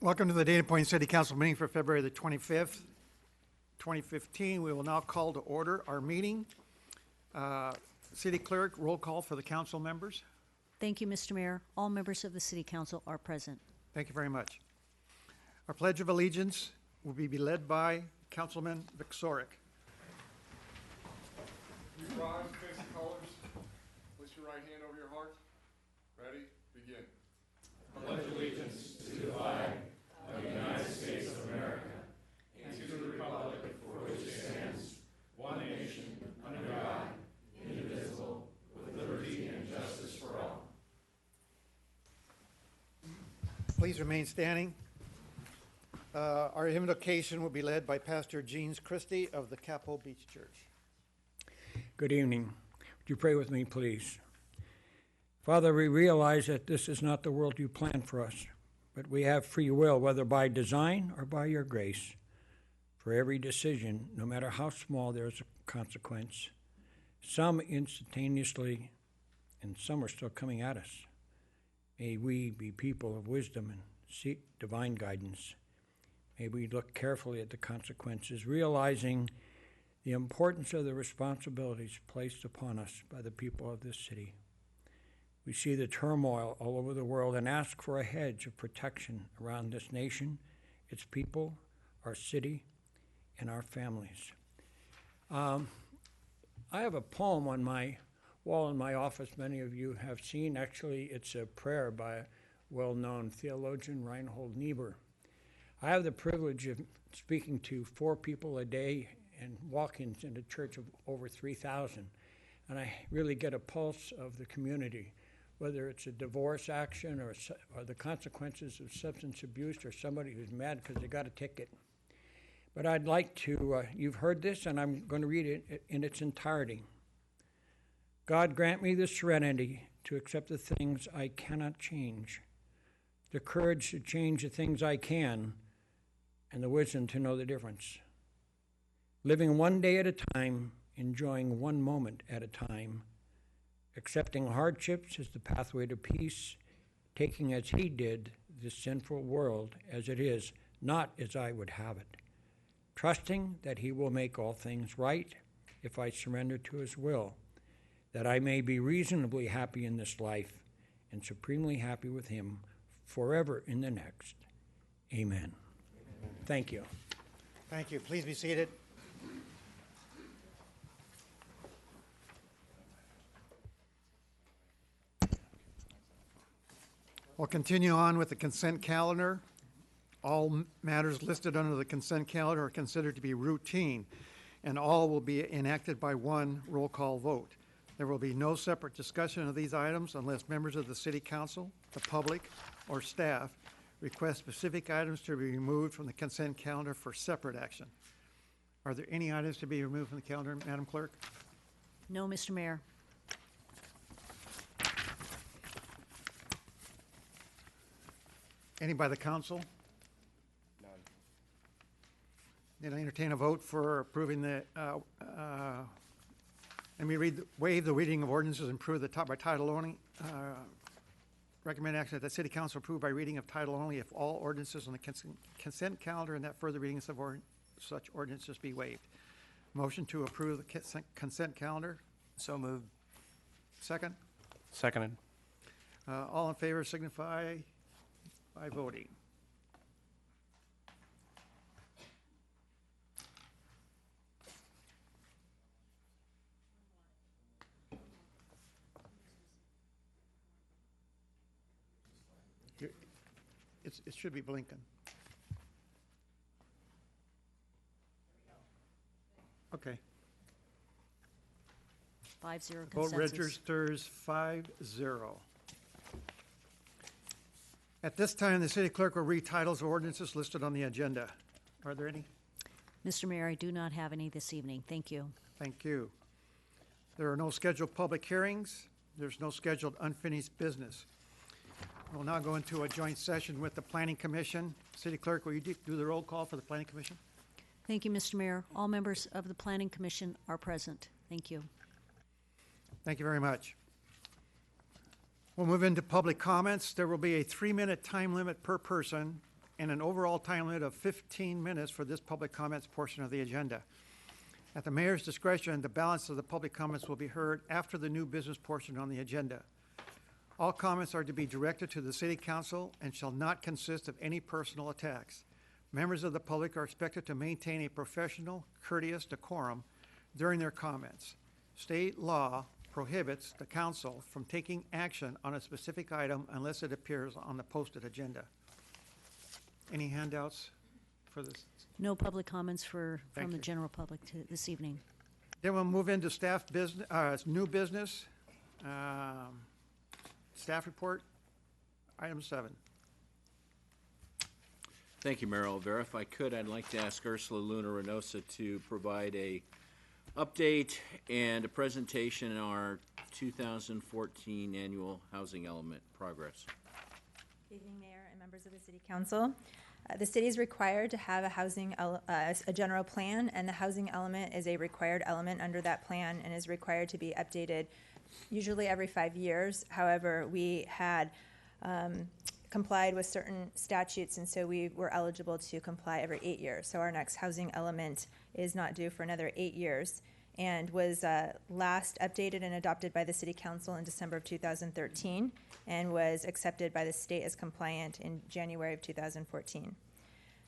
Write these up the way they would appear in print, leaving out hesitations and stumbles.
Welcome to the Dana Point City Council meeting for February the 25th, 2015. We will now call to order our meeting. City Clerk, roll call for the council members. Thank you, Mr. Mayor. All members of the City Council are present. Thank you very much. Our Pledge of Allegiance will be led by Councilman Vicsorik. You rise, face the colors. Place your right hand over your heart. Ready? Begin. Pledge allegiance to the flag of the United States of America and to the republic for which it stands, one nation, under God, indivisible, with liberty and justice for all. Please remain standing. Our invocation will be led by Pastor Jeans Christie of the Capitol Beach Church. Good evening. Would you pray with me, please? Father, we realize that this is not the world you planned for us, but we have free will, whether by design or by your grace. For every decision, no matter how small, there is a consequence. Some instantaneously, and some are still coming at us. May we be people of wisdom and seek divine guidance. May we look carefully at the consequences, realizing the importance of the responsibilities placed upon us by the people of this city. We see the turmoil all over the world and ask for a hedge of protection around this nation, its people, our city, and our families. I have a poem on my wall in my office many of you have seen. Actually, it's a prayer by a well-known theologian, Reinhold Niebuhr. I have the privilege of speaking to 4 people a day and walk-ins in a church of over 3,000. And I really get a pulse of the community, whether it's a divorce action or the consequences of substance abuse or somebody who's mad because they got a ticket. But I'd like to, you've heard this, and I'm going to read it in its entirety. God grant me the serenity to accept the things I cannot change, the courage to change the things I can, and the wisdom to know the difference. Living one day at a time, enjoying one moment at a time, accepting hardships as the pathway to peace, taking as he did this sinful world as it is, not as I would have it, trusting that he will make all things right if I surrender to his will, that I may be reasonably happy in this life and supremely happy with him forever in the next. Amen. Thank you. Thank you. Please be seated. We'll continue on with the consent calendar. All matters listed under the consent calendar are considered to be routine, and all will be enacted by one roll call vote. There will be no separate discussion of these items unless members of the City Council, the public, or staff request specific items to be removed from the consent calendar for separate action. Are there any items to be removed from the calendar, Madam Clerk? No, Mr. Mayor. Any by the council? None. Then I entertain a vote for approving the, let me waive the reading of ordinances and approve the by title only. Recommend action that the City Council approve by reading of title only if all ordinances on the consent calendar and that further readings of such ordinances be waived. Motion to approve the consent calendar. So moved. Second. Seconded. All in favor signify by voting. It should be blinking. Okay. 5-0 Vote consensus. registers 5-0. At this time, the city clerk will read titles of ordinances listed on the agenda. Are there any? Mr. Mayor, I do not have any this evening. Thank you. Thank you. There are no scheduled public hearings. There's no scheduled unfinished business. We'll now go into a joint session with the Planning Commission. City Clerk, will you do the roll call for the Planning Commission? Thank you, Mr. Mayor. All members of the Planning Commission are present. Thank you. Thank you very much. We'll move into public comments. There will be a 3-minute time limit per person and an overall time limit of 15 minutes for this public comments portion of the agenda. At the mayor's discretion, the balance of the public comments will be heard after the new business portion on the agenda. All comments are to be directed to the city council and shall not consist of any personal attacks. Members of the public are expected to maintain a professional, courteous decorum during their comments. State law prohibits the council from taking action on a specific item unless it appears on the posted agenda. Any handouts for this? No public comments from Thank the you. general public this evening. Then we'll move into staff business, new business. Staff report, item 7. Thank you, Mayor Olvera. If I could, I'd like to ask Ursula Luna Reynosa to provide a update and a presentation on our 2014 annual housing element progress. Good evening, Mayor and members of the City Council. The city is required to have a general plan, and the housing element is a required element under that plan and is required to be updated usually every 5 years. However, we had complied with certain statutes, and so we were eligible to comply every 8 years. So our next housing element is not due for another 8 years, and was last updated and adopted by the City Council in December of 2013, and was accepted by the state as compliant in January of 2014.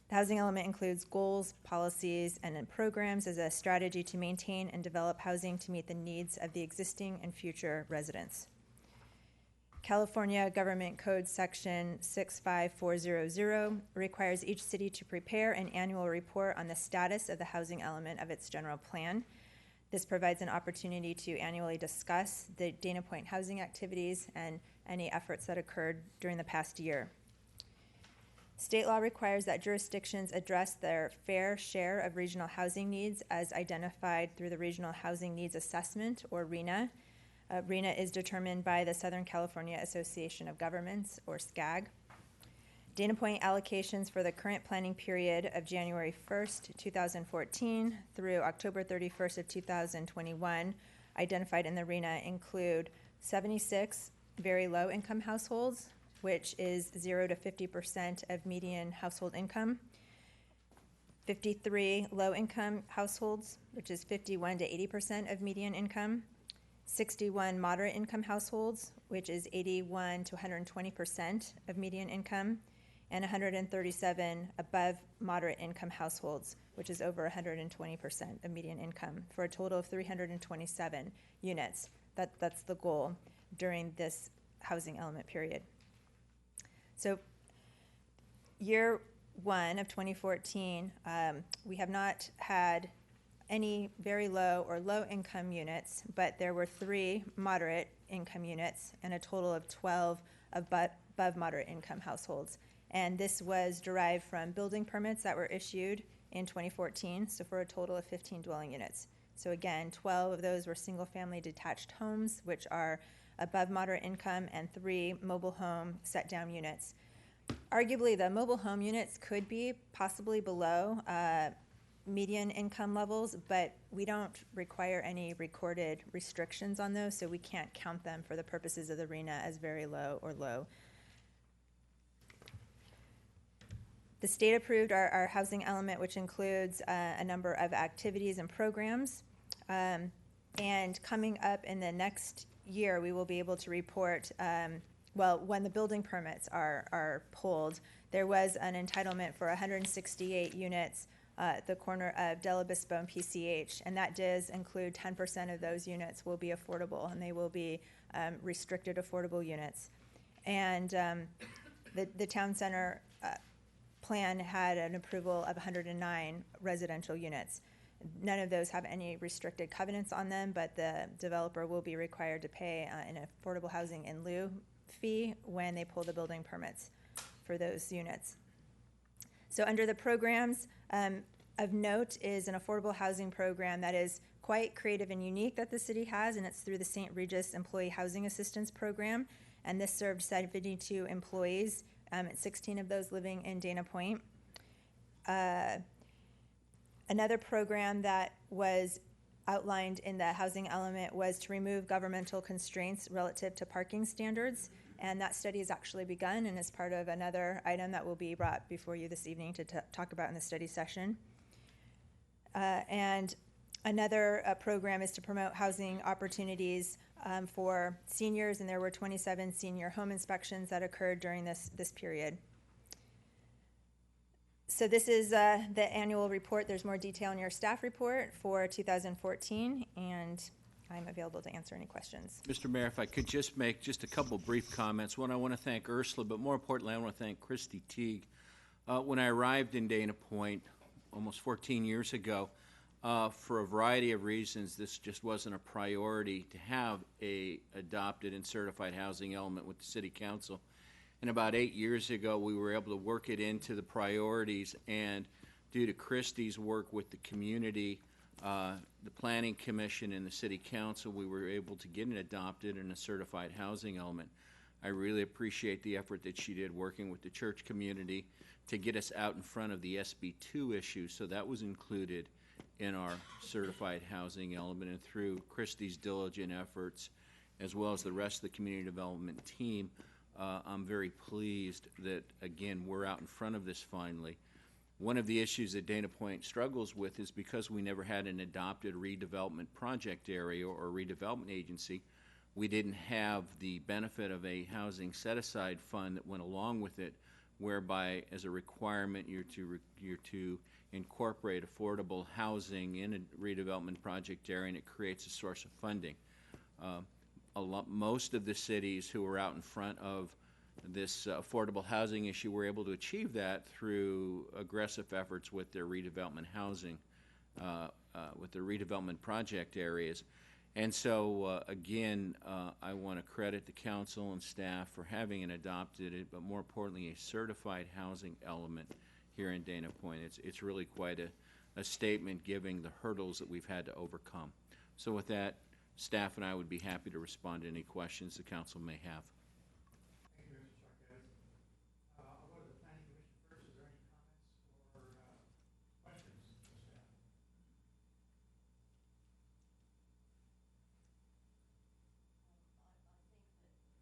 The housing element includes goals, policies, and then programs as a strategy to maintain and develop housing to meet the needs of the existing and future residents. California Government Code Section 65400 requires each city to prepare an annual report on the status of the housing element of its general plan. This provides an opportunity to annually discuss the Dana Point housing activities and any efforts that occurred during the past year. State law requires that jurisdictions address their fair share of regional housing needs as identified through the Regional Housing Needs Assessment, or RHNA. RHNA is determined by the Southern California Association of Governments, or SCAG. Dana Point allocations for the current planning period of January 1st, 2014 through October 31st of 2021 identified in the RHNA include 76 very low income households, which is 0 to 50% of median household income, 53 low income households, which is 51 to 80% of median income, 61 moderate income households, which is 81 to 120% of median income, and 137 above moderate income households, which is over 120% of median income, for a total of 327 units. That's the goal during this housing element period. So year 1 of 2014, we have not had any very low or low income units, but there were 3 moderate income units and a total of 12 above moderate income households. And this was derived from building permits that were issued in 2014, so for a total of 15 dwelling units. So again, 12 of those were single family detached homes, which are above moderate income, and 3 mobile home set down units. Arguably, the mobile home units could be possibly below median income levels, but we don't require any recorded restrictions on those, so we can't count them for the purposes of the RHNA as very low or low. The state approved our housing element, which includes a number of activities and programs. And coming up in the next year, we will be able to report, when the building permits are pulled, there was an entitlement for 168 units at the corner of Della Bispo and PCH, and that does include 10% of those units will be affordable, and they will be restricted affordable units. And the town center plan had an approval of 109 residential units. None of those have any restricted covenants on them, but the developer will be required to pay an affordable housing in lieu fee when they pull the building permits for those units. So under the programs, of note is an affordable housing program that is quite creative and unique that the city has, and it's through the St. Regis Employee Housing Assistance Program, and this served 72 employees, 16 of those living in Dana Point. Another program that was outlined in the housing element was to remove governmental constraints relative to parking standards. And that study has actually begun and is part of another item that will be brought before you this evening to talk about in the study session. And another program is to promote housing opportunities for seniors, and there were 27 senior home inspections that occurred during this period. So this is the annual report. There's more detail in your staff report for 2014, and I'm available to answer any questions. Mr. Mayor, if I could just make just a couple brief comments. One, I want to thank Ursula, but more importantly, I want to thank Christy Teague. When I arrived in Dana Point almost 14 years ago, for a variety of reasons, this just wasn't a priority to have a adopted and certified housing element with the City Council. And about 8 years ago, we were able to work it into the priorities, and due to Christie's work with the community, the Planning Commission and the City Council, we were able to get it adopted and a certified housing element. I really appreciate the effort that she did working with the church community to get us out in front of the SB2 issue, so that was included in our certified housing element. And through Christie's diligent efforts, as well as the rest of the community development team, I'm very pleased that, again, we're out in front of this finally. One of the issues that Dana Point struggles with is because we never had an adopted redevelopment project area or redevelopment agency, we didn't have the benefit of a housing set-aside fund that went along with it, whereby as a requirement you're to incorporate affordable housing in a redevelopment project area, and it creates a source of funding. Most of the cities who were out in front of this affordable housing issue were able to achieve that through aggressive efforts with their redevelopment housing, with their redevelopment project areas. And so, again, I want to credit the council and staff for having it adopted, but more importantly, a certified housing element here in Dana Point. It's really quite a statement given the hurdles that we've had to overcome. So with that, staff and I would be happy to respond to any questions the council may have. Thank you, Mr. Sarkis. I'll go to the Planning Commission first. Is there any comments or questions to staff?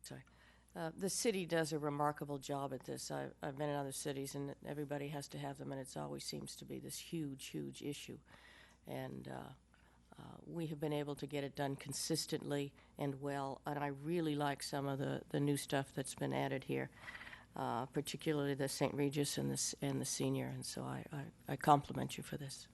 Sorry. The city does a remarkable job at this. I've been in other cities, and everybody has to have them, and it always seems to be this huge, huge issue. And we have been able to get it done consistently and well, and I really like some of the new stuff that's been added here, particularly the St. Regis and the senior, and so I compliment you for this.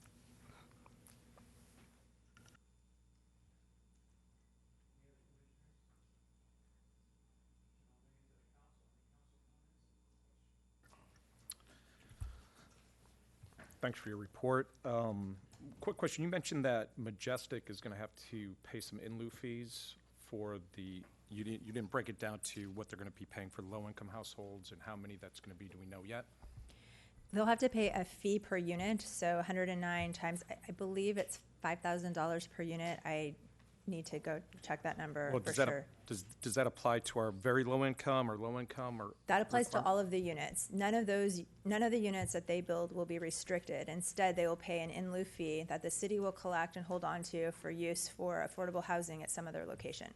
Thanks for your report. Quick question. You mentioned that Majestic is going to have to pay some in-lieu fees for the, you didn't break it down to what they're going to be paying for low-income households and how many that's going to be. Do we know yet? They'll have to pay a fee per unit, so 109 times, I believe it's $5,000 per unit. I need to go check that number for sure. Does that apply to our very low income or low income or? That applies to all of the units. None of the units that they build will be restricted. Instead, they will pay an in lieu fee that the city will collect and hold on to for use for affordable housing at some other location.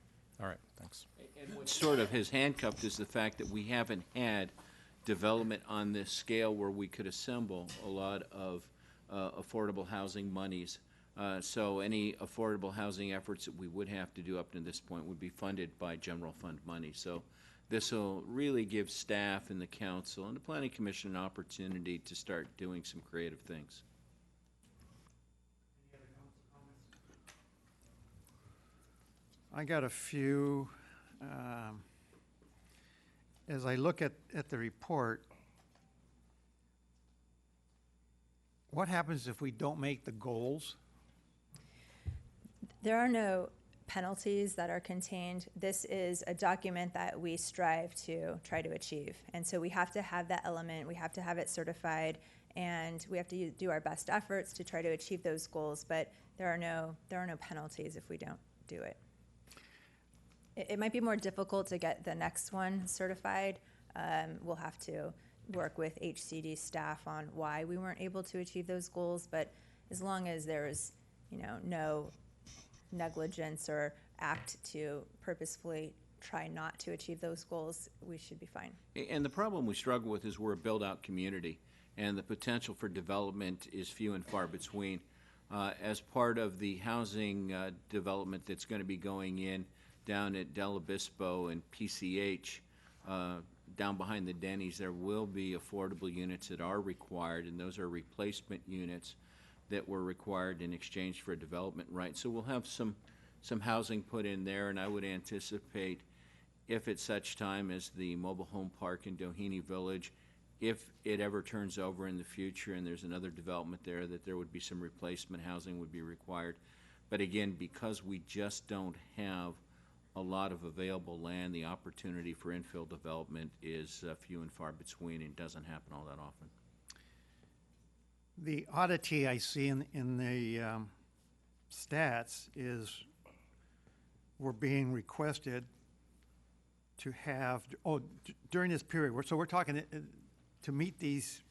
All right, thanks. And what sort of has handcuffed is the fact that we haven't had development on this scale where we could assemble a lot of affordable housing monies. So any affordable housing efforts that we would have to do up to this point would be funded by general fund money. So this will really give staff and the council and the Planning Commission an opportunity to start doing some creative things. Any other comments? I got a few. As I look at the report, what happens if we don't make the goals? There are no penalties that are contained. This is a document that we strive to try to achieve. And so we have to have that element, we have to have it certified, and we have to do our best efforts to try to achieve those goals, but there are no penalties if we don't do it. It might be more difficult to get the next one certified. We'll have to work with HCD staff on why we weren't able to achieve those goals, but as long as there's, no negligence or act to purposefully try not to achieve those goals, we should be fine. And the problem we struggle with is we're a build-out community, and the potential for development is few and far between. As part of the housing development that's going to be going in down at Del Obispo and PCH, down behind the Denny's, there will be affordable units that are required, and those are replacement units that were required in exchange for a development right. So we'll have some housing put in there, and I would anticipate, if at such time as the mobile home park in Doheny Village, if it ever turns over in the future and there's another development there, that there would be some replacement housing would be required. But again, because we just don't have a lot of available land, the opportunity for infill development is few and far between and doesn't happen all that often. The oddity I see in the stats is we're being requested to have, during this period, so we're talking to meet these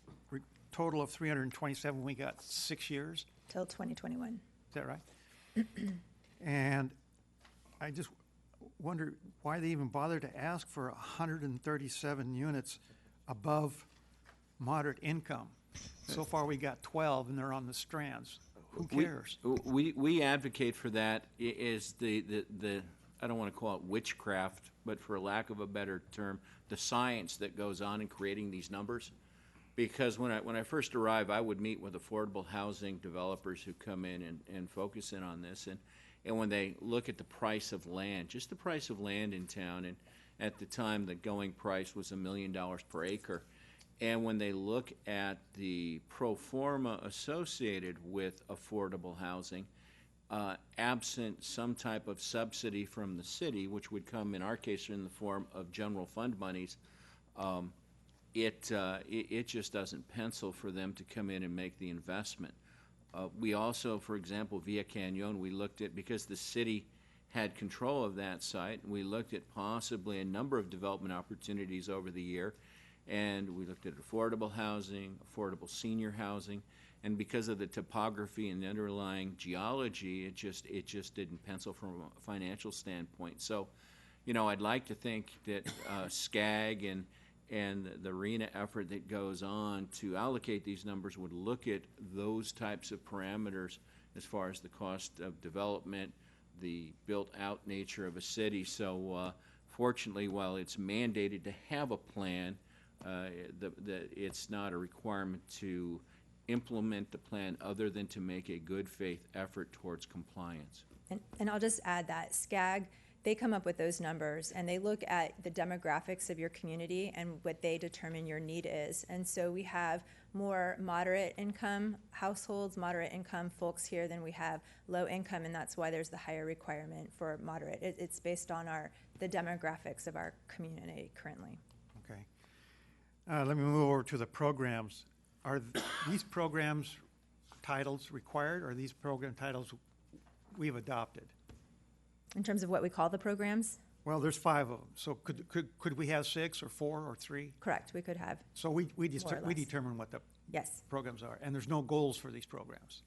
total of 327, we got 6 years. Till 2021. Is that right? And I just wonder why they even bother to ask for 137 units above moderate income. So far, we got 12, and they're on the strands. Who cares? We advocate for that. Is the I don't want to call it witchcraft, but for lack of a better term, the science that goes on in creating these numbers. Because when I first arrived, I would meet with affordable housing developers who come in and focus in on this, and when they look at the price of land, just the price of land in town, and at the time the going price was $1 million per acre, and when they look at the pro forma associated with affordable housing, absent some type of subsidy from the city, which would come in our case in the form of general fund monies, it just doesn't pencil for them to come in and make the investment. We also, for example, Villa Cañon, we looked at, because the city had control of that site, we looked at possibly a number of development opportunities over the year, and we looked at affordable housing, affordable senior housing, and because of the topography and the underlying geology, it just didn't pencil from a financial standpoint. So, I'd like to think that SCAG and the RENA effort that goes on to allocate these numbers would look at those types of parameters as far as the cost of development, the built-out nature of a city. So fortunately, while it's mandated to have a plan, it's not a requirement to implement the plan other than to make a good faith effort towards compliance. And I'll just add that SCAG, they come up with those numbers and they look at the demographics of your community and what they determine your need is. And so we have more moderate income households, moderate income folks here than we have low income, and that's why there's the higher requirement for moderate. It's based on the demographics of our community currently. Okay. Let me move over to the programs. Are these programs titles required, or are these program titles we've adopted? In terms of what we call the programs? Well, there's 5 of them. So could we have 6 or 4 or 3? Correct, we could have. So we More or less. determine what the Yes. programs are, and there's no goals for these programs.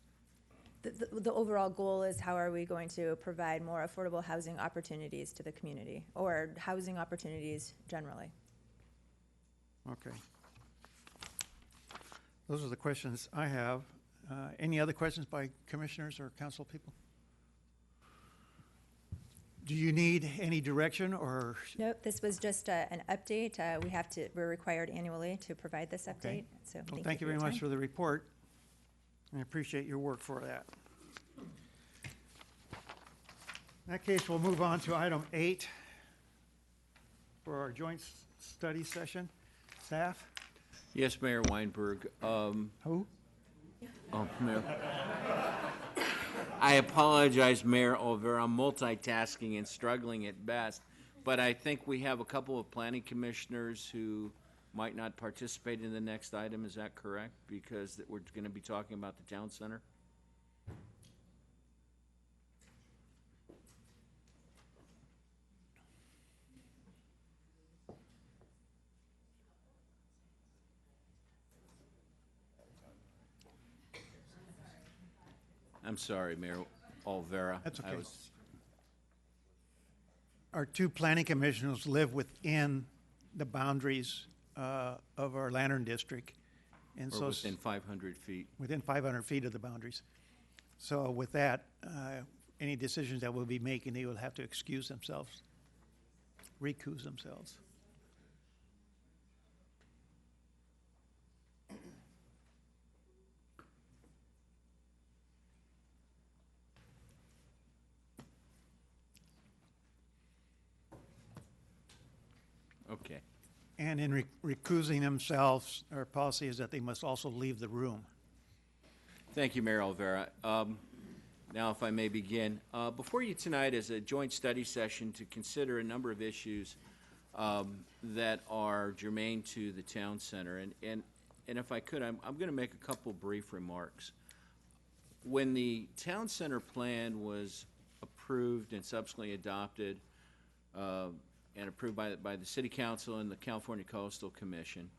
The overall goal is how are we going to provide more affordable housing opportunities to the community, or housing opportunities generally. Okay. Those are the questions I have. Any other questions by commissioners or council people? Do you need any direction, or? Nope, this was just an update. We're required annually to provide this update. Okay. So Well, thank you very your much time. for the report. I appreciate your work for that. In that case, we'll move on to item 8 for our joint study session. Staff? Yes, Mayor Weinberg. Who? Oh, Mayor. I apologize, Mayor Olvera. I'm multitasking and struggling at best. But I think we have a couple of planning commissioners who might not participate in the next item. Is that correct? Because we're going to be talking about the town center? I'm sorry, Mayor Olvera. That's okay. our two planning commissioners live within the boundaries of our Lantern District. And Or so within 500 feet. within 500 feet of the boundaries. So with that, any decisions that we'll be making, they will have to excuse themselves, recuse themselves. Okay. And in recusing themselves, our policy is that they must also leave the room. Thank you, Mayor Olvera. Now, if I may begin, before you tonight is a joint study session to consider a number of issues that are germane to the town center. And if I could, I'm going to make a couple brief remarks. When the town center plan was approved and subsequently adopted and approved by the City Council and the California Coastal Commission,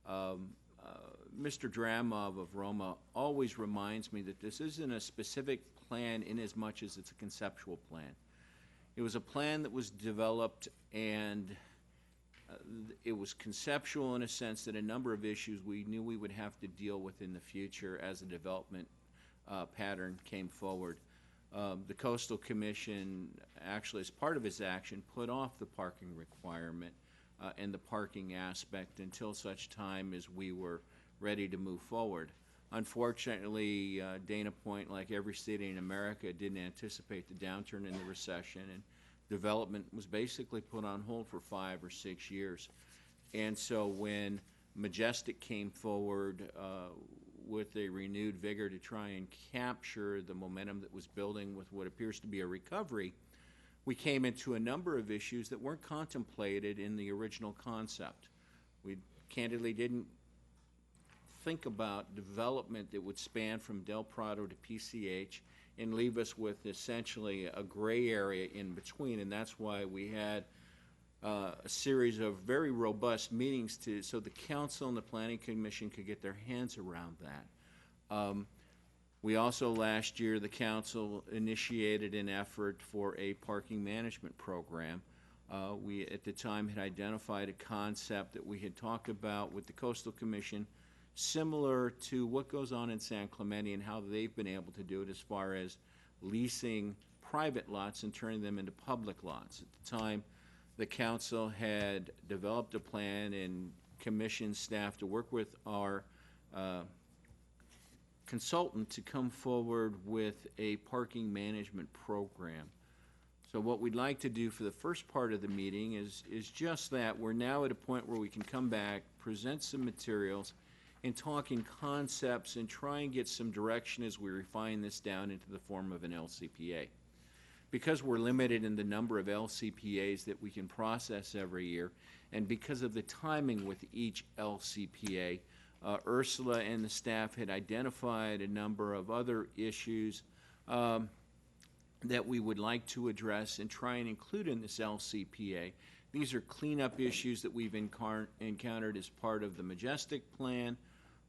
Mr. Dramov of Roma always reminds me that this isn't a specific plan in as much as it's a conceptual plan. It was a plan that was developed, and it was conceptual in a sense that a number of issues we knew we would have to deal with in the future as the development pattern came forward. The Coastal Commission actually, as part of its action, put off the parking requirement and the parking aspect until such time as we were ready to move forward. Unfortunately, Dana Point, like every city in America, didn't anticipate the downturn in the recession, and development was basically put on hold for 5 or 6 years. And so when Majestic came forward with a renewed vigor to try and capture the momentum that was building with what appears to be a recovery, we came into a number of issues that weren't contemplated in the original concept. We candidly didn't think about development that would span from Del Prado to PCH and leave us with essentially a gray area in between, and that's why we had a series of very robust meetings so the council and the planning commission could get their hands around that. We also, last year, the council initiated an effort for a parking management program. We, at the time, had identified a concept that we had talked about with the Coastal Commission, similar to what goes on in San Clemente and how they've been able to do it as far as leasing private lots and turning them into public lots. At the time, the council had developed a plan and commissioned staff to work with our consultant to come forward with a parking management program. So what we'd like to do for the first part of the meeting is just that. We're now at a point where we can come back, present some materials, and talk in concepts and try and get some direction as we refine this down into the form of an LCPA. Because we're limited in the number of LCPAs that we can process every year, and because of the timing with each LCPA, Ursula and the staff had identified a number of other issues that we would like to address and try and include in this LCPA. These are cleanup issues that we've encountered as part of the Majestic plan,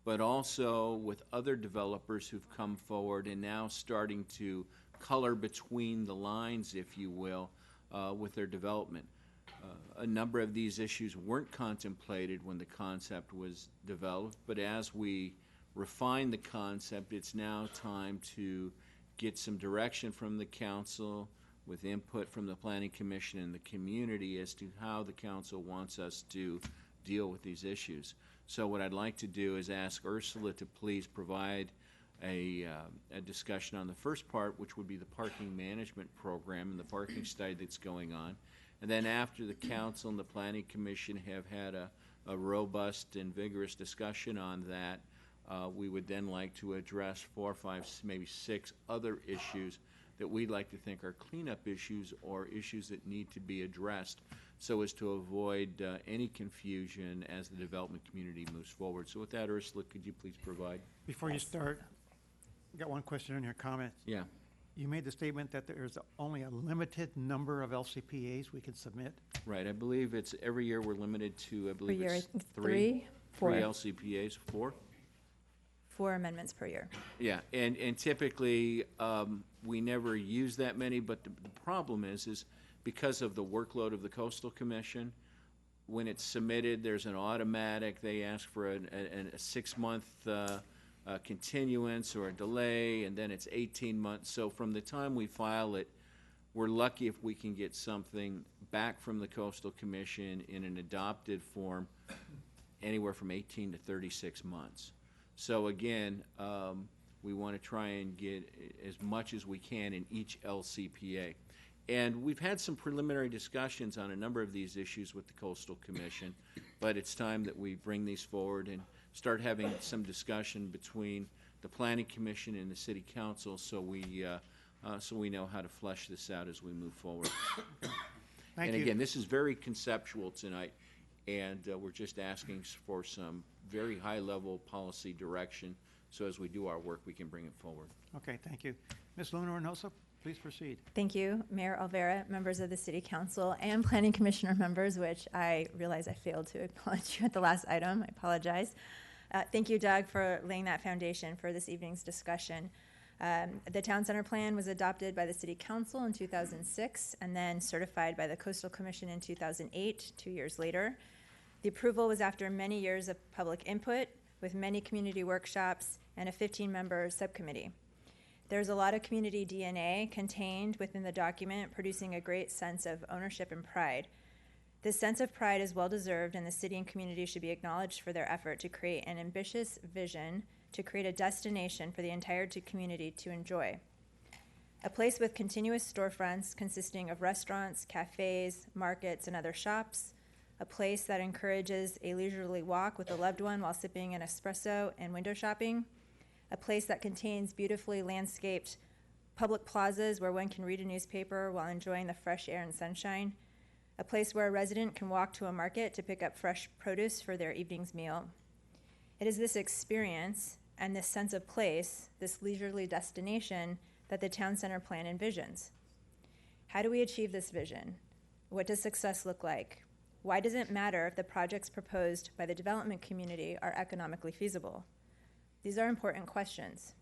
but also with other developers who've come forward and now starting to color between the lines, if you will, with their development. A number of these issues weren't contemplated when the concept was developed, but as we refine the concept, it's now time to get some direction from the council with input from the Planning Commission and the community as to how the council wants us to deal with these issues. So what I'd like to do is ask Ursula to please provide a discussion on the first part, which would be the parking management program and the parking study that's going on. And then after the council and the Planning Commission have had a robust and vigorous discussion on that, we would then like to address 4, 5, maybe 6 other issues that we'd like to think are cleanup issues or issues that need to be addressed so as to avoid any confusion as the development community moves forward. So with that, Ursula, could you please provide? Before you start, I got one question on your comment. Yeah. You made the statement that there's only a limited number of LCPAs we can submit. Right. I believe it's every year we're limited to, I Per believe year, I it's think three 4. LCPAs, 4? 4 amendments per year. Yeah, and typically, we never use that many, but the problem is because of the workload of the Coastal Commission, when it's submitted, there's an automatic, they ask for a 6-month continuance or a delay, and then it's 18 months. So from the time we file it, we're lucky if we can get something back from the Coastal Commission in an adopted form anywhere from 18 to 36 months. So again, we want to try and get as much as we can in each LCPA. And we've had some preliminary discussions on a number of these issues with the Coastal Commission, but it's time that we bring these forward and start having some discussion between the Planning Commission and the City Council so we know how to flesh this out as we move forward. Thank And you. again, this is very conceptual tonight, and we're just asking for some very high-level policy direction, so as we do our work, we can bring it forward. Okay, thank you. Ms. Luna Reynoso, please proceed. Thank you, Mayor Alvera, members of the City Council, and Planning Commissioner members, which I realize I failed to acknowledge you at the last item. I apologize. Thank you, Doug, for laying that foundation for this evening's discussion. The Town Center Plan was adopted by the City Council in 2006 and then certified by the Coastal Commission in 2008, 2 years later. The approval was after many years of public input with many community workshops and a 15-member subcommittee. There's a lot of community DNA contained within the document, producing a great sense of ownership and pride. This sense of pride is well-deserved, and the city and community should be acknowledged for their effort to create an ambitious vision to create a destination for the entire community to enjoy. A place with continuous storefronts consisting of restaurants, cafes, markets, and other shops. A place that encourages a leisurely walk with a loved one while sipping an espresso and window shopping. A place that contains beautifully landscaped public plazas where one can read a newspaper while enjoying the fresh air and sunshine. A place where a resident can walk to a market to pick up fresh produce for their evening's meal. It is this experience and this sense of place, this leisurely destination, that the Town Center Plan envisions. How do we achieve this vision? What does success look like? Why does it matter if the projects proposed by the development community are economically feasible? These are important questions.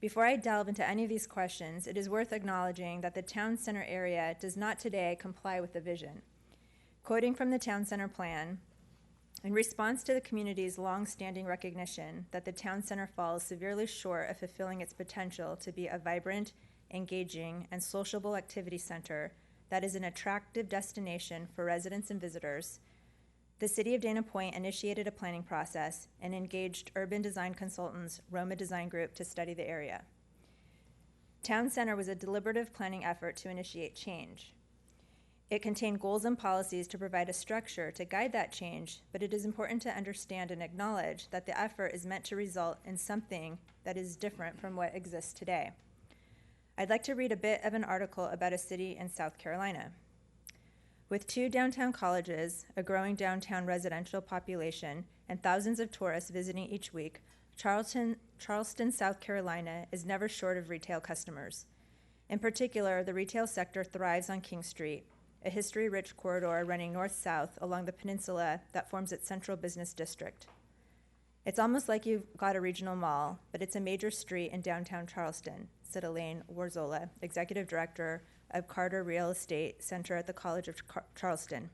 Before I delve into any of these questions, it is worth acknowledging that the Town Center area does not today comply with the vision. Quoting from the Town Center Plan, in response to the community's long-standing recognition that the Town Center falls severely short of fulfilling its potential to be a vibrant, engaging, and sociable activity center that is an attractive destination for residents and visitors, the City of Dana Point initiated a planning process and engaged urban design consultants Roma Design Group to study the area. Town Center was a deliberative planning effort to initiate change. It contained goals and policies to provide a structure to guide that change, but it is important to understand and acknowledge that the effort is meant to result in something that is different from what exists today. I'd like to read a bit of an article about a city in South Carolina. With 2 downtown colleges, a growing downtown residential population, and thousands of tourists visiting each week, Charleston, South Carolina is never short of retail customers. In particular, the retail sector thrives on King Street, a history-rich corridor running north-south along the peninsula that forms its central business district. It's almost like you've got a regional mall, but it's a major street in downtown Charleston, said Elaine Warzola, executive director of Carter Real Estate Center at the College of Charleston.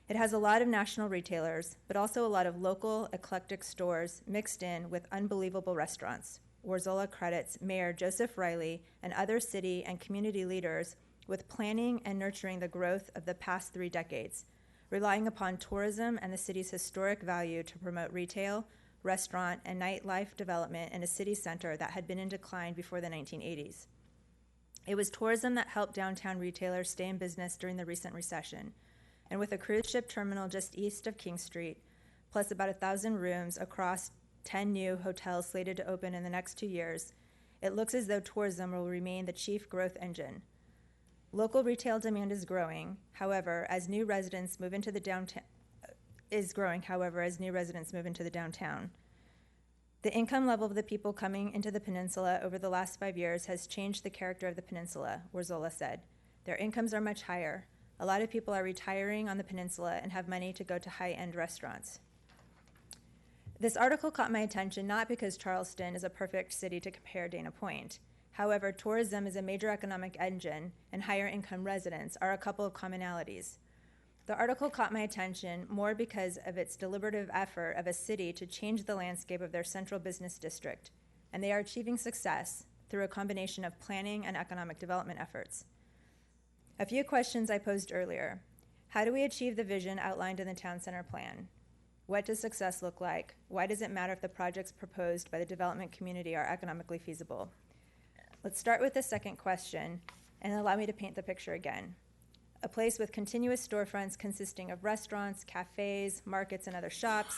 It has a lot of national retailers, but also a lot of local, eclectic stores mixed in with unbelievable restaurants. Warzola credits Mayor Joseph Riley and other city and community leaders with planning and nurturing the growth of the past 3 decades, relying upon tourism and the city's historic value to promote retail, restaurant, and nightlife development in a city center that had been in decline before the 1980s. It was tourism that helped downtown retailers stay in business during the recent recession. And with a cruise ship terminal just east of King Street, plus about 1,000 rooms across 10 new hotels slated to open in the next 2 years, it looks as though tourism will remain the chief growth engine. Local retail demand is growing, however, as new residents move into the downtown. The income level of the people coming into the peninsula over the last 5 years has changed the character of the peninsula, Warzola said. Their incomes are much higher. A lot of people are retiring on the peninsula and have money to go to high-end restaurants. This article caught my attention not because Charleston is a perfect city to compare Dana Point. However, tourism is a major economic engine, and higher income residents are a couple of commonalities. The article caught my attention more because of its deliberative effort of a city to change the landscape of their central business district, and they are achieving success through a combination of planning and economic development efforts. A few questions I posed earlier. How do we achieve the vision outlined in the town center plan? What does success look like? Why does it matter if the projects proposed by the development community are economically feasible? Let's start with the second question and allow me to paint the picture again. A place with continuous storefronts consisting of restaurants, cafes, markets, and other shops.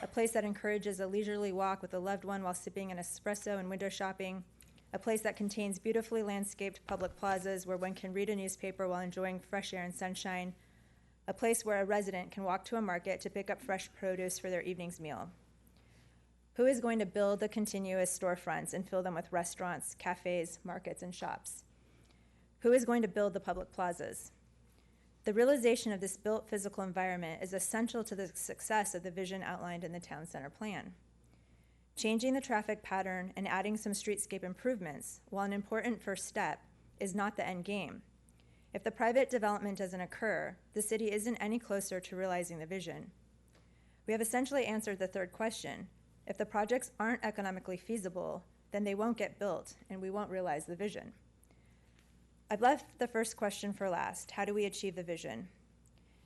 A place that encourages a leisurely walk with a loved one while sipping an espresso and window shopping. A place that contains beautifully landscaped public plazas where one can read a newspaper while enjoying fresh air and sunshine. A place where a resident can walk to a market to pick up fresh produce for their evening's meal. Who is going to build the continuous storefronts and fill them with restaurants, cafes, markets, and shops? Who is going to build the public plazas? The realization of this built physical environment is essential to the success of the vision outlined in the town center plan. Changing the traffic pattern and adding some streetscape improvements, while an important first step, is not the end game. If the private development doesn't occur, the city isn't any closer to realizing the vision. We have essentially answered the third question. If the projects aren't economically feasible, then they won't get built and we won't realize the vision. I've left the first question for last. How do we achieve the vision?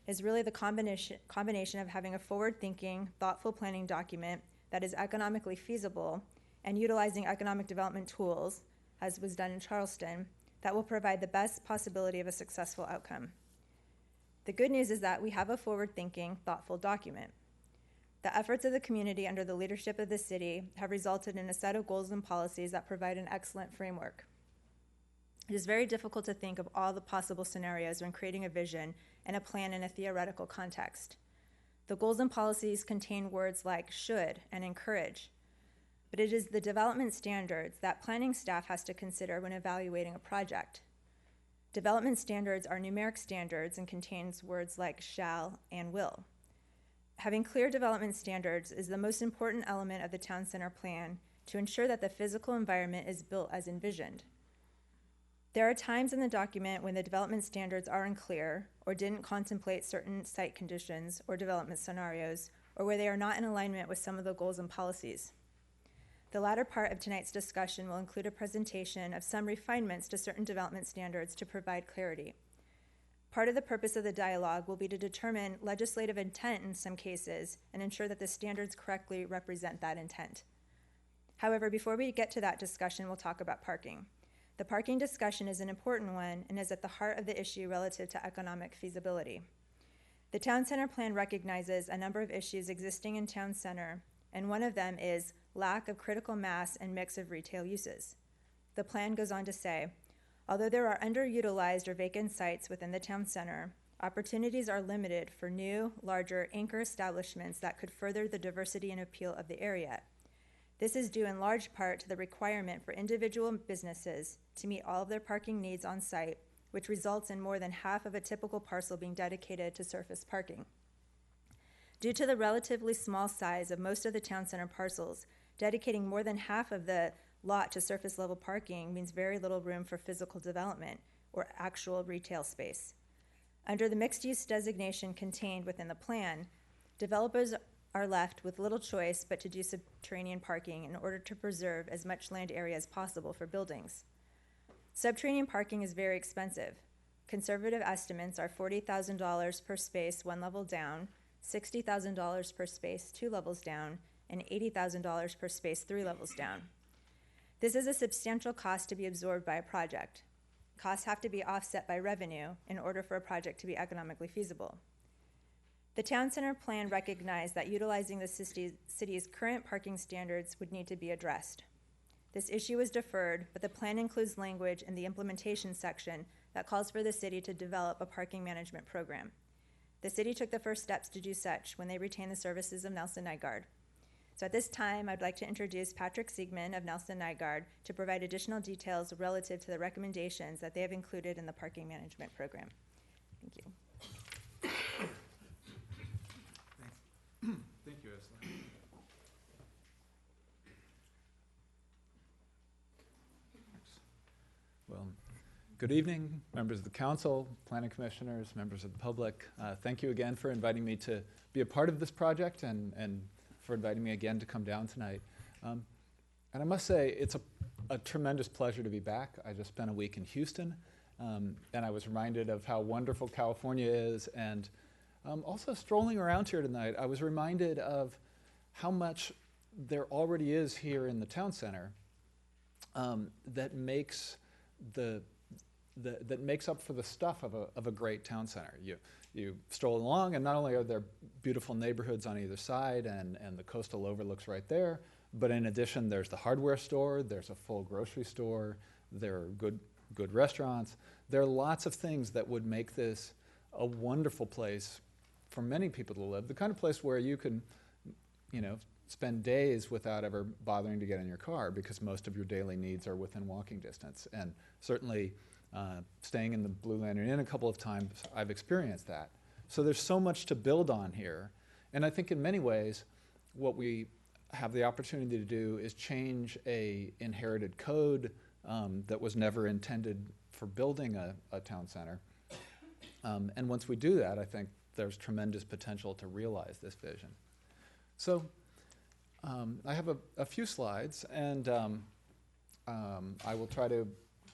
Is really the combination of having a forward-thinking, thoughtful planning document that is economically feasible and utilizing economic development tools, as was done in Charleston, that will provide the best possibility of a successful outcome. The good news is that we have a forward-thinking, thoughtful document. The efforts of the community under the leadership of the city have resulted in a set of goals and policies that provide an excellent framework. It is very difficult to think of all the possible scenarios when creating a vision and a plan in a theoretical context. The goals and policies contain words like should and encourage, but it is the development standards that planning staff has to consider when evaluating a project. Development standards are numeric standards and contains words like shall and will. Having clear development standards is the most important element of the town center plan to ensure that the physical environment is built as envisioned. There are times in the document when the development standards are unclear or didn't contemplate certain site conditions or development scenarios, or where they are not in alignment with some of the goals and policies. The latter part of tonight's discussion will include a presentation of some refinements to certain development standards to provide clarity. Part of the purpose of the dialogue will be to determine legislative intent in some cases and ensure that the standards correctly represent that intent. However, before we get to that discussion, we'll talk about parking. The parking discussion is an important one and is at the heart of the issue relative to economic feasibility. The Town Center Plan recognizes a number of issues existing in Town Center, and one of them is lack of critical mass and mix of retail uses. The plan goes on to say, although there are underutilized or vacant sites within the Town Center, opportunities are limited for new, larger anchor establishments that could further the diversity and appeal of the area. This is due in large part to the requirement for individual businesses to meet all of their parking needs on site, which results in more than half of a typical parcel being dedicated to surface parking. Due to the relatively small size of most of the town center parcels, dedicating more than half of the lot to surface level parking means very little room for physical development or actual retail space. Under the mixed use designation contained within the plan, developers are left with little choice but to do subterranean parking in order to preserve as much land area as possible for buildings. Subterranean parking is very expensive. Conservative estimates are $40,000 per space 1 level down, $60,000 per space 2 levels down, and $80,000 per space 3 levels down. This is a substantial cost to be absorbed by a project. Costs have to be offset by revenue in order for a project to be economically feasible. The Town Center Plan recognized that utilizing the city's current parking standards would need to be addressed. This issue was deferred, but the plan includes language in the implementation section that calls for the city to develop a parking management program. The city took the first steps to do such when they retained the services of Nelson Nygaard. So at this time, I'd like to introduce Patrick Siegman of Nelson Nygaard to provide additional details relative to the recommendations that they have included in the parking management program. Thank you. Thank you, Ursula. Well, good evening, members of the council, planning commissioners, members of the public. Thank you again for inviting me to be a part of this project and for inviting me again to come down tonight. And I must say, it's a tremendous pleasure to be back. I just spent a week in Houston, and I was reminded of how wonderful California is. And also strolling around here tonight, I was reminded of how much there already is here in the town center that makes that makes up for the stuff of a great town center. You stroll along, and not only are there beautiful neighborhoods on either side, and the coastal overlook's right there, but in addition, there's the hardware store, there's a full grocery store, there are good restaurants. There are lots of things that would make this a wonderful place for many people to live, the kind of place where you can, spend days without ever bothering to get in your car because most of your daily needs are within walking distance. And certainly staying in the Blue Lantern Inn a couple of times, I've experienced that. So there's so much to build on here. And I think in many ways, what we have the opportunity to do is change a inherited code that was never intended for building a town center. And once we do that, I think there's tremendous potential to realize this vision. So I have a few slides, and I will try to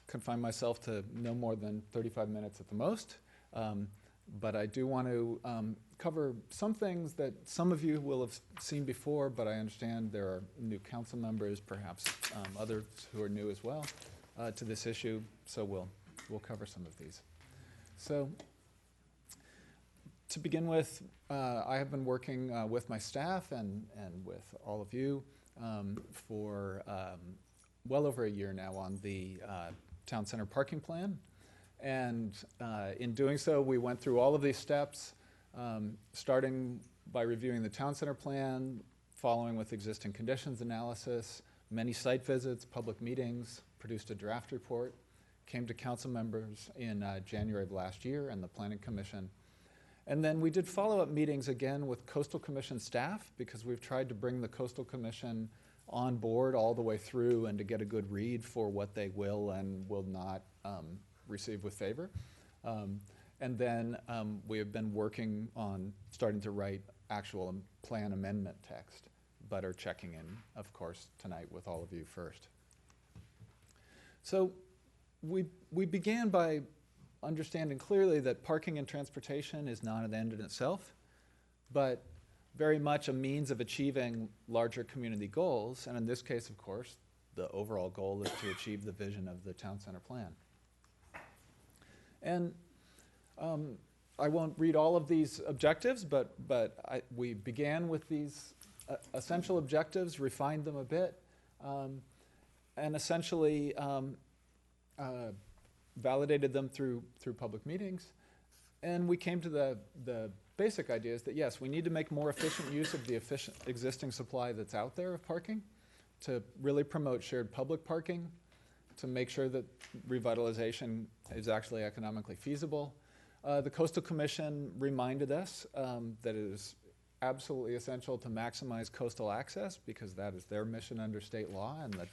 confine myself to no more than 35 minutes at the most. But I do want to cover some things that some of you will have seen before, but I understand there are new council members, perhaps others who are new as well to this issue, so we'll cover some of these. So to begin with, I have been working with my staff and with all of you for well over a year now on the town center parking plan. And in doing so, we went through all of these steps, starting by reviewing the town center plan, following with existing conditions analysis, many site visits, public meetings, produced a draft report, came to council members in January of last year and the Planning Commission. And then we did follow-up meetings again with Coastal Commission staff because we've tried to bring the Coastal Commission on board all the way through and to get a good read for what they will and will not receive with favor. And then we have been working on starting to write actual plan amendment text, but are checking in, of course, tonight with all of you first. So we began by understanding clearly that parking and transportation is not an end in itself, but very much a means of achieving larger community goals. And in this case, of course, the overall goal is to achieve the vision of the town center plan. And I won't read all of these objectives, but we began with these essential objectives, refined them a bit, and essentially validated them through public meetings. And we came to the basic ideas that, yes, we need to make more efficient use of the existing supply that's out there of parking, to really promote shared public parking, to make sure that revitalization is actually economically feasible. The Coastal Commission reminded us that it is absolutely essential to maximize coastal access because that is their mission under state law and that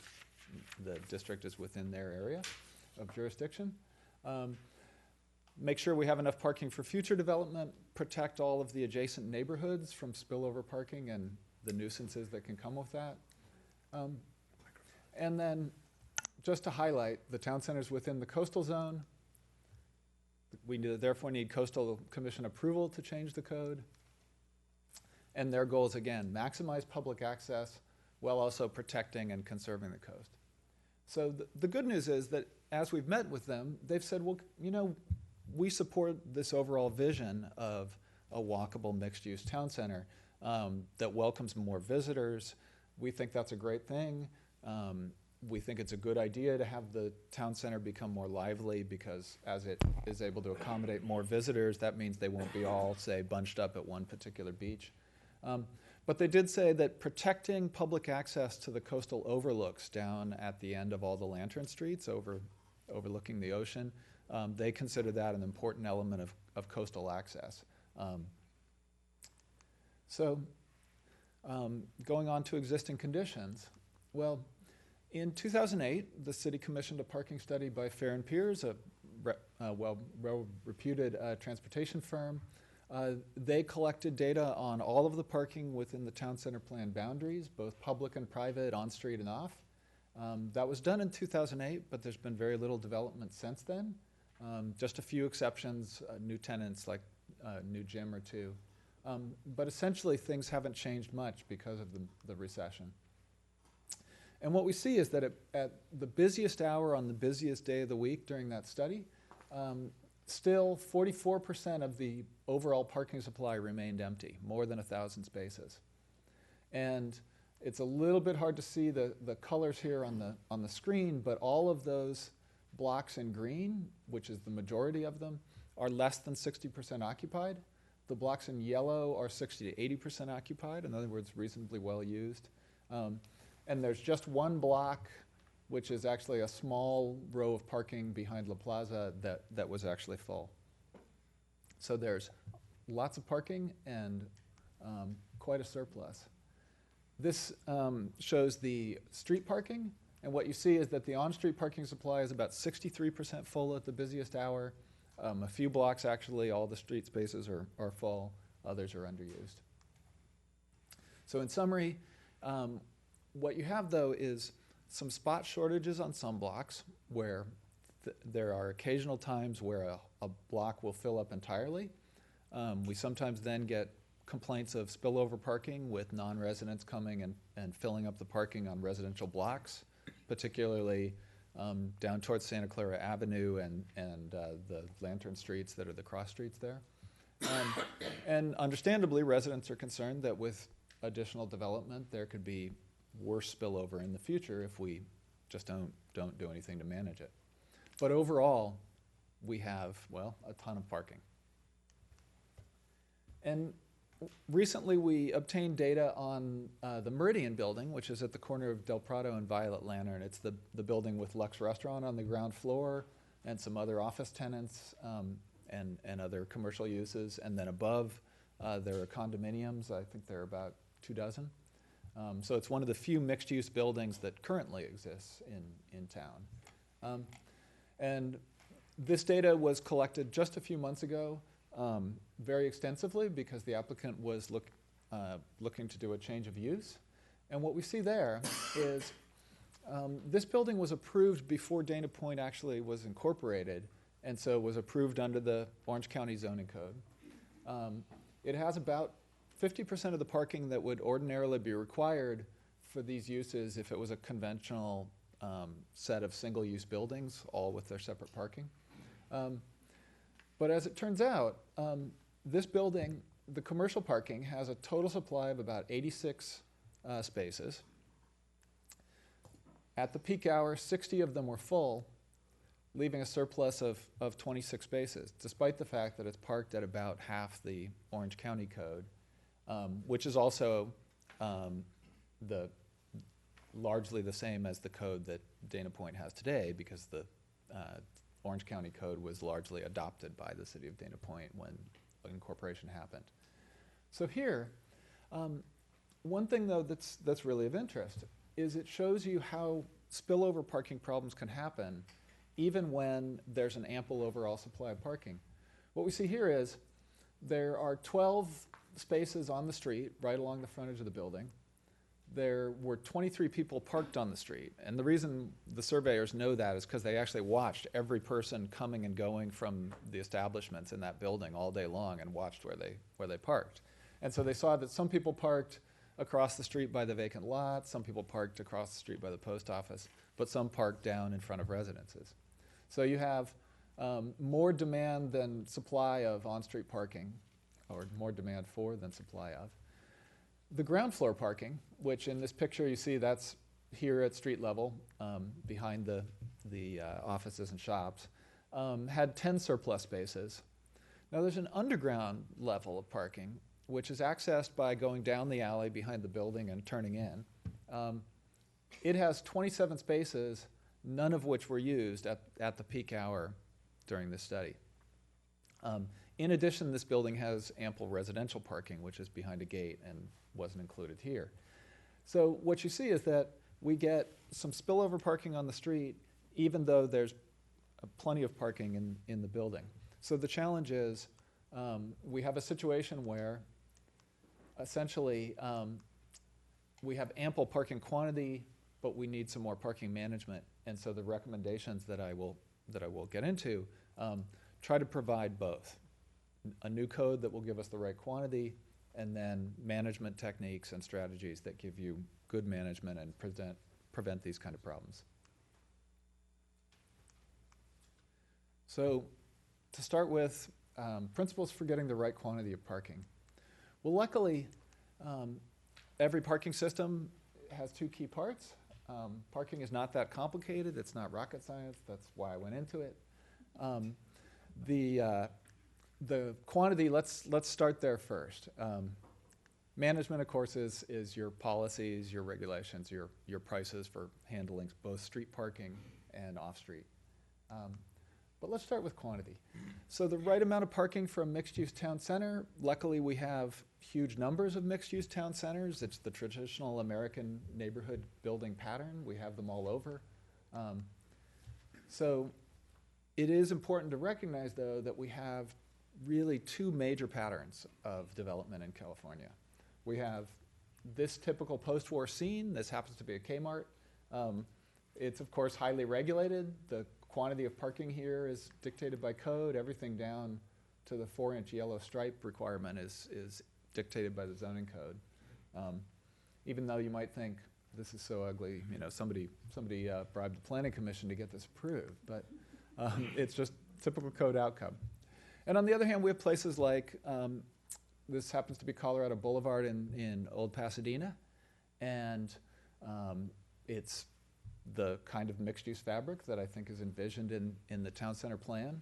the district is within their area of jurisdiction. Make sure we have enough parking for future development, protect all of the adjacent neighborhoods from spillover parking and the nuisances that can come with that. And then just to highlight, the town centers within the coastal zone, we therefore need Coastal Commission approval to change the code. And their goals, again, maximize public access while also protecting and conserving the coast. So the good news is that as we've met with them, they've said, well, we support this overall vision of a walkable mixed-use town center that welcomes more visitors. We think that's a great thing. We think it's a good idea to have the town center become more lively because as it is able to accommodate more visitors, that means they won't be all, say, bunched up at one particular beach. But they did say that protecting public access to the coastal overlooks down at the end of all the lantern streets overlooking the ocean, they consider that an important element of coastal access. Going on to existing conditions, well, In 2008, the city commissioned a parking study by Fair and Peers, a well-reputed transportation firm. They collected data on all of the parking within the town center plan boundaries, both public and private, on-street and off. That was done in 2008, but there's been very little development since then. Just a few exceptions, new tenants like new gym or two. But essentially things haven't changed much because of the recession. And what we see is that at the busiest hour on the busiest day of the week during that study, still 44% of the overall parking supply remained empty, more than 1,000 spaces. And it's a little bit hard to see the colors here on the screen, but all of those blocks in green, which is the majority of them, are less than 60% occupied. The blocks in yellow are 60 to 80% occupied, in other words, reasonably well used. And there's just one block, which is actually a small row of parking behind La Plaza that was actually full. So there's lots of parking and quite a surplus. This shows the street parking, and what you see is that the on-street parking supply is about 63% full at the busiest hour. A few blocks, actually, all the street spaces are full. Others are underused. So in summary, what you have, though, is some spot shortages on some blocks where there are occasional times where a block will fill up entirely. We sometimes then get complaints of spillover parking with non-residents coming and filling up the parking on residential blocks, particularly down towards Santa Clara Avenue and the Lantern Streets that are the cross streets there. And understandably, residents are concerned that with additional development, there could be worse spillover in the future if we just don't do anything to manage it. But overall, we have, well, a ton of parking. And recently we obtained data on the Meridian building, which is at the corner of Del Prado and Violet Lantern. It's the building with Lux Restaurant on the ground floor and some other office tenants and other commercial uses. And then above, there are condominiums. I think there are about 24. So it's one of the few mixed-use buildings that currently exists in town. And this data was collected just a few months ago, very extensively, because the applicant was looking to do a change of use. And what we see there is this building was approved before Dana Point actually was incorporated, and so was approved under the Orange County zoning code. It has about 50% of the parking that would ordinarily be required for these uses if it was a conventional set of single-use buildings, all with their separate parking. But as it turns out, this building, the commercial parking, has a total supply of about 86 spaces. At the peak hour, 60 of them were full, leaving a surplus of 26 spaces, despite the fact that it's parked at about half the Orange County code. Which is also largely the same as the code that Dana Point has today, because the Orange County code was largely adopted by the city of Dana Point when incorporation happened. So here, one thing though that's really of interest is it shows you how spillover parking problems can happen even when there's an ample overall supply of parking. What we see here is there are 12 spaces on the street right along the frontage of the building. There were 23 people parked on the street, and the reason the surveyors know that is because they actually watched every person coming and going from the establishments in that building all day long and watched where they parked. And so they saw that some people parked across the street by the vacant lot, some people parked across the street by the post office, but some parked down in front of residences. So you have more demand than supply of on-street parking, or more demand for than supply of. The ground floor parking, which in this picture you see that's here at street level behind the offices and shops, had 10 surplus spaces. Now there's an underground level of parking, which is accessed by going down the alley behind the building and turning in. It has 27 spaces, none of which were used at the peak hour during this study. In addition, this building has ample residential parking, which is behind a gate and wasn't included here. So what you see is that we get some spillover parking on the street, even though there's plenty of parking in the building. So the challenge is we have a situation where essentially we have ample parking quantity, but we need some more parking management. And so the recommendations that I will get into try to provide both. A new code that will give us the right quantity, and then management techniques and strategies that give you good management and prevent these kind of problems. So to start with, principles for getting the right quantity of parking. Well, luckily, every parking system has two key parts. Parking is not that complicated. It's not rocket science. That's why I went into it. The quantity, let's start there first. Management, of course, is your policies, your regulations, your prices for handling both street parking and off-street. But let's start with quantity. So the right amount of parking for a mixed-use town center, luckily we have huge numbers of mixed-use town centers. It's the traditional American neighborhood building pattern. We have them all over. So it is important to recognize, though, that we have really two major patterns of development in California. We have this typical post-war scene. This happens to be a Kmart. It's, of course, highly regulated. The quantity of parking here is dictated by code. Everything down to the 4-inch yellow stripe requirement is dictated by the zoning code. Even though you might think, this is so ugly, you know, somebody bribed the planning commission to get this approved, but it's just typical code outcome. And on the other hand, we have places like, this happens to be Colorado Boulevard in Old Pasadena, and it's the kind of mixed-use fabric that I think is envisioned in the town center plan.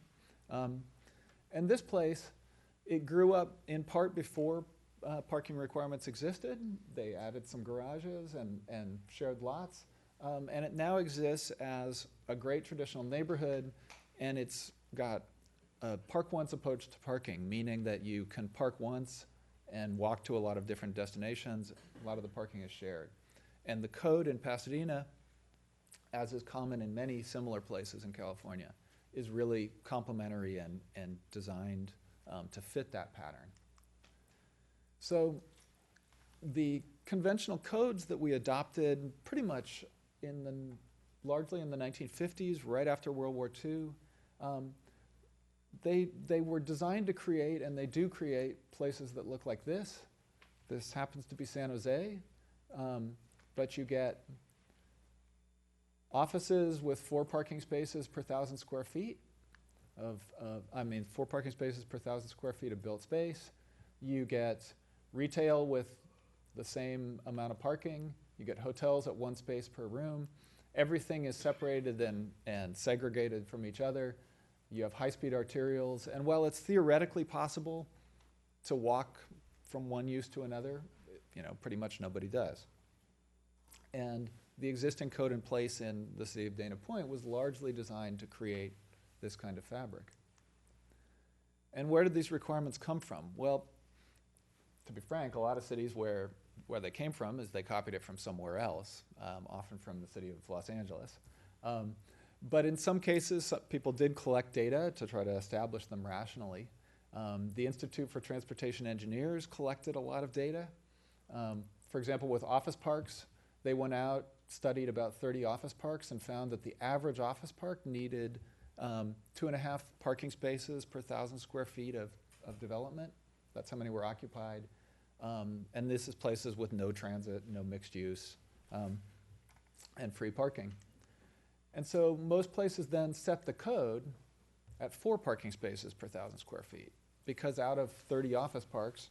And this place, it grew up in part before parking requirements existed. They added some garages and shared lots, and it now exists as a great traditional neighborhood, and it's got a park once approach to parking, meaning that you can park once and walk to a lot of different destinations. A lot of the parking is shared. And the code in Pasadena, as is common in many similar places in California, is really complementary and designed to fit that pattern. So the conventional codes that we adopted pretty much largely in the 1950s, right after World War II, they were designed to create, and they do create, places that look like this. This happens to be San Jose, but you get offices with 4 parking spaces per 1,000 square feet 4 parking spaces per 1,000 square feet of built space. You get retail with the same amount of parking. You get hotels at 1 space per room. Everything is separated and segregated from each other. You have high-speed arterials, and while it's theoretically possible to walk from one use to another, pretty much nobody does. And the existing code in place in the city of Dana Point was largely designed to create this kind of fabric. And where did these requirements come from? Well, to be frank, a lot of cities where they came from is they copied it from somewhere else, often from the city of Los Angeles. But in some cases, people did collect data to try to establish them rationally. The Institute for Transportation Engineers collected a lot of data. For example, with office parks, they went out, studied about 30 office parks, and found that the average office park needed 2.5 parking spaces per 1,000 square feet of development. That's how many were occupied. And this is places with no transit, no mixed use, and free parking. And so most places then set the code at 4 parking spaces per 1,000 square feet, because out of 30 office parks,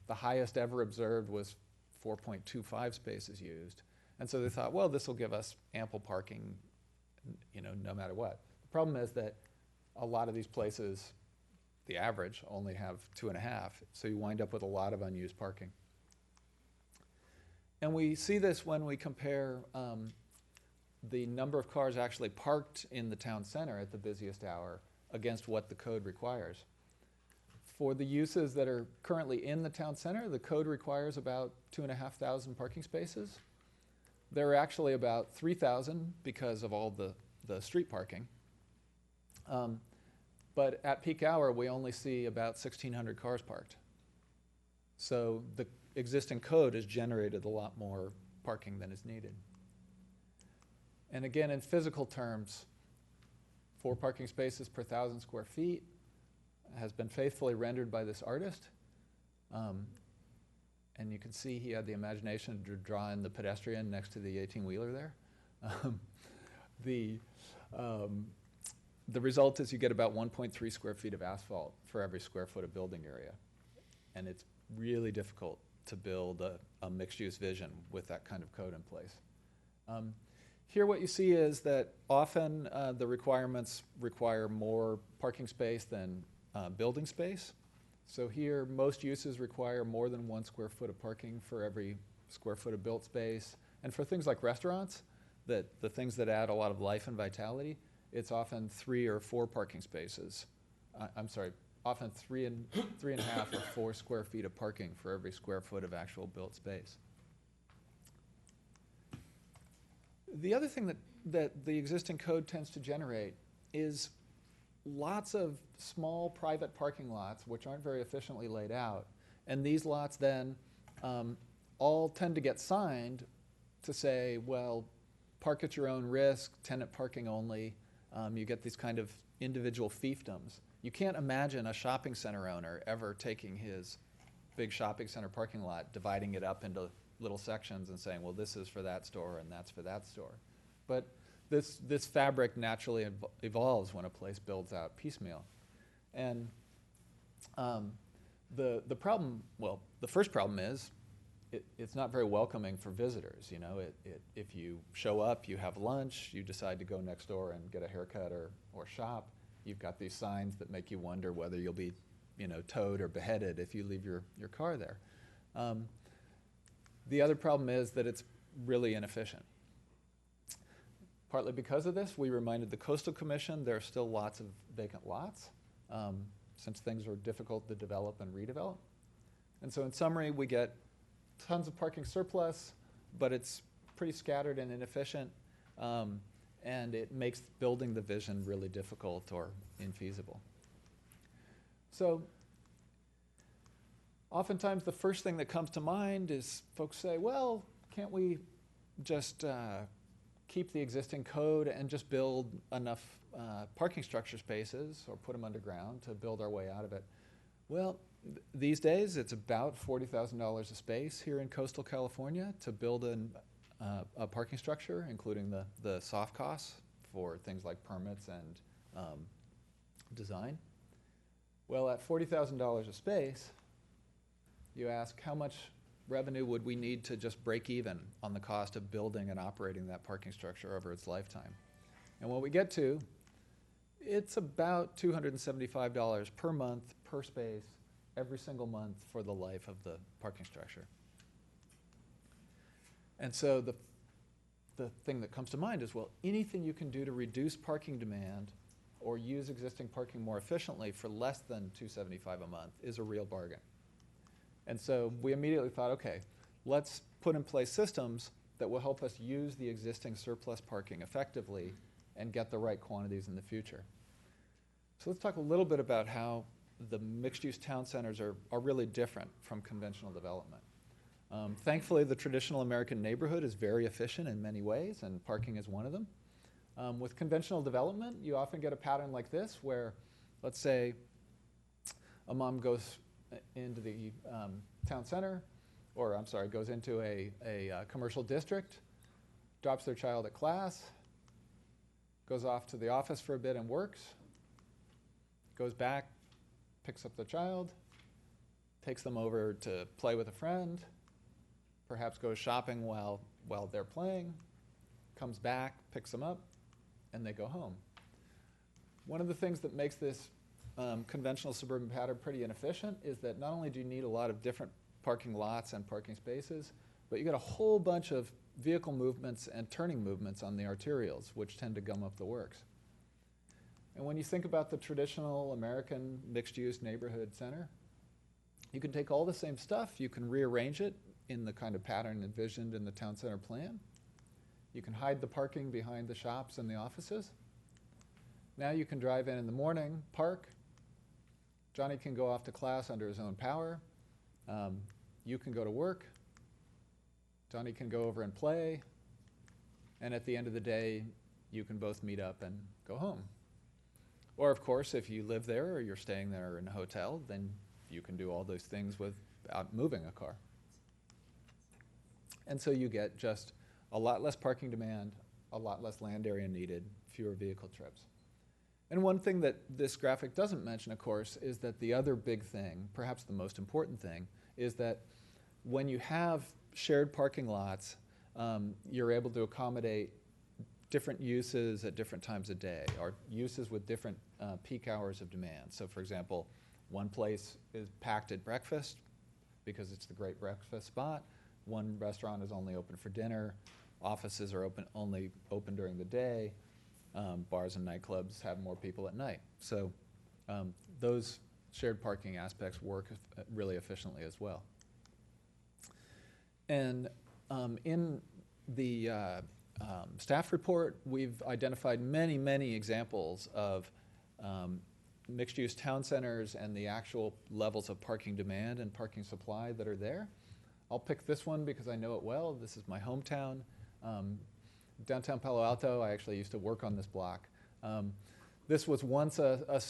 the highest ever observed was 4.25 spaces used. And so they thought, well, this will give us ample parking, no matter what. The problem is that a lot of these places, the average, only have 2.5, so you wind up with a lot of unused parking. And we see this when we compare the number of cars actually parked in the town center at the busiest hour against what the code requires. For the uses that are currently in the town center, the code requires about 2,500 parking spaces. there are actually about 3,000 because of all the street parking. But at peak hour, we only see about 1,600 cars parked. So the existing code has generated a lot more parking than is needed. And again, in physical terms, 4 parking spaces per 1,000 square feet has been faithfully rendered by this artist. And you can see he had the imagination to draw in the pedestrian next to the 18-wheeler there. The result is you get about 1.3 square feet of asphalt for every square foot of building area. And it's really difficult to build a mixed-use vision with that kind of code in place. Here what you see is that often the requirements require more parking space than building space. So here most uses require more than 1 square foot of parking for every square foot of built space. And for things like restaurants, the things that add a lot of life and vitality, it's often 3 or 4 parking spaces. Often 3.5 or 4 square feet of parking for every square foot of actual built space. The other thing that the existing code tends to generate is lots of small private parking lots which aren't very efficiently laid out. And these lots then all tend to get signed to say, well, park at your own risk, tenant parking only. You get these kind of individual fiefdoms. You can't imagine a shopping center owner ever taking his big shopping center parking lot, dividing it up into little sections and saying, well, this is for that store and that's for that store. But this fabric naturally evolves when a place builds out piecemeal. And the problem, well, the first problem is it's not very welcoming for visitors. You know, if you show up, you have lunch, you decide to go next door and get a haircut or shop, you've got these signs that make you wonder whether you'll be, towed or beheaded if you leave your car there. The other problem is that it's really inefficient. Partly because of this, we reminded the Coastal Commission there are still lots of vacant lots since things are difficult to develop and redevelop. And so in summary, we get tons of parking surplus, but it's pretty scattered and inefficient, and it makes building the vision really difficult or infeasible. So oftentimes the first thing that comes to mind is folks say, well, can't we just keep the existing code and just build enough parking structure spaces or put them underground to build our way out of it? Well, these days it's about $40,000 a space here in coastal California to build a parking structure, including the soft costs for things like permits and design. Well, at $40,000 a space, you ask how much revenue would we need to just break even on the cost of building and operating that parking structure over its lifetime. And what we get to, it's about $275 per month per space every single month for the life of the parking structure. And so the thing that comes to mind is, well, anything you can do to reduce parking demand or use existing parking more efficiently for less than $275 a month is a real bargain. And so we immediately thought, okay, let's put in place systems that will help us use the existing surplus parking effectively and get the right quantities in the future. So let's talk a little bit about how the mixed-use town centers are really different from conventional development. Thankfully, the traditional American neighborhood is very efficient in many ways, and parking is one of them. With conventional development, you often get a pattern like this where, let's say, a mom goes into the town center, or I'm sorry, goes into a commercial district, drops their child at class, goes off to the office for a bit and works, goes back, picks up the child, takes them over to play with a friend, perhaps goes shopping while they're playing, comes back, picks them up, and they go home. One of the things that makes this conventional suburban pattern pretty inefficient is that not only do you need a lot of different parking lots and parking spaces, but you get a whole bunch of vehicle movements and turning movements on the arterials, which tend to gum up the works. And when you think about the traditional American mixed-use neighborhood center, you can take all the same stuff, you can rearrange it in the kind of pattern envisioned in the town center plan, You can hide the parking behind the shops and the offices. Now you can drive in the morning, park. Johnny can go off to class under his own power. You can go to work. Johnny can go over and play. And at the end of the day, you can both meet up and go home. Or, of course, if you live there or you're staying there in a hotel, then you can do all those things without moving a car. And so you get just a lot less parking demand, a lot less land area needed, fewer vehicle trips. And one thing that this graphic doesn't mention, of course, is that the other big thing, perhaps the most important thing, is that when you have shared parking lots, you're able to accommodate different uses at different times of day, or uses with different peak hours of demand. So, for example, one place is packed at breakfast because it's the great breakfast spot. One restaurant is only open for dinner. Offices are only open during the day. Bars and nightclubs have more people at night. So those shared parking aspects work really efficiently as well. And in the staff report, we've identified many, many examples of mixed-use town centers and the actual levels of parking demand and parking supply that are there. I'll pick this one because I know it well. This is my hometown. Downtown Palo Alto, I actually used to work on this block. This was once a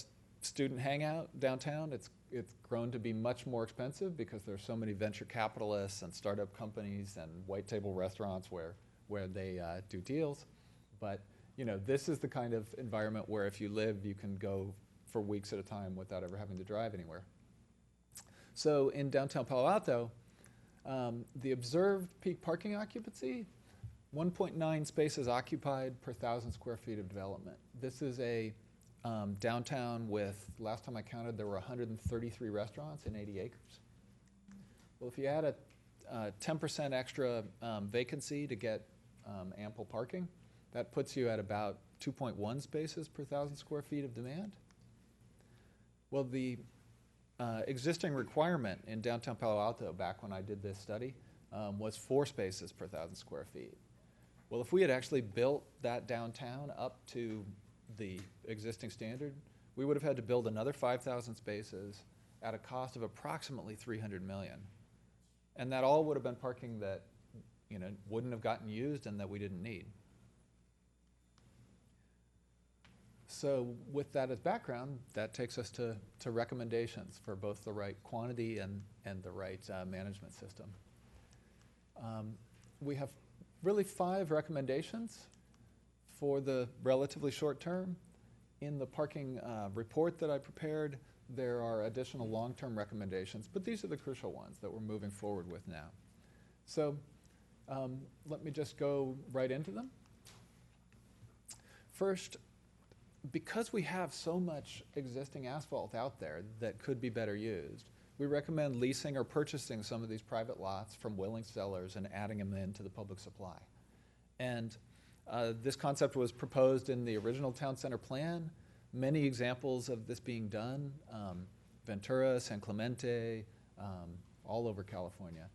student hangout downtown. It's grown to be much more expensive because there's so many venture capitalists and startup companies and white table restaurants where they do deals. But this is the kind of environment where if you live, you can go for weeks at a time without ever having to drive anywhere. So in downtown Palo Alto, the observed peak parking occupancy, 1.9 spaces occupied per 1,000 square feet of development. This is a downtown with, last time I counted, there were 133 restaurants in 80 acres. Well, if you add a 10% extra vacancy to get ample parking, that puts you at about 2.1 spaces per 1,000 square feet of demand. Well, the existing requirement in downtown Palo Alto back when I did this study was 4 spaces per 1,000 square feet. Well, if we had actually built that downtown up to the existing standard, we would have had to build another 5,000 spaces at a cost of approximately $300 million. And that all would have been parking that wouldn't have gotten used and that we didn't need. So with that as background, that takes us to recommendations for both the right quantity and the right management system. We have really 5 recommendations for the relatively short term. In the parking report that I prepared, there are additional long-term recommendations, but these are the crucial ones that we're moving forward with now. So let me just go right into them. First, because we have so much existing asphalt out there that could be better used, we recommend leasing or purchasing some of these private lots from willing sellers and adding them into the public supply. And this concept was proposed in the original town center plan. Many examples of this being done, Ventura, San Clemente, all over California.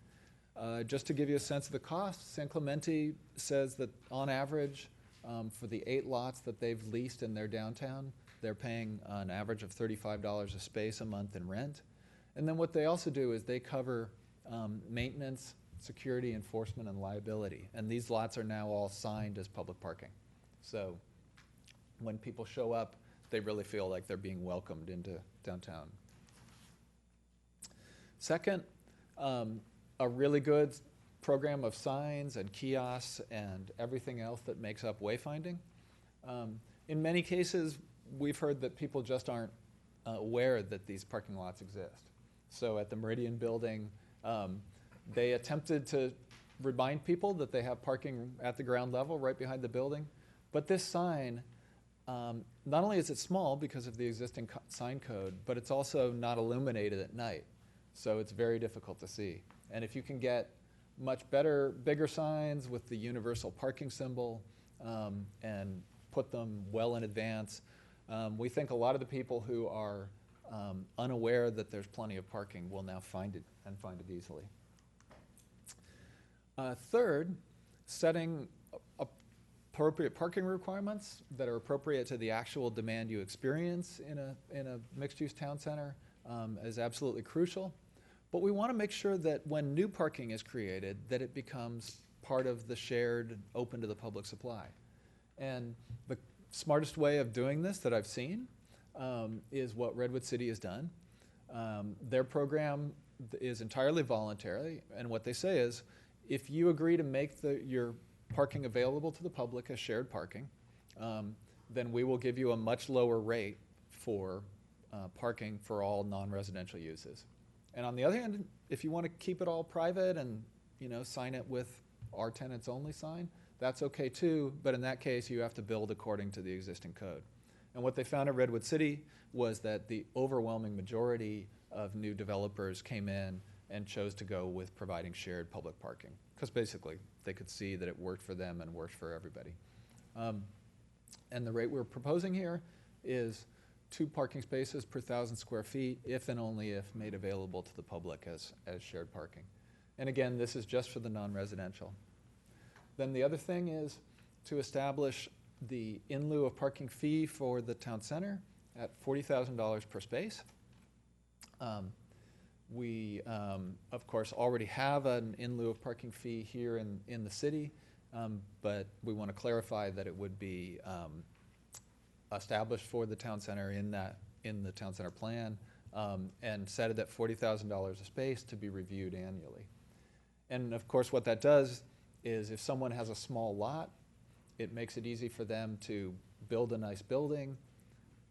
Just to give you a sense of the cost, San Clemente says that on average, for the 8 lots that they've leased in their downtown, they're paying an average of $35 a space a month in rent. And then what they also do is they cover maintenance, security, enforcement, and liability. And these lots are now all signed as public parking. So when people show up, they really feel like they're being welcomed into downtown. Second, a really good program of signs and kiosks and everything else that makes up wayfinding. In many cases, we've heard that people just aren't aware that these parking lots exist. So at the Meridian building, they attempted to remind people that they have parking at the ground level right behind the building. But this sign, not only is it small because of the existing sign code, but it's also not illuminated at night. So it's very difficult to see. And if you can get much better, bigger signs with the universal parking symbol and put them well in advance, we think a lot of the people who are unaware that there's plenty of parking will now find it and find it easily. Third, setting appropriate parking requirements that are appropriate to the actual demand you experience in a mixed-use town center is absolutely crucial. But we want to make sure that when new parking is created, that it becomes part of the shared, open to the public supply. And the smartest way of doing this that I've seen is what Redwood City has done. Their program is entirely voluntary, and what they say is, if you agree to make your parking available to the public as shared parking, then we will give you a much lower rate for parking for all non-residential uses. And on the other hand, if you want to keep it all private and sign it with our tenants only sign, that's okay too, but in that case you have to build according to the existing code. And what they found at Redwood City was that the overwhelming majority of new developers came in and chose to go with providing shared public parking, because basically they could see that it worked for them and worked for everybody. And the rate we're proposing here is 2 parking spaces per 1,000 square feet, if and only if made available to the public as shared parking. And again, this is just for the non-residential. Then the other thing is to establish the in lieu of parking fee for the town center at $40,000 per space. We, of course, already have an in lieu of parking fee here in the city, but we want to clarify that it would be established for the town center in the town center plan, and set it at $40,000 a space to be reviewed annually. And of course, what that does is if someone has a small lot, it makes it easy for them to build a nice building,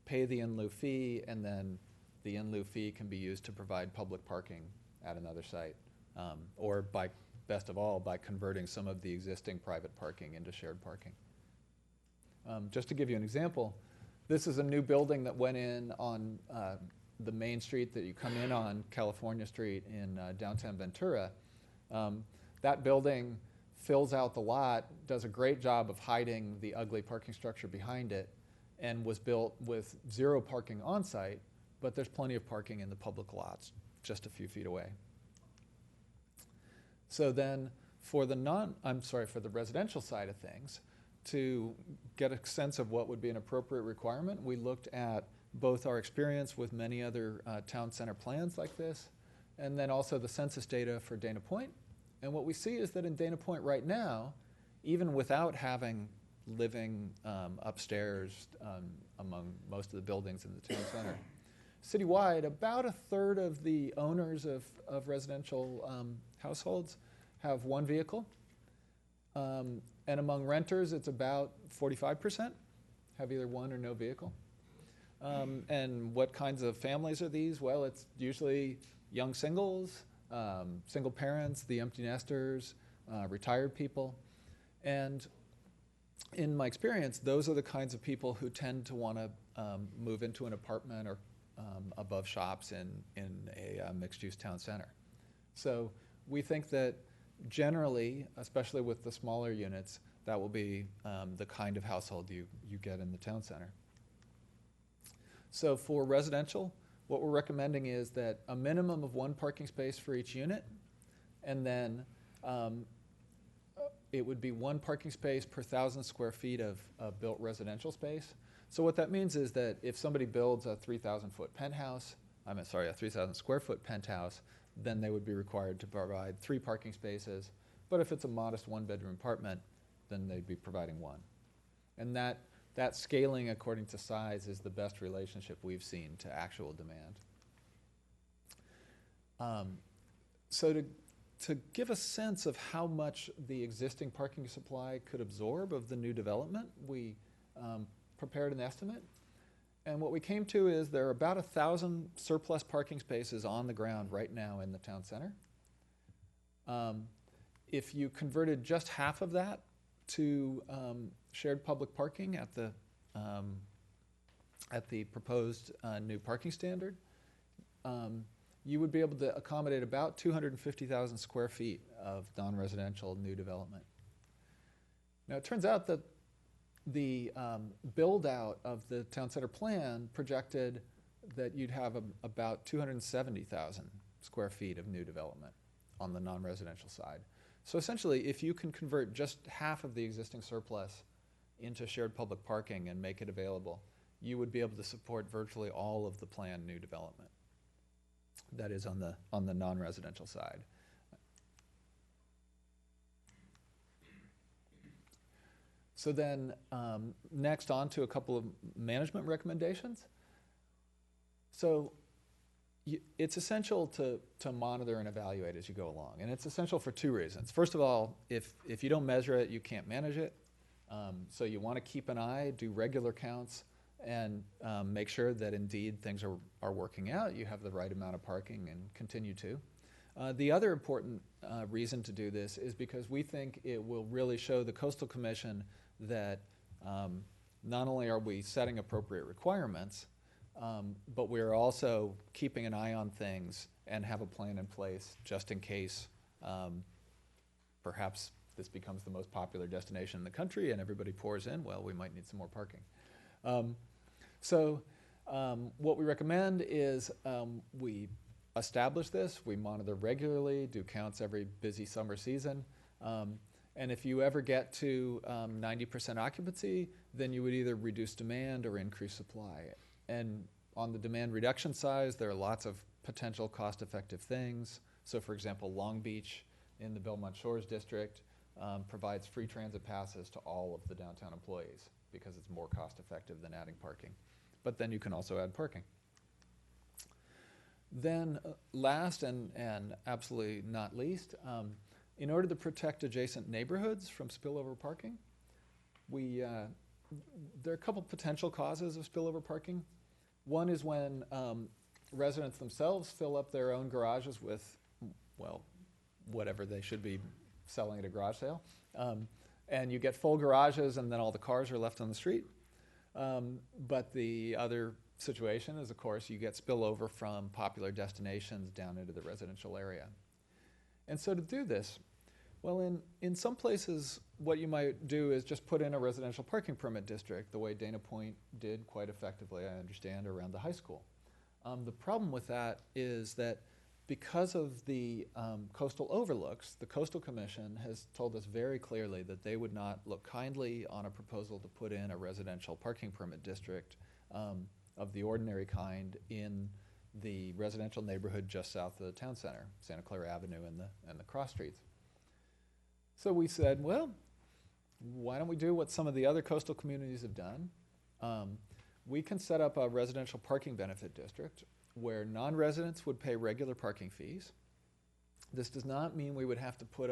pay the in lieu fee, and then the in lieu fee can be used to provide public parking at another site, or best of all, by converting some of the existing private parking into shared parking. Just to give you an example, this is a new building that went in on the main street that you come in on, California Street in downtown Ventura. That building fills out the lot, does a great job of hiding the ugly parking structure behind it, and was built with 0 parking on site, but there's plenty of parking in the public lots just a few feet away. So then for the residential side of things, to get a sense of what would be an appropriate requirement, we looked at both our experience with many other town center plans like this, and then also the census data for Dana Point. And what we see is that in Dana Point right now, even without having living upstairs among most of the buildings in the town center, citywide, about 1/3 of the owners of residential households have 1 vehicle. And among renters, it's about 45% have either 1 or no vehicle. And what kinds of families are these? Well, it's usually young singles, single parents, the empty nesters, retired people. And in my experience, those are the kinds of people who tend to want to move into an apartment or above shops in a mixed-use town center. So we think that generally, especially with the smaller units, that will be the kind of household you get in the town center. So for residential, what we're recommending is that a minimum of 1 parking space for each unit, and then it would be 1 parking space per 1,000 square feet of built residential space. So what that means is that if somebody builds a 3,000 square foot penthouse, then they would be required to provide 3 parking spaces. But if it's a modest 1-bedroom apartment, then they'd be providing 1. And that scaling according to size is the best relationship we've seen to actual demand. So to give a sense of how much the existing parking supply could absorb of the new development, we prepared an estimate. And what we came to is there are about 1,000 surplus parking spaces on the ground right now in the town center. If you converted just half of that to shared public parking at the proposed new parking standard, you would be able to accommodate about 250,000 square feet of non-residential new development. Now, it turns out that the build-out of the town center plan projected that you'd have about 270,000 square feet of new development on the non-residential side. So essentially, if you can convert just half of the existing surplus into shared public parking and make it available, you would be able to support virtually all of the planned new development. That is on the non-residential side. So then, next on to a couple of management recommendations. So it's essential to monitor and evaluate as you go along, and it's essential for two reasons. First of all, if you don't measure it, you can't manage it. So you want to keep an eye, do regular counts, and make sure that indeed things are working out. You have the right amount of parking and continue to. The other important reason to do this is because we think it will really show the Coastal Commission that not only are we setting appropriate requirements, but we're also keeping an eye on things and have a plan in place just in case perhaps this becomes the most popular destination in the country and everybody pours in. Well, we might need some more parking. So what we recommend is we establish this, we monitor regularly, do counts every busy summer season. And if you ever get to 90% occupancy, then you would either reduce demand or increase supply. And on the demand reduction side, there are lots of potential cost-effective things. So for example, Long Beach in the Belmont Shores District provides free transit passes to all of the downtown employees because it's more cost-effective than adding parking. But then you can also add parking. Then last and absolutely not least, in order to protect adjacent neighborhoods from spillover parking, there are a couple potential causes of spillover parking. One is when residents themselves fill up their own garages with, well, whatever they should be selling at a garage sale. And you get full garages and then all the cars are left on the street. But the other situation is, of course, you get spillover from popular destinations down into the residential area. And so to do this, well, in some places, what you might do is just put in a residential parking permit district, the way Dana Point did quite effectively, I understand, around the high school. The problem with that is that because of the coastal overlooks, the Coastal Commission has told us very clearly that they would not look kindly on a proposal to put in a residential parking permit district of the ordinary kind in the residential neighborhood just south of the town center, Santa Clara Avenue and the cross streets. So we said, well, why don't we do what some of the other coastal communities have done? We can set up a residential parking benefit district where non-residents would pay regular parking fees. This does not mean we would have to put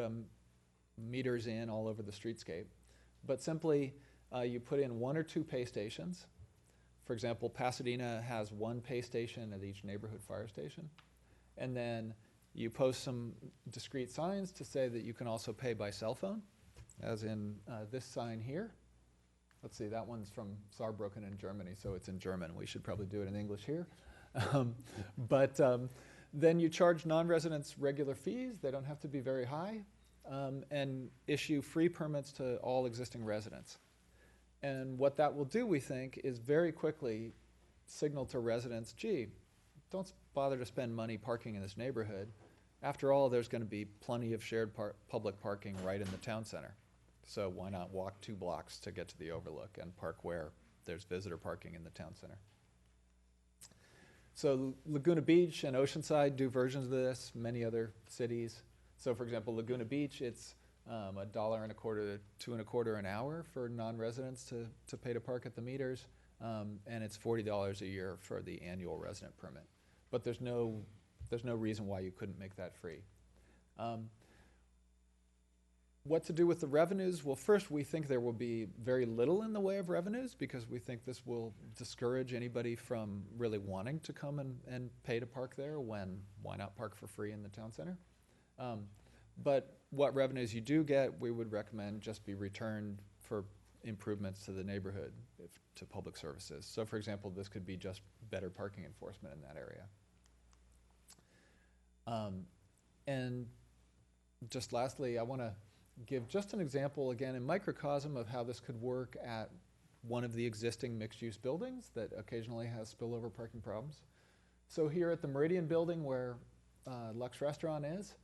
meters in all over the streetscape, but simply you put in 1 or 2 pay stations. For example, Pasadena has 1 pay station at each neighborhood fire station. And then you post some discrete signs to say that you can also pay by cell phone, as in this sign here. Let's see, that one's from Saarbrücken in Germany, so it's in German. We should probably do it in English here. But then you charge non-residents regular fees. They don't have to be very high, and issue free permits to all existing residents. And what that will do, we think, is very quickly signal to residents, gee, don't bother to spend money parking in this neighborhood. After all, there's going to be plenty of shared public parking right in the town center. So why not walk 2 blocks to get to the overlook and park where there's visitor parking in the town center? So Laguna Beach and Oceanside do versions of this, many other cities. So for example, Laguna Beach, it's $1.25 to $2.25 an hour for non-residents to pay to park at the meters, and it's $40 a year for the annual resident permit. But there's no reason why you couldn't make that free. What to do with the revenues? Well, first, we think there will be very little in the way of revenues because we think this will discourage anybody from really wanting to come and pay to park there when why not park for free in the town center? But what revenues you do get, we would recommend just be returned for improvements to the neighborhood, to public services. So for example, this could be just better parking enforcement in that area. And just lastly, I want to give just an example, again, in microcosm of how this could work at one of the existing mixed-use buildings that occasionally has spillover parking problems. So here at the Meridian building where Lux Restaurant is,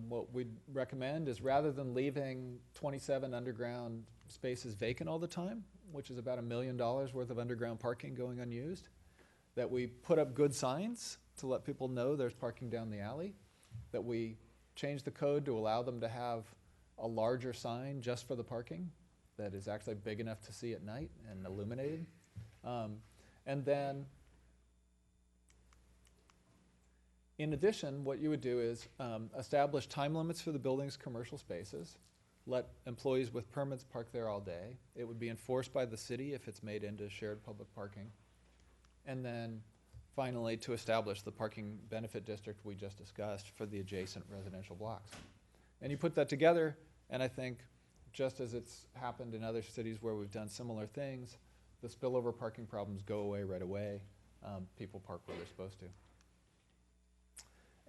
what we'd recommend is rather than leaving 27 underground spaces vacant all the time, which is about $1 million worth of underground parking going unused, that we put up good signs to let people know there's parking down the alley, that we change the code to allow them to have a larger sign just for the parking that is actually big enough to see at night and illuminated. And then, in addition, what you would do is establish time limits for the building's commercial spaces, let employees with permits park there all day. It would be enforced by the city if it's made into shared public parking. And then finally, to establish the parking benefit district we just discussed for the adjacent residential blocks. And you put that together, and I think just as it's happened in other cities where we've done similar things, the spillover parking problems go away right away. People park where they're supposed to.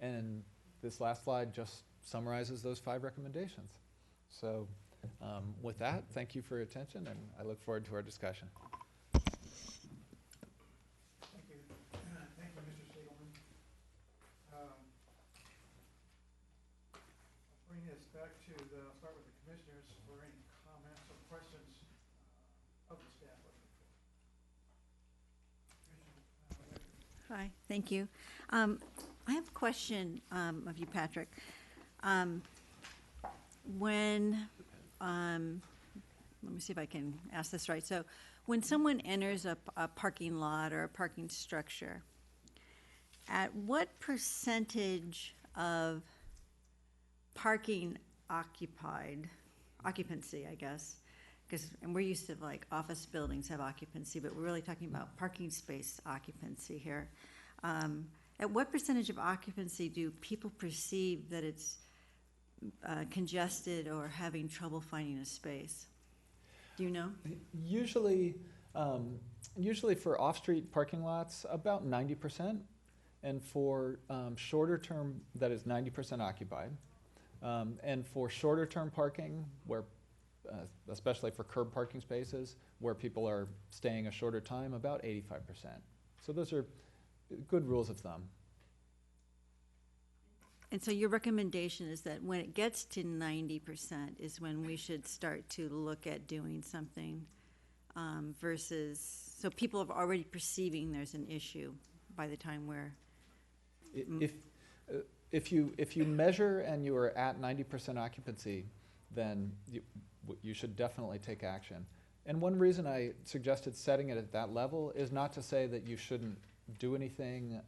And this last slide just summarizes those 5 recommendations. So with that, thank you for your attention, and I look forward to our discussion. Thank you. Thank you, Mr. Siegelman. I'll bring this back to I'll start with the commissioners for any comments or questions of the staff. Hi, thank you. I have a question of you, Patrick. Let me see if I can ask this right. So when someone enters a parking lot or a parking structure, at what percentage of parking occupancy, I guess, and we're used to like office buildings have occupancy, but we're really talking about parking space occupancy here. At what percentage of occupancy do people perceive that it's congested or having trouble finding a space? Do you know? Usually for off-street parking lots, about 90%, and for shorter term, that is 90% occupied. And for shorter term parking, where especially for curb parking spaces, where people are staying a shorter time, about 85%. So those are good rules of thumb. And so your recommendation is that when it gets to 90% is when we should start to look at doing something versus, so people are already perceiving there's an issue by the time we're... If you measure and you are at 90% occupancy, then you should definitely take action. And one reason I suggested setting it at that level is not to say that you shouldn't do anything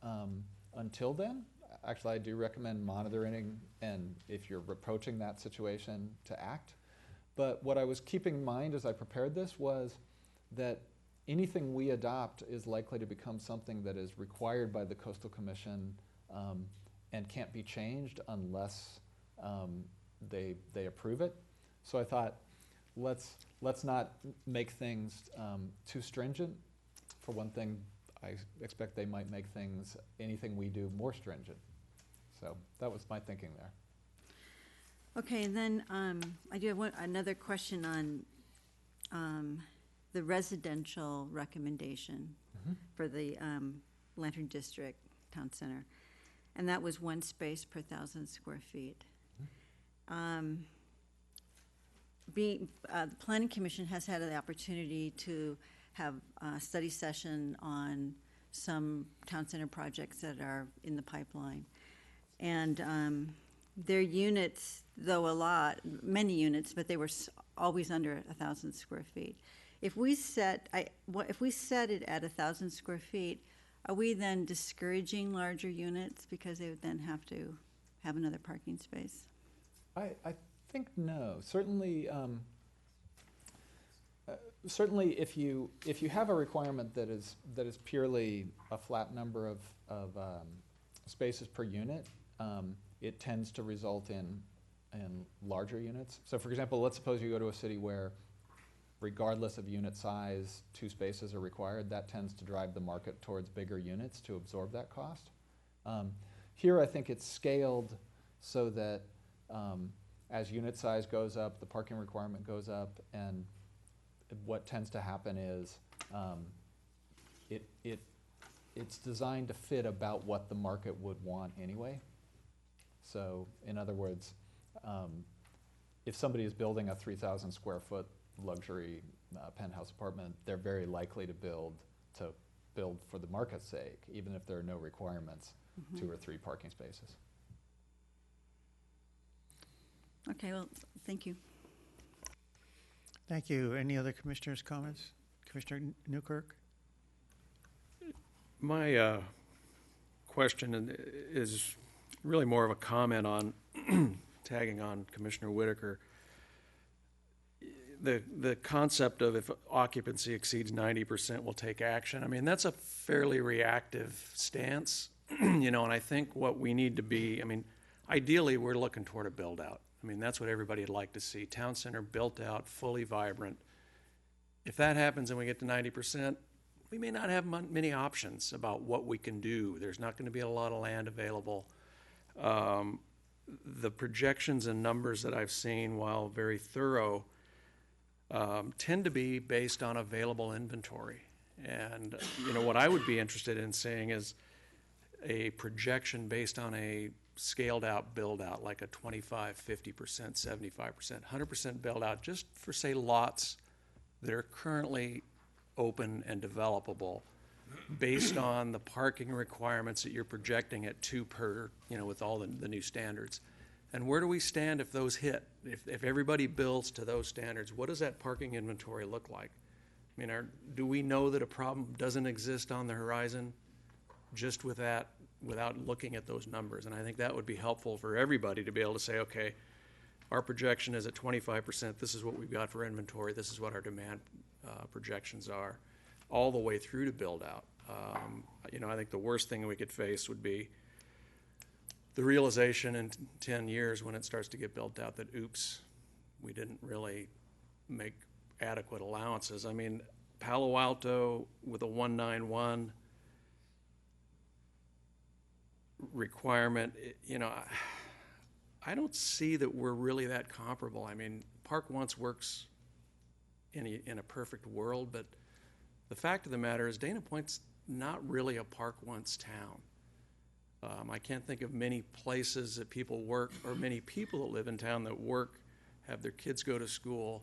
until then. Actually, I do recommend monitoring, and if you're approaching that situation, to act. But what I was keeping in mind as I prepared this was that anything we adopt is likely to become something that is required by the Coastal Commission and can't be changed unless they approve it. So I thought, let's not make things too stringent. For one thing, I expect they might make anything we do, more stringent. So that was my thinking there. Okay, and then I do have another question on the residential recommendation for the Lantern District Town Center. And that was 1 space per 1,000 square feet. The Planning Commission has had the opportunity to have a study session on some town center projects that are in the pipeline. And their units, though many units, but they were always under 1,000 square feet. If we set it at 1,000 square feet, are we then discouraging larger units because they would then have to have another parking space? I think no. Certainly, certainly if you have a requirement that is purely a flat number of spaces per unit, it tends to result in larger units. So for example, let's suppose you go to a city where, regardless of unit size, 2 spaces are required. That tends to drive the market towards bigger units to absorb that cost. Here I think it's scaled so that as unit size goes up, the parking requirement goes up, and what tends to happen is it's designed to fit about what the market would want anyway. So in other words, if somebody is building a 3,000 square foot luxury penthouse apartment, they're very likely to build for the market's sake, even if there are no requirements, 2 or 3 parking spaces. Okay, well, thank you. Thank you. Any other commissioners' comments? Commissioner Newkirk? My question is really more of a comment on tagging on Commissioner Whitaker. The concept of if occupancy exceeds 90%, we'll take action. I mean, that's a fairly reactive stance, you know, and I think what we need to be, I mean, ideally, we're looking toward a build-out. I mean, that's what everybody would like to see. Town center built out, fully vibrant. If that happens and we get to 90%, we may not have many options about what we can do. There's not going to be a lot of land available. The projections and numbers that I've seen, while very thorough, tend to be based on available inventory. And, you know, what I would be interested in seeing is a projection based on a scaled out build out, like a 25, 50%, 75%, 100% build out, just for, say, lots that are currently open and developable based on the parking requirements that you're projecting at 2 per, you know, with all the new standards. And where do we stand if those hit? If everybody builds to those standards, what does that parking inventory look like? I mean, do we know that a problem doesn't exist on the horizon just with that, without looking at those numbers? And I think that would be helpful for everybody to be able to say, okay, our projection is at 25%. This is what we've got for inventory. This is what our demand projections are, all the way through to build out. You know, I think the worst thing we could face would be the realization in 10 years when it starts to get built out that, oops, we didn't really make adequate allowances. I mean, Palo Alto with a 191 requirement, you know, I don't see that we're really that comparable. I mean, Park Once works in a perfect world, but the fact of the matter is Dana Point's not really a Park Once town. I can't think of many places that people work, or many people that live in town that work, have their kids go to school,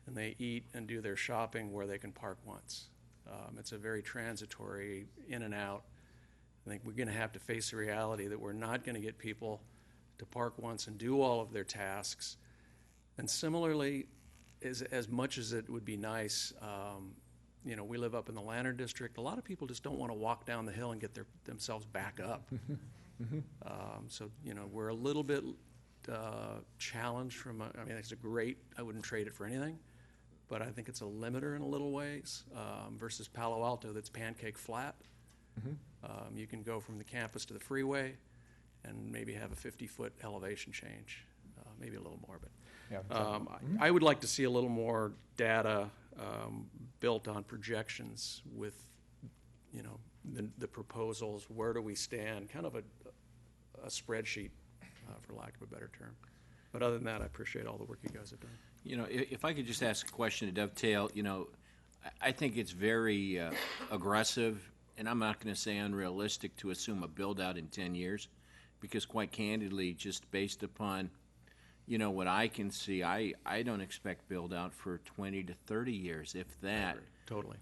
and they eat and do their shopping where they can park once. It's a very transitory in and out. I think we're going to have to face the reality that we're not going to get people to park once and do all of their tasks. And similarly, as much as it would be nice, you know, we live up in the Lantern District. A lot of people just don't want to walk down the hill and get themselves back up. So, you know, we're a little bit challenged from, I mean, it's I wouldn't trade it for anything, but I think it's a limiter in a little ways versus Palo Alto that's pancake flat. You can go from the campus to the freeway and maybe have a 50-foot elevation change, maybe a little more. But Yeah, I would like to see a little more data built on projections with, you know, the proposals. Where do we stand? Kind of a spreadsheet, for lack of a better term. But other than that, I appreciate all the work you guys have done. You know, if I could just ask a question to dovetail, you know, I think it's very aggressive, and I'm not going to say unrealistic to assume a build-out in 10 years, because quite candidly, just based upon, you know, what I can see, I don't expect build-out for 20 to 30 years, if that. Totally.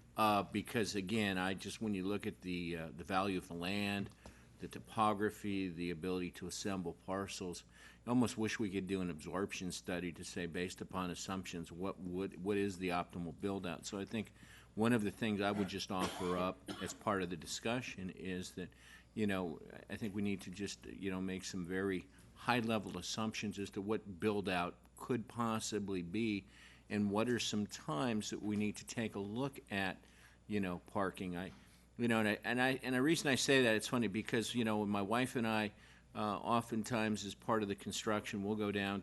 Because, again, when you look at the value of the land, the topography, the ability to assemble parcels, I almost wish we could do an absorption study to say, based upon assumptions, what is the optimal build-out. So I think one of the things I would just offer up as part of the discussion is that, you know, I think we need to just, you know, make some very high-level assumptions as to what build-out could possibly be, and what are some times that we need to take a look at, you know, parking. And the reason I say that, it's funny because, you know, my wife and I, oftentimes as part of the construction, we'll go down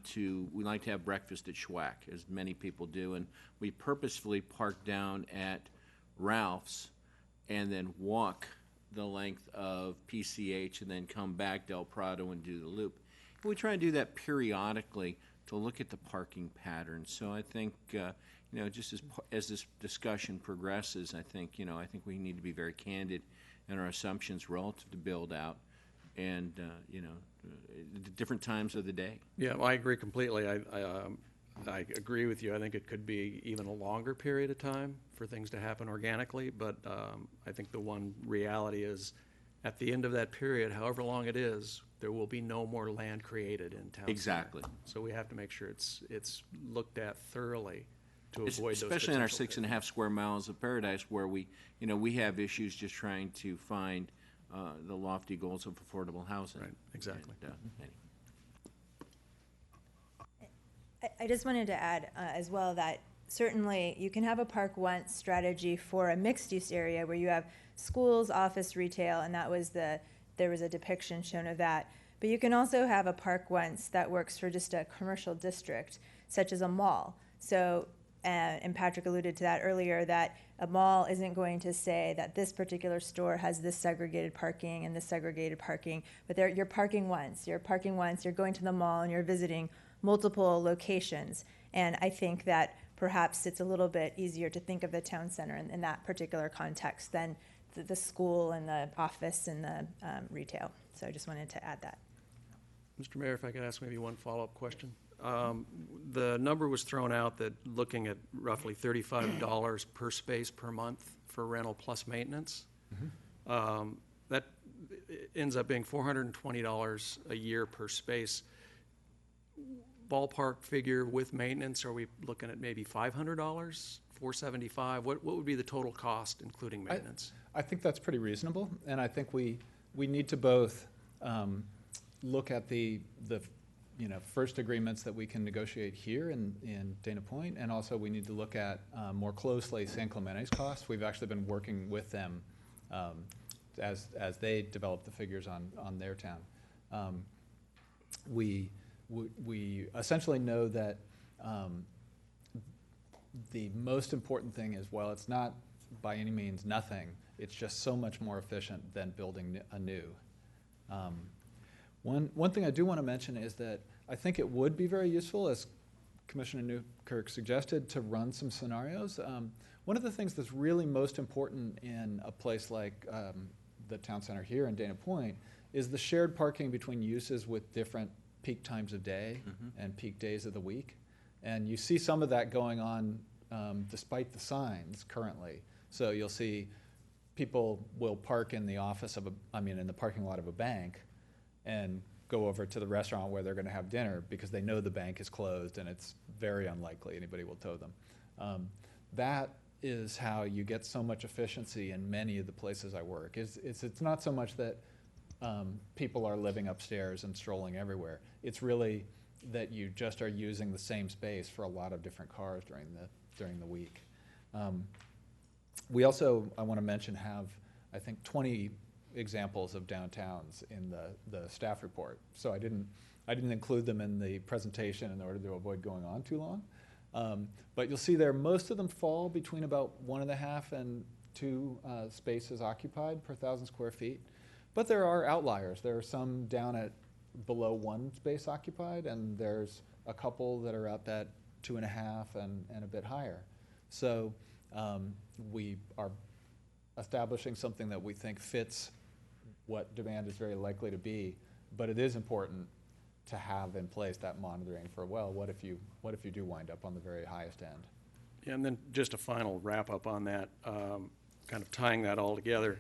we like to have breakfast at Schwack, as many people do, and we purposefully park down at Ralph's and then walk the length of PCH and then come back Del Prado and do the loop. And we try and do that periodically to look at the parking patterns. So I think, you know, just as this discussion progresses, I think we need to be very candid in our assumptions relative to build out. and, different times of the day. Yeah, well, I agree completely. I agree with you. I think it could be even a longer period of time for things to happen organically, but I think the one reality is at the end of that period, however long it is, there will be no more land created in town. Exactly. center. So we have to make sure it's looked at thoroughly to avoid those Especially in our potential 6.5 square miles of paradise where we have issues just trying to find the lofty goals of affordable housing. Right, exactly. And, I just wanted to add as well that certainly you can have a park once strategy for a mixed-use area where you have schools, office, retail, and there was a depiction shown of that. But you can also have a park once that works for just a commercial district, such as a mall. So, and Patrick alluded to that earlier, that a mall isn't going to say that this particular store has this segregated parking and this segregated parking, but you're parking once, you're going to the mall and you're visiting multiple locations. And I think that perhaps it's a little bit easier to think of the town center in that particular context than the school and the office and the retail. So I just wanted to add that. Mr. Mayor, if I could ask maybe one follow-up question. The number was thrown out that looking at roughly $35 per space per month for rental plus maintenance. That ends up being $420 a year per space. Ballpark figure with maintenance, are we looking at maybe $500, $475? What would be the total cost, including maintenance? I think that's pretty reasonable, and I think we need to both look at the first agreements that we can negotiate here in Dana Point, and also we need to look at more closely San Clemente's costs. We've actually been working with them as they develop the figures on their town. We essentially know that the most important thing is, while it's not by any means nothing, it's just so much more efficient than building anew. One thing I do want to mention is that I think it would be very useful, as Commissioner Newkirk suggested, to run some scenarios. One of the things that's really most important in a place like the town center here in Dana Point is the shared parking between uses with different peak times of day and peak days of the week. And you see some of that going on despite the signs currently. So you'll see people will park in the in the parking lot of a bank and go over to the restaurant where they're going to have dinner because they know the bank is closed and it's very unlikely anybody will tow them. That is how you get so much efficiency in many of the places I work. It's not so much that people are living upstairs and strolling everywhere. It's really that you just are using the same space for a lot of different cars during the week. We also, I want to mention, have I think 20 examples of downtowns in the staff report. So I didn't include them in the presentation in order to avoid going on too long. But you'll see there most of them fall between about 1.5 and 2 spaces occupied per 1,000 square feet. But there are outliers. There are some down at below 1 space occupied, and there's a couple that are up at 2.5 and a bit higher. So we are establishing something that we think fits what demand is very likely to be, but it is important to have in place that monitoring for, well, what if you do wind up on the very highest end? Yeah, and then just a final wrap up on that, kind of tying that all together.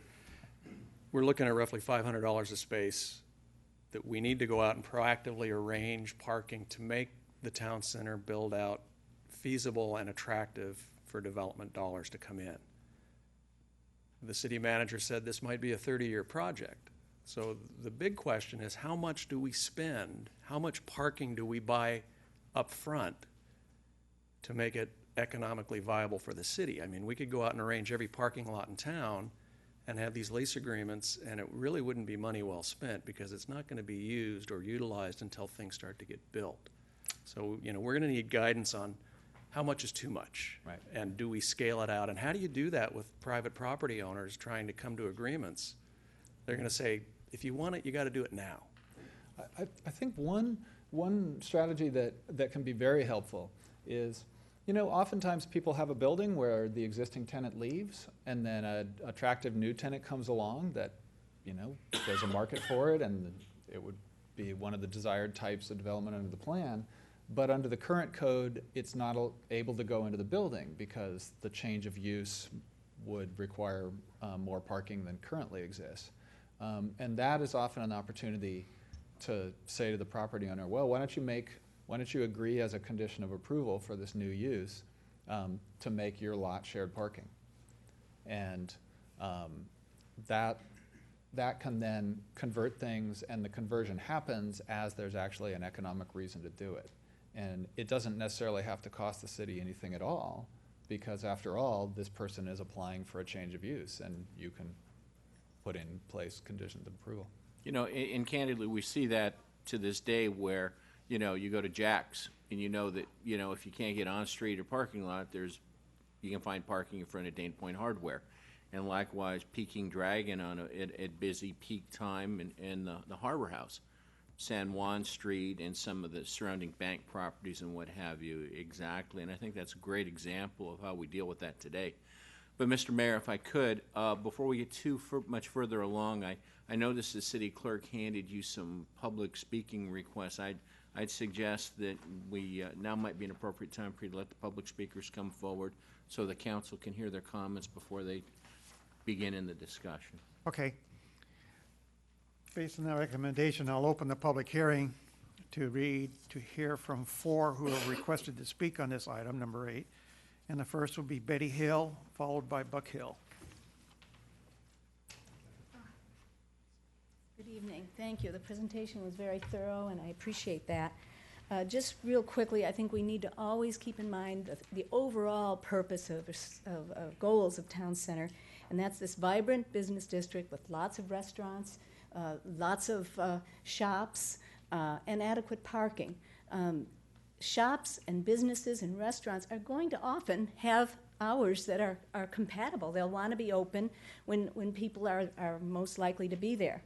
We're looking at roughly $500 a space that we need to go out and proactively arrange parking to make the town center build out feasible and attractive for development dollars to come in. The city manager said this might be a 30-year project. So the big question is, how much do we spend? How much parking do we buy up front to make it economically viable for the city? I mean, we could go out and arrange every parking lot in town and have these lease agreements, and it really wouldn't be money well spent because it's not going to be used or utilized until things start to get built. So, we're going to need guidance on how much is too much, right? And do we scale it out? And how do you do that with private property owners trying to come to agreements? They're going to say, if you want it, you got to do it now. I think one strategy that can be very helpful is, oftentimes people have a building where the existing tenant leaves and then an attractive new tenant comes along that there's a market for it, and it would be one of the desired types of development under the plan. But under the current code, it's not able to go into the building because the change of use would require more parking than currently exists. And that is often an opportunity to say to the property owner, well, why don't you agree as a condition of approval for this new use to make your lot shared parking? And that can then convert things, and the conversion happens as there's actually an economic reason to do it. And it doesn't necessarily have to cost the city anything at all, because after all, this person is applying for a change of use, and you can put in place conditions of approval. And candidly, we see that to this day where, you go to Jack's, and that, if you can't get on street or parking lot, you can find parking in front of Dana Point Hardware. And likewise, Peking Dragon at busy peak time in the Harbor House, San Juan Street, and some of the surrounding bank properties and what have you. Exactly, and I think that's a great example of how we deal with that today. But Mr. Mayor, if I could, before we get too much further along, I noticed the city clerk handed you some public speaking requests. I'd suggest that we now might be an appropriate time for you to let the public speakers come forward so the council can hear their comments before they begin in the discussion. Okay. Based on that recommendation, I'll open the public hearing to hear from 4 who have requested to speak on this item, number 8. And the first will be Betty Hill, followed by Buck Hill. Good evening. Thank you. The presentation was very thorough, and I appreciate that. Just real quickly, I think we need to always keep in mind the overall purpose of goals of Town Center, and that's this vibrant business district with lots of restaurants, lots of shops, and adequate parking. Shops and businesses and restaurants are going to often have hours that are compatible. They'll want to be open when people are most likely to be there.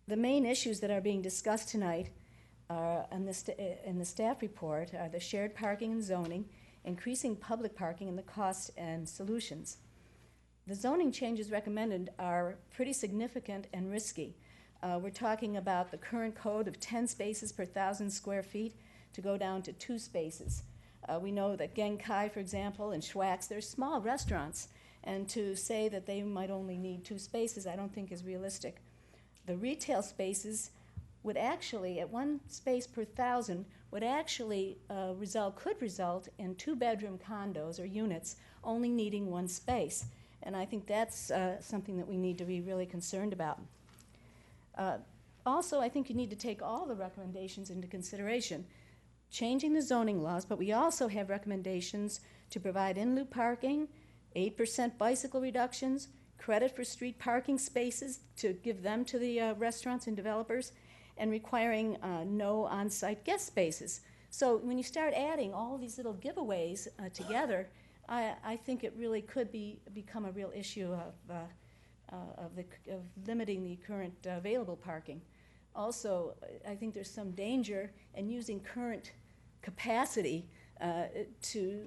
The main issues that are being discussed tonight in the staff report are the shared parking and zoning, increasing public parking, and the costs and solutions. The zoning changes recommended are pretty significant and risky. We're talking about the current code of 10 spaces per 1,000 square feet to go down to 2 spaces. We know that Genkai, for example, and Schwack's, they're small restaurants, and to say that they might only need 2 spaces I don't think is realistic. The retail spaces would actually, at 1 space per 1,000, would actually could result in 2-bedroom condos or units only needing 1 space. And I think that's something that we need to be really concerned about. Also, I think you need to take all the recommendations into consideration. Changing the zoning laws, but we also have recommendations to provide in-loop parking, 8% bicycle reductions, credit for street parking spaces to give them to the restaurants and developers, and requiring no on-site guest spaces. So when you start adding all these little giveaways together, I think it really could become a real issue of limiting the current available parking. Also, I think there's some danger in using current capacity to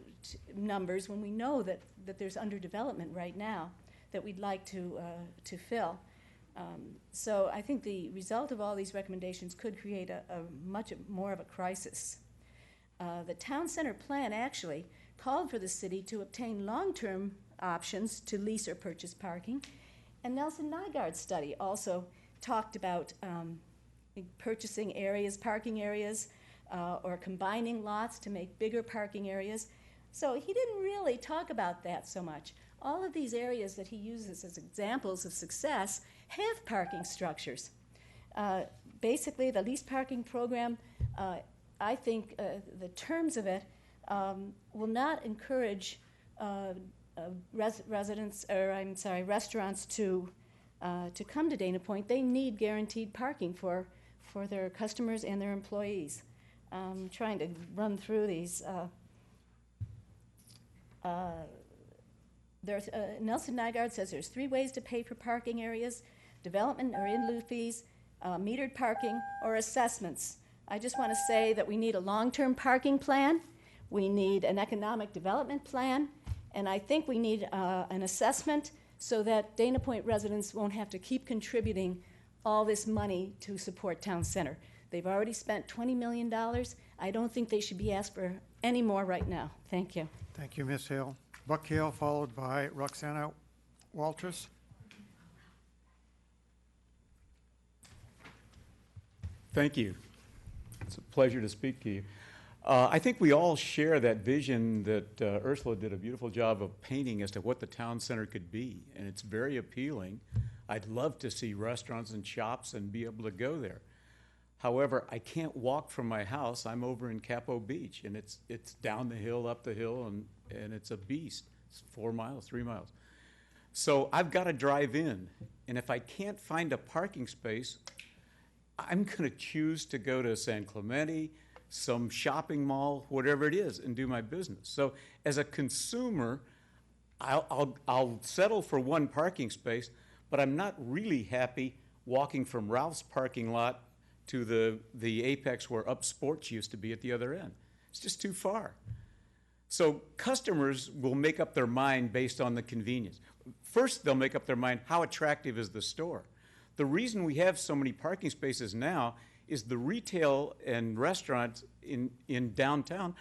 numbers when we know that there's underdevelopment right now that we'd like to fill. So I think the result of all these recommendations could create a much more of a crisis. The Town Center plan actually called for the city to obtain long-term options to lease or purchase parking, and Nelson Nygaard's study also talked about purchasing parking areas, or combining lots to make bigger parking areas. So he didn't really talk about that so much. All of these areas that he uses as examples of success have parking structures. Basically, the lease parking program, I think the terms of it will not encourage restaurants to come to Dana Point. They need guaranteed parking for their customers and their employees. I'm trying to run through these. Nelson Nygaard says there's 3 ways to pay for parking areas: development or in-lieu fees, metered parking, or assessments. I just want to say that we need a long-term parking plan, we need an economic development plan, and I think we need an assessment so that Dana Point residents won't have to keep contributing all this money to support Town Center. They've already spent $20 million. I don't think they should be asked for any more right now. Thank you. Thank you, Ms. Hill. Buck Hill, followed by Roxana Walters. Thank you. It's a pleasure to speak to you. I think we all share that vision that Ursula did a beautiful job of painting as to what the town center could be, and it's very appealing. I'd love to see restaurants and shops and be able to go there. However, I can't walk from my house. I'm over in Capo Beach, and it's down the hill, up the hill, and it's a beast. It's 4 miles, 3 miles. So I've got to drive in, and if I can't find a parking space, I'm going to choose to go to San Clemente, some shopping mall, whatever it is, and do my business. So as a consumer, I'll settle for one parking space, but I'm not really happy walking from Ralph's parking lot to the Apex where Up Sports used to be at the other end. It's just too far. So customers will make up their mind based on the convenience. First, they'll make up their mind, how attractive is the store? The reason we have so many parking spaces now is the retail and restaurants in downtown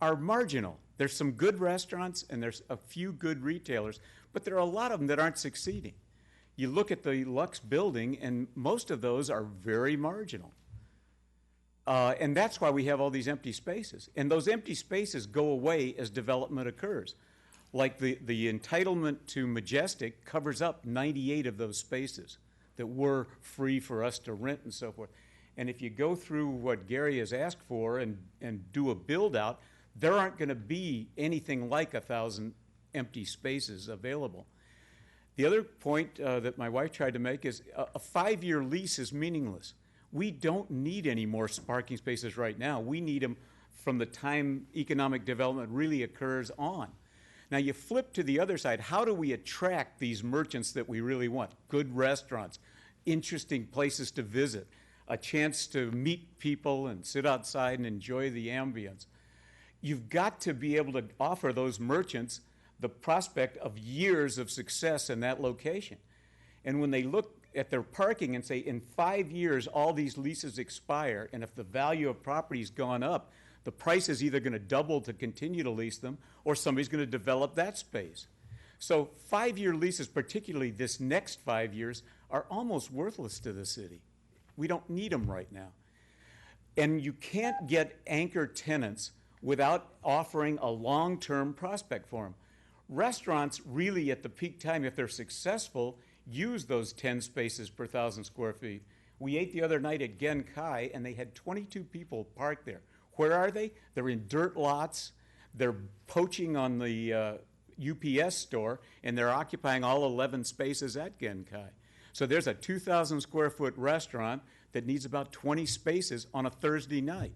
are marginal. There's some good restaurants and there's a few good retailers, but there are a lot of them that aren't succeeding. You look at the Lux building, and most of those are very marginal. And that's why we have all these empty spaces. And those empty spaces go away as development occurs. Like the entitlement to Majestic covers up 98 of those spaces that were free for us to rent and so forth. And if you go through what Gary has asked for and do a build-out, there aren't going to be anything like 1,000 empty spaces available. The other point that my wife tried to make is a 5-year lease is meaningless. We don't need any more parking spaces right now. We need them from the time economic development really occurs on. Now you flip to the other side. How do we attract these merchants that we really want? Good restaurants, interesting places to visit, a chance to meet people and sit outside and enjoy the ambience. You've got to be able to offer those merchants the prospect of years of success in that location. And when they look at their parking and say, in 5 years, all these leases expire, and if the value of property's gone up, the price is either going to double to continue to lease them, or somebody's going to develop that space. So 5-year leases, particularly this next 5 years, are almost worthless to the city. We don't need them right now. And you can't get anchor tenants without offering a long-term prospect for them. Restaurants really, at the peak time, if they're successful, use those 10 spaces per 1,000 square feet. We ate the other night at Genkai, and they had 22 people parked there. Where are they? They're in dirt lots. They're poaching on the UPS store, and they're occupying all 11 spaces at Genkai. So there's a 2,000 square foot restaurant that needs about 20 spaces on a Thursday night.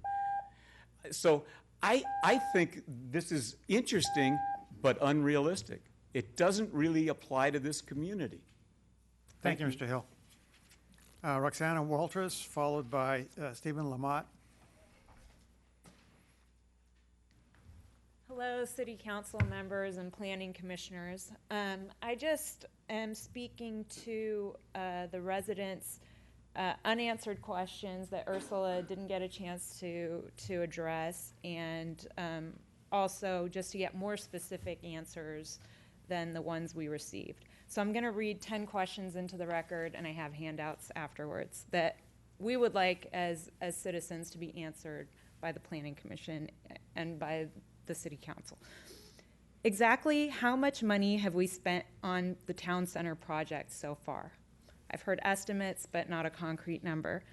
So I think this is interesting but unrealistic. It doesn't really apply to this community. Thank you, Mr. Hill. Roxana Walters, followed by Stephen Lamott. Hello, City Council members and Planning Commissioners. I just am speaking to the residents' unanswered questions that Ursula didn't get a chance to address, and also just to get more specific answers than the ones we received. So I'm going to read 10 questions into the record, and I have handouts afterwards that we would like as citizens to be answered by the Planning Commission and by the City Council. Exactly how much money have we spent on the Town Center project so far? I've heard estimates, but not a concrete number.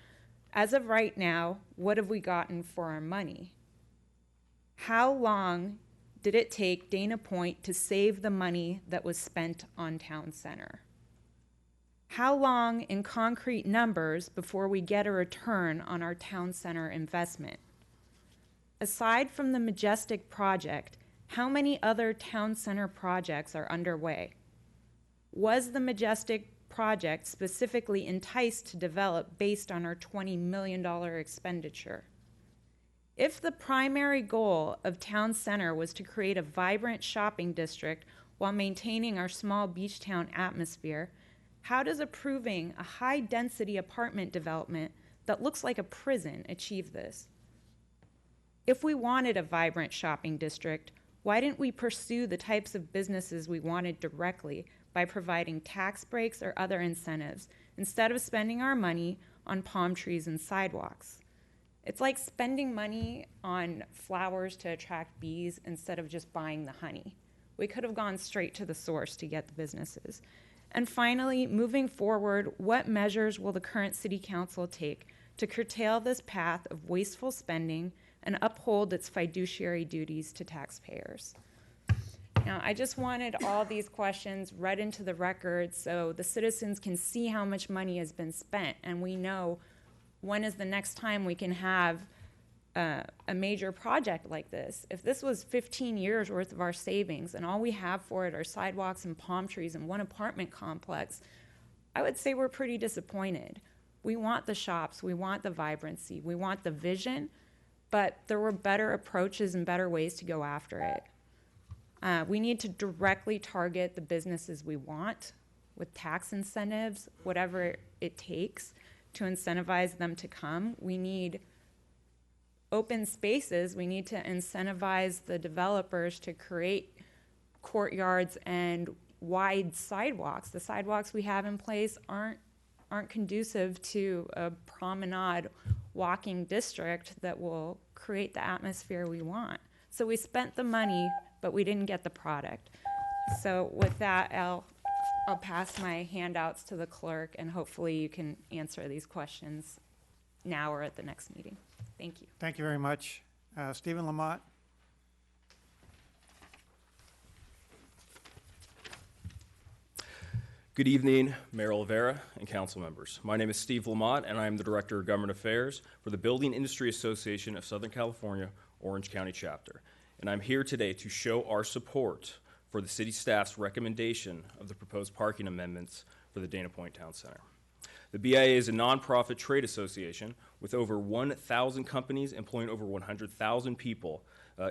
As of right now, what have we gotten for our money? How long did it take Dana Point to save the money that was spent on Town Center? How long in concrete numbers before we get a return on our Town Center investment? Aside from the Majestic project, how many other Town Center projects are underway? Was the Majestic project specifically enticed to develop based on our $20 million expenditure? If the primary goal of Town Center was to create a vibrant shopping district, while maintaining our small beach town atmosphere, how does approving a high-density apartment development that looks like a prison achieve this? If we wanted a vibrant shopping district, why didn't we pursue the types of businesses we wanted directly by providing tax breaks or other incentives, instead of spending our money on palm trees and sidewalks? It's like spending money on flowers to attract bees instead of just buying the honey. We could have gone straight to the source to get the businesses. And finally, moving forward, what measures will the current city council take to curtail this path of wasteful spending and uphold its fiduciary duties to taxpayers? Now, I just wanted all these questions read into the record so the citizens can see how much money has been spent, and we know when is the next time we can have a major project like this. If this was 15 years worth of our savings and all we have for it are sidewalks and palm trees and one apartment complex, I would say we're pretty disappointed. We want the shops, we want the vibrancy, we want the vision, but there were better approaches and better ways to go after it. We need to directly target the businesses we want with tax incentives, whatever it takes to incentivize them to come. We need open spaces. We need to incentivize the developers to create courtyards and wide sidewalks. The sidewalks we have in place aren't conducive to a promenade walking district that will create the atmosphere we want. So we spent the money, but we didn't get the product. So with that, I'll pass my handouts to the clerk, and hopefully you can answer these questions now or at the next meeting. Thank you. Thank you very much. Stephen Lamont. Good evening, Mayor Olvera and council members. My name is Steve Lamont, and I am the Director of Government Affairs for the Building Industry Association of Southern California, Orange County Chapter. And I'm here today to show our support for the city staff's recommendation of the proposed parking amendments for the Dana Point Town Center. The BIA is a nonprofit trade association with over 1,000 companies employing over 100,000 people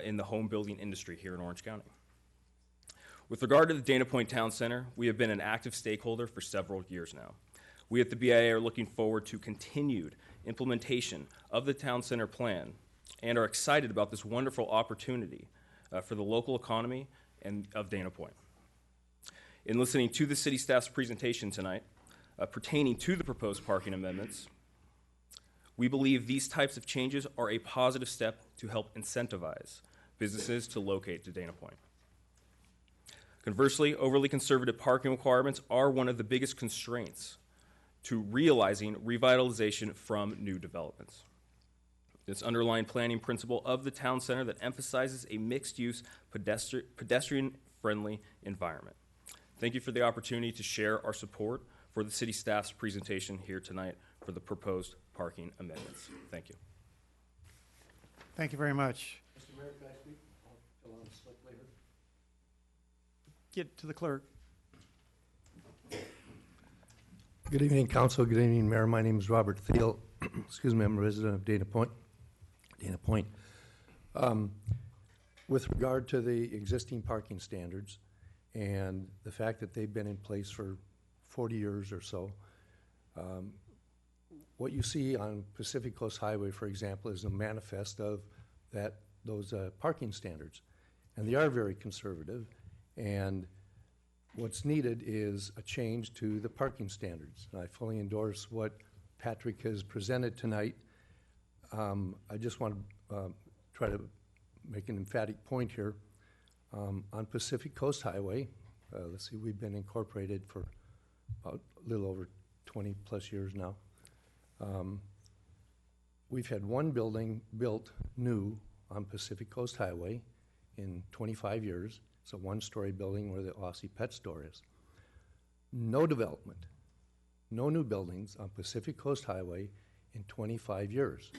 in the home building industry here in Orange County. With regard to the Dana Point Town Center, we have been an active stakeholder for several years now. We at the BIA are looking forward to continued implementation of the Town Center plan and are excited about this wonderful opportunity for the local economy and of Dana Point. In listening to the city staff's presentation tonight pertaining to the proposed parking amendments, we believe these types of changes are a positive step to help incentivize businesses to locate to Dana Point. Conversely, overly conservative parking requirements are one of the biggest constraints to realizing revitalization from new developments. This underlying planning principle of the town center that emphasizes a mixed-use, pedestrian-friendly environment. Thank you for the opportunity to share our support for the city staff's presentation here tonight for the proposed parking amendments. Thank you. Thank you very much. Mr. Mayor, can I speak? I'll fill out a slip later. Get to the clerk. Good evening, Council. Good evening, Mayor. My name is Robert Thiel. Excuse me, I'm a resident of Dana Point. With regard to the existing parking standards and the fact that they've been in place for 40 years or so, what you see on Pacific Coast Highway, for example, is a manifest of those parking standards. And they are very conservative. And what's needed is a change to the parking standards. And I fully endorse what Patrick has presented tonight. I just want to try to make an emphatic point here. On Pacific Coast Highway, let's see, we've been incorporated for about a little over 20 plus years now. We've had one building built new on Pacific Coast Highway in 25 years. It's a one-story building where the Aussie Pet Store is. No development, no new buildings on Pacific Coast Highway in 25 years.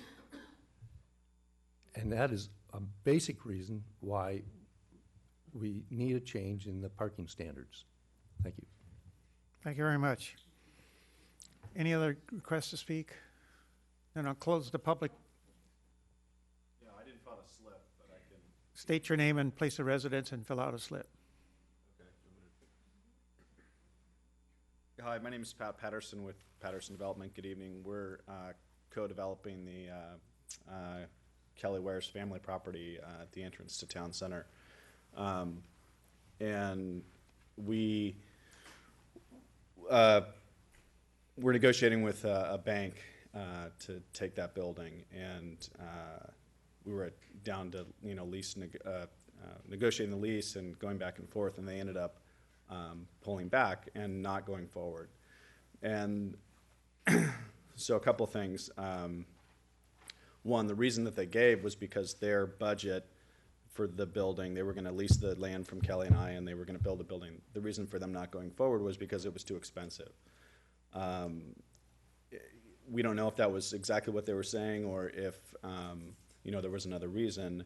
And that is a basic reason why we need a change in the parking standards. Thank you. Thank you very much. Any other requests to speak? Then I'll close the public. Yeah, I didn't file a slip, but I can. State your name and place of residence and fill out a slip. Okay. Hi, my name is Pat Patterson with Patterson Development. Good evening. We're co-developing the Kelly Ware's family property at the entrance to Town Center. And we're negotiating with a bank to take that building, and we were down to negotiating the lease and going back and forth, and they ended up pulling back and not going forward. And so a couple things. One, the reason that they gave was because their budget for the building, they were going to lease the land from Kelly and I, and they were going to build a building. The reason for them not going forward was because it was too expensive. We don't know if that was exactly what they were saying or if there was another reason,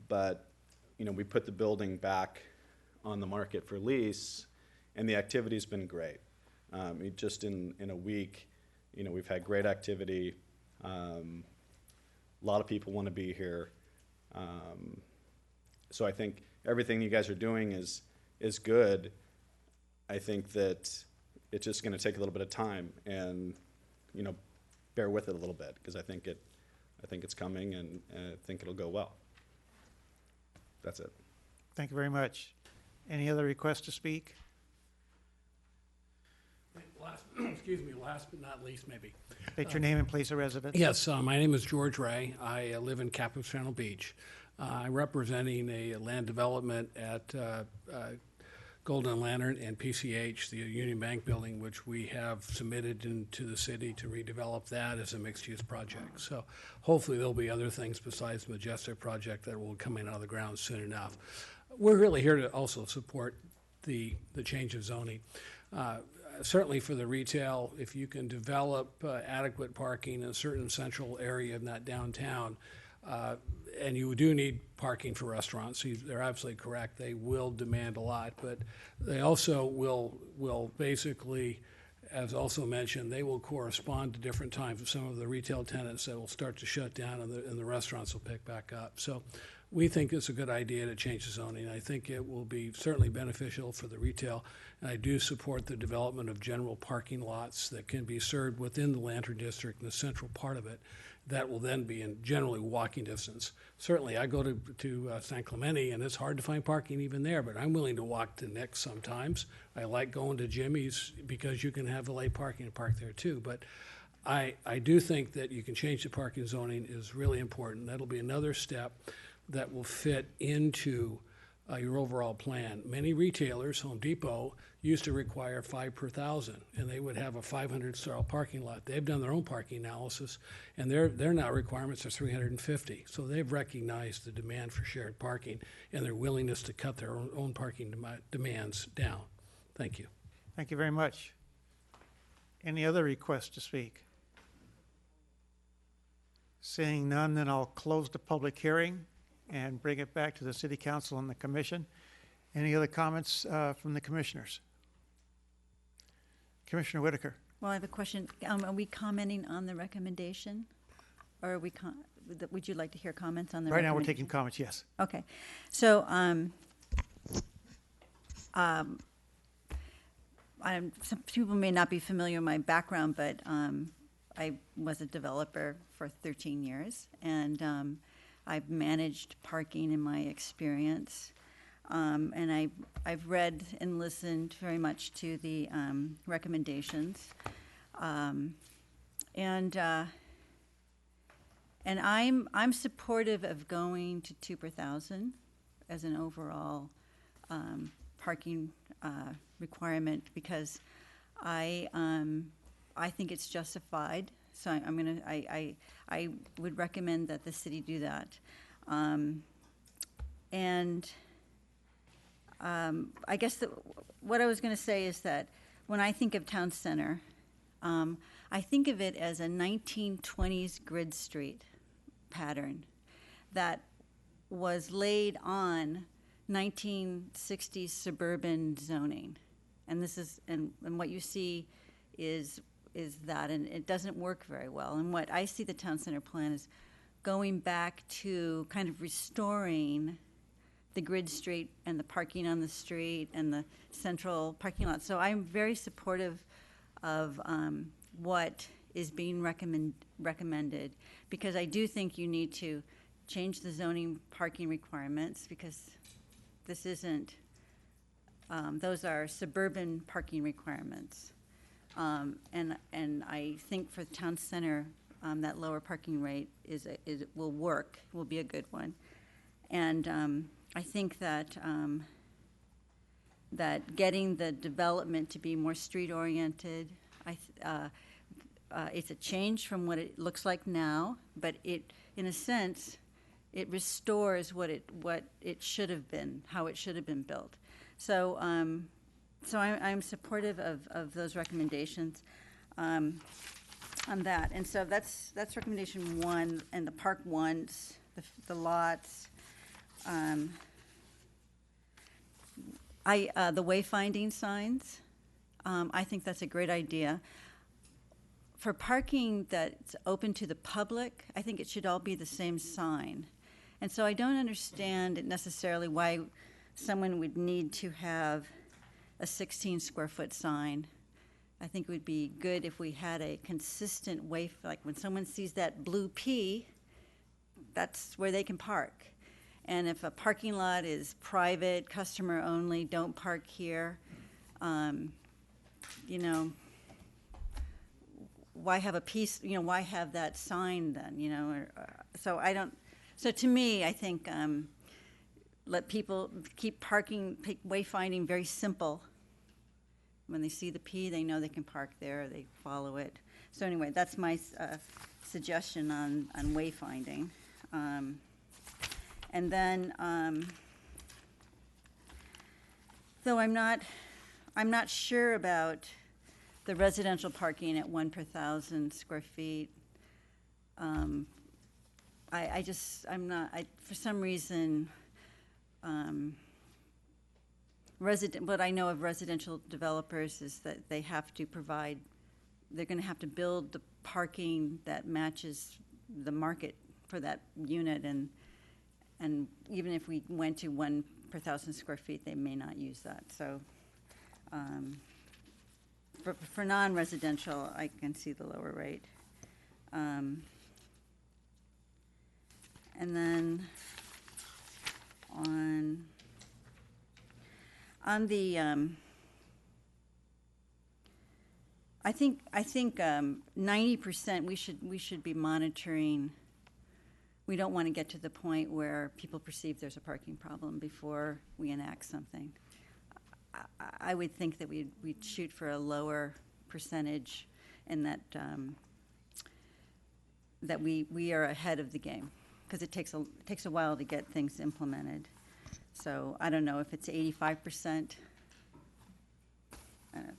but we put the building back on the market for lease, and the activity's been great. Just in a week, we've had great activity. A lot of people want to be here. So I think everything you guys are doing is good. I think that it's just going to take a little bit of time, and bear with it a little bit, because I think it's coming, and I think it'll go well. That's it. Thank you very much. Any other requests to speak? Last but not least, maybe. State your name and place of residence. Yes, my name is George Ray. I live in Capistrano Beach. I'm representing a land development at Golden Lantern and PCH, the Union Bank building, which we have submitted into the city to redevelop that as a mixed-use project. So hopefully there'll be other things besides the Majestic project that will come in out of the ground soon enough. We're really here to also support the change of zoning. Certainly for the retail, if you can develop adequate parking in a certain central area in that downtown, and you do need parking for restaurants, so they're absolutely correct. They will demand a lot, but they also will basically, as also mentioned, they will correspond to different times with some of the retail tenants that will start to shut down, and the restaurants will pick back up. So we think it's a good idea to change the zoning. I think it will be certainly beneficial for the retail, and I do support the development of general parking lots that can be served within the Lantern District in the central part of it. That will then be in generally walking distance. Certainly, I go to San Clemente, and it's hard to find parking even there, but I'm willing to walk to Nick's sometimes. I like going to Jimmy's because you can have valet parking and park there too. But I do think that you can change the parking zoning is really important. That'll be another step that will fit into your overall plan. Many retailers, Home Depot, used to require 5 per 1,000, and they would have a 500-stall parking lot. They've done their own parking analysis, and their now requirements are 350. So they've recognized the demand for shared parking and their willingness to cut their own parking demands down. Thank you. Thank you very much. Any other requests to speak? Seeing none, then I'll close the public hearing and bring it back to the City Council and the Commission. Any other comments from the commissioners? Commissioner Whitaker. Well, I have a question. Are we commenting on the recommendation? Or are we would you like to hear comments on the Right now, we're recommendation? taking comments, yes. Okay. So some people may not be familiar with my background, but I was a developer for 13 years, and I've managed parking in my experience. And I've read and listened very much to the recommendations. And I'm supportive of going to 2 per 1,000 as an overall parking requirement, because I think it's justified. So I would recommend that the city do that. I guess what I was going to say is that when I think of Town Center, I think of it as a 1920s grid street pattern that was laid on 1960s suburban zoning. And this is, and what you see is that, and it doesn't work very well. And what I see the Town Center plan is going back to kind of restoring the grid street and the parking on the street and the central parking lot. So I'm very supportive of what is being recommended, because I do think you need to change the zoning parking requirements, because this isn't, those are suburban parking requirements. And I think for the town center, that lower parking rate will work, will be a good one. And I think that that getting the development to be more street-oriented, it's a change from what it looks like now, but it, in a sense, it restores what it should have been, how it should have been built. So, I'm supportive of those recommendations on that. And so that's recommendation 1, and the park ones, the lots. The wayfinding signs, I think that's a great idea. For parking that's open to the public, I think it should all be the same sign. And so I don't understand necessarily why someone would need to have a 16 square foot sign. I think it would be good if we had a consistent way, like when someone sees that blue P, that's where they can park. And if a parking lot is private, customer only, don't park here, why have a piece, why have that sign then, so to me, I think let people keep wayfinding very simple. When they see the P, they know they can park there, they follow it. So anyway, that's my suggestion on wayfinding. And then, though I'm not sure about the residential parking at 1 per 1,000 square feet. For some reason, what I know of residential developers is that they have to provide, they're going to have to build the parking that matches the market for that unit, and even if we went to 1 per 1,000 square feet, they may not use that. So for non-residential, I can see the lower rate. And then on the I think 90% we should be monitoring. We don't want to get to the point where people perceive there's a parking problem before we enact something. I would think that we'd shoot for a lower percentage, and that we are ahead of the game, because it takes a while to get things implemented. So I don't know if it's 85%.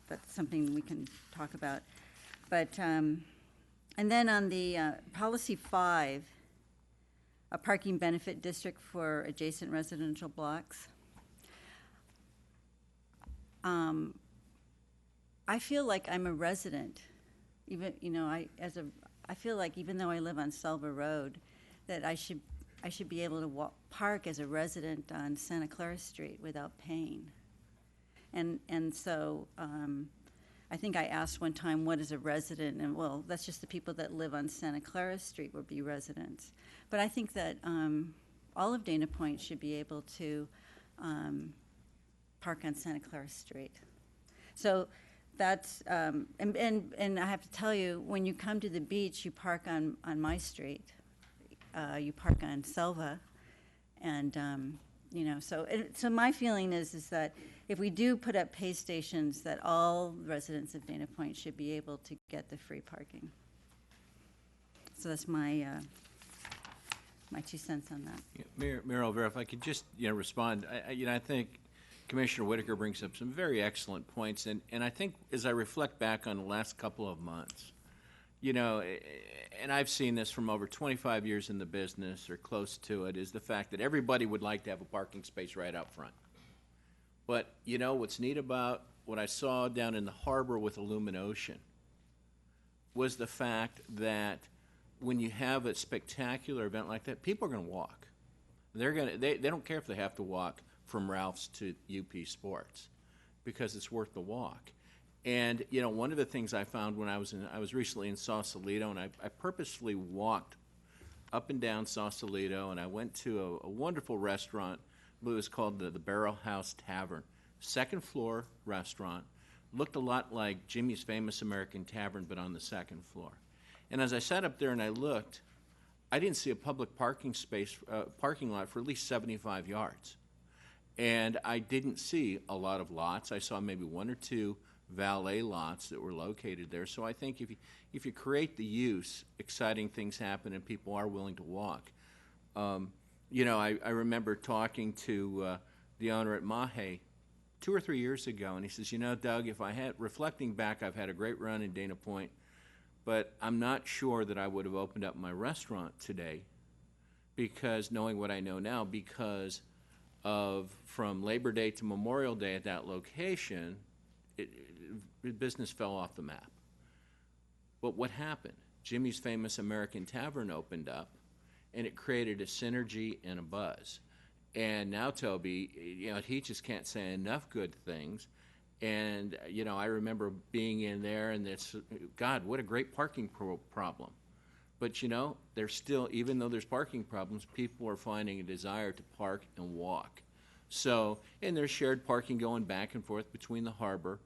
That's something we can talk about. But and then on the policy 5, a parking benefit district for adjacent residential blocks. I feel like I'm a resident, even I feel like even though I live on Selva Road, that I should be able to park as a resident on Santa Clara Street without paying. And so I think I asked one time, what is a resident? And well, that's just the people that live on Santa Clara Street would be residents. But I think that all of Dana Point should be able to park on Santa Clara Street. So that's, and I have to tell you, when you come to the beach, you park on my street. You park on Selva. And, so my feeling is that if we do put up pay stations, that all residents of Dana Point should be able to get the free parking. So that's my 2 cents on that. Yeah, Mayor Olvera, if I could just respond, I think Commissioner Whitaker brings up some very excellent points, and I think as I reflect back on the last couple of months, and I've seen this from over 25 years in the business or close to it, is the fact that everybody would like to have a parking space right out front. But what's neat about what I saw down in the harbor with Illuminocean was the fact that when you have a spectacular event like that, people are going to walk. They don't care if they have to walk from Ralph's to UP Sports, because it's worth the walk. And, you know, one of the things I found when I was recently in Sausalito, and I purposefully walked up and down Sausalito, and I went to a wonderful restaurant. It was called the Barrel House Tavern. Second floor restaurant. Looked a lot like Jimmy's Famous American Tavern, but on the second floor. And as I sat up there and I looked, I didn't see a public parking lot for at least 75 yards. And I didn't see a lot of lots. I saw maybe one or two valet lots that were located there. So I think if you create the use, exciting things happen and people are willing to walk. You know, I remember talking to the owner at Mahe 2 or 3 years ago, and he says, you know, Doug, reflecting back, I've had a great run in Dana Point, but I'm not sure that I would have opened up my restaurant today because, knowing what I know now, because of from Labor Day to Memorial Day at that location, business fell off the map. But what happened? Jimmy's Famous American Tavern opened up, and it created a synergy and a buzz. And now, Toby, you know, he just can't say enough good things. And, you know, I remember being in there, and it's, God, what a great parking problem. But, you know, there's still, even though there's parking problems, people are finding a desire to park and walk. So, and there's shared parking going back and forth between the harbor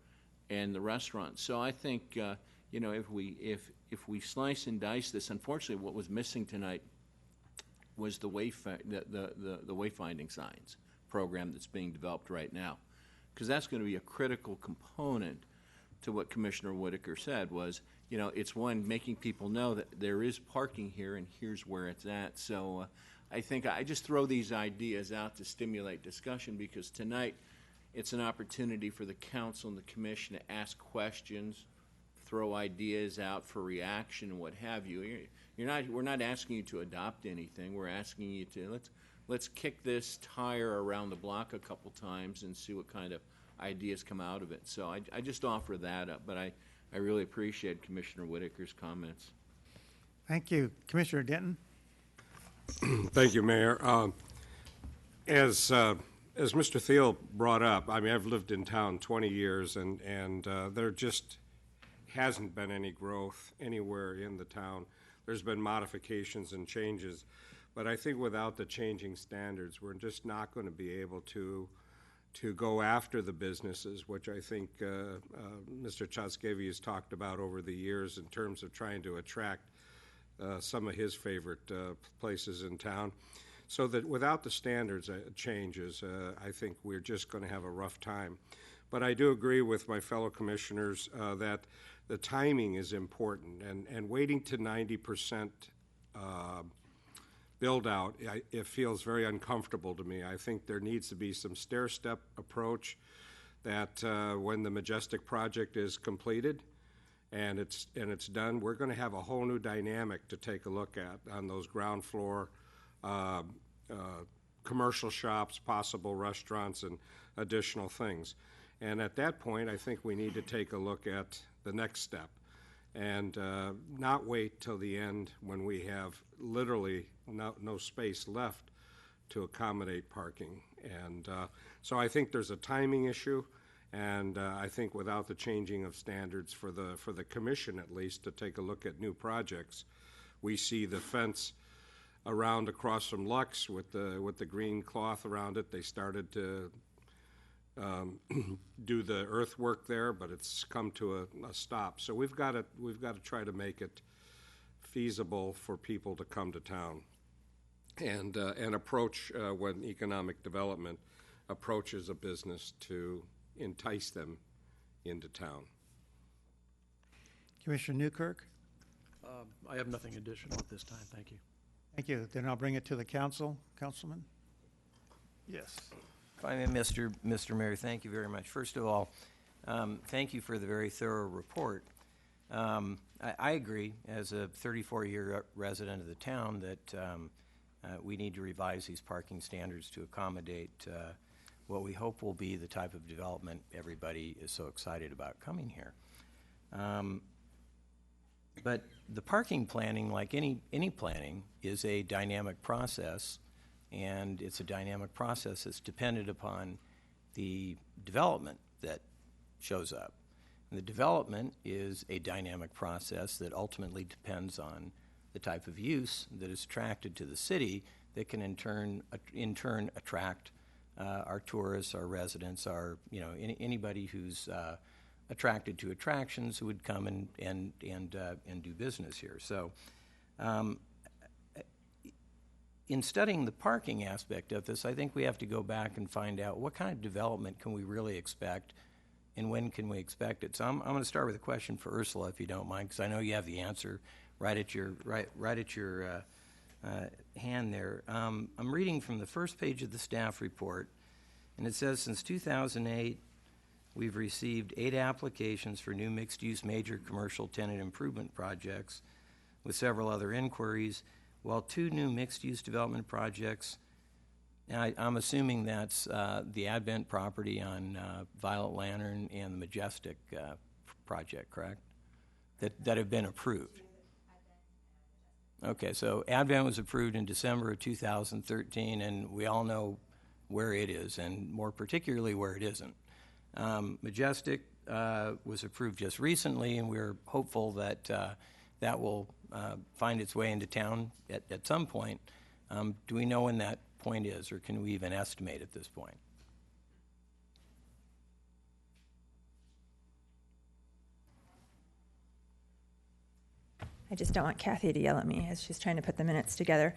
and the restaurant. So I think, you know, if we slice and dice this, unfortunately, what was missing tonight was the wayfinding signs program that's being developed right now, because that's going to be a critical component to what Commissioner Whitaker said. Was, you know, it's one, making people know that there is parking here and here's where it's at. So I think I just throw these ideas out to stimulate discussion, because tonight it's an opportunity for the council and the commission to ask questions, throw ideas out for reaction and what have you. We're not asking you to adopt anything. We're asking you to let's kick this tire around the block a couple times and see what kind of ideas come out of it. So I just offer that up, but I really appreciate Commissioner Whitaker's comments. Thank you. Commissioner Denton? Thank you, Mayor. As Mr. Thiel brought up, I mean, I've lived in town 20 years, and there just hasn't been any growth anywhere in the town. There's been modifications and changes, but I think without the changing standards, we're just not going to be able to go after the businesses, which I think Mr. Chatskevi has talked about over the years in terms of trying to attract some of his favorite places in town. So that without the standards changes, I think we're just going to have a rough time. But I do agree with my fellow commissioners that the timing is important, and waiting to 90% build out, it feels very uncomfortable to me. I think there needs to be some stair-step approach that when the Majestic project is completed and it's done, we're going to have a whole new dynamic to take a look at on those ground floor commercial shops, possible restaurants, and additional things. And at that point, I think we need to take a look at the next step and not wait till the end when we have literally no space left to accommodate parking. And so I think there's a timing issue, and I think without the changing of standards for the commission, at least, to take a look at new projects, we see the fence around across from Lux with the green cloth around it. They started to do the earthwork there, but it's come to a stop. So we've got to try to make it feasible for people to come to town and approach when economic development approaches a business to entice them into town. Commissioner Newkirk? I have nothing additional at this time. Thank you. Thank you. Then I'll bring it to the council. Councilman? Yes. If I may, Mr. Mayor, thank you very much. First of all, thank you for the very thorough report. I agree, as a 34-year resident of the town, that we need to revise these parking standards to accommodate what we hope will be the type of development everybody is so excited about coming here. But the parking planning, like any planning, is a dynamic process, and it's a dynamic process that's dependent upon the development that shows up. And the development is a dynamic process that ultimately depends on the type of use that is attracted to the city that can in turn attract our tourists, our residents, our, anybody who's attracted to attractions who would come and do business here. So in studying the parking aspect of this, I think we have to go back and find out what kind of development can we really expect and when can we expect it. So I'm going to start with a question for Ursula, if you don't mind, because I know you have the answer right at your hand there. I'm reading from the first page of the staff report, and it says since 2008, we've received 8 applications for new mixed-use major commercial tenant improvement projects with several other inquiries, while 2 new mixed-use development projects, and I'm assuming that's the Advent property on Violet Lantern and the Majestic project, correct? That have been approved. Okay, so Advent was approved in December of 2013, and we all know where it is, and more particularly where it isn't. Majestic was approved just recently, and we're hopeful that that will find its way into town at some point. Do we know when that point is, or can we even estimate at this point? I just don't want Kathy to yell at me as she's trying to put the minutes together.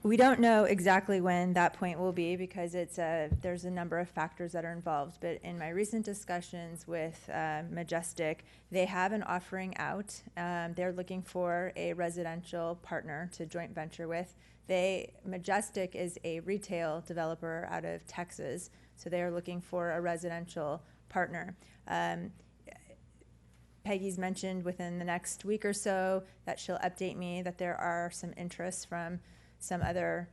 We don't know exactly when that point will be because there's a number of factors that are involved. But in my recent discussions with Majestic, they have an offering out. They're looking for a residential partner to joint venture with. Majestic is a retail developer out of Texas, so they are looking for a residential partner. Peggy's mentioned within the next week or so that she'll update me that there are some interests from some other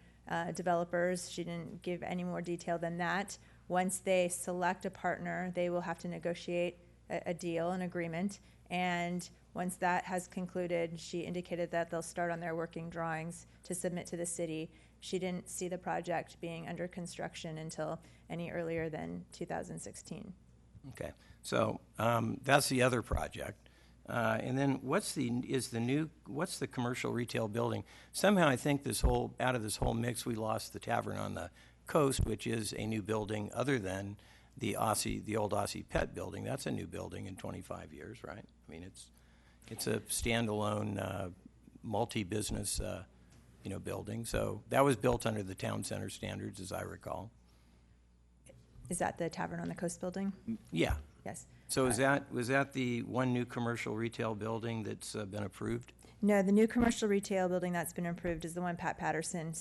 developers. She didn't give any more detail than that. Once they select a partner, they will have to negotiate a deal, an agreement, and once that has concluded, she indicated that they'll start on their working drawings to submit to the city. She didn't see the project being under construction until any earlier than 2016. Okay, so that's the other project, and then what's the commercial retail building? Somehow I think out of this whole mix, we lost the Tavern on the Coast, which is a new building other than the old Aussie Pet building. That's a new building in 25 years, right? I mean, it's a standalone multi-business building. So that was built under the town center standards, as I recall. Is that the Tavern on the Coast building? Yeah. Yes. So was that the one new commercial retail building that's been approved? No, the new commercial retail building that's been approved is the one Pat Patterson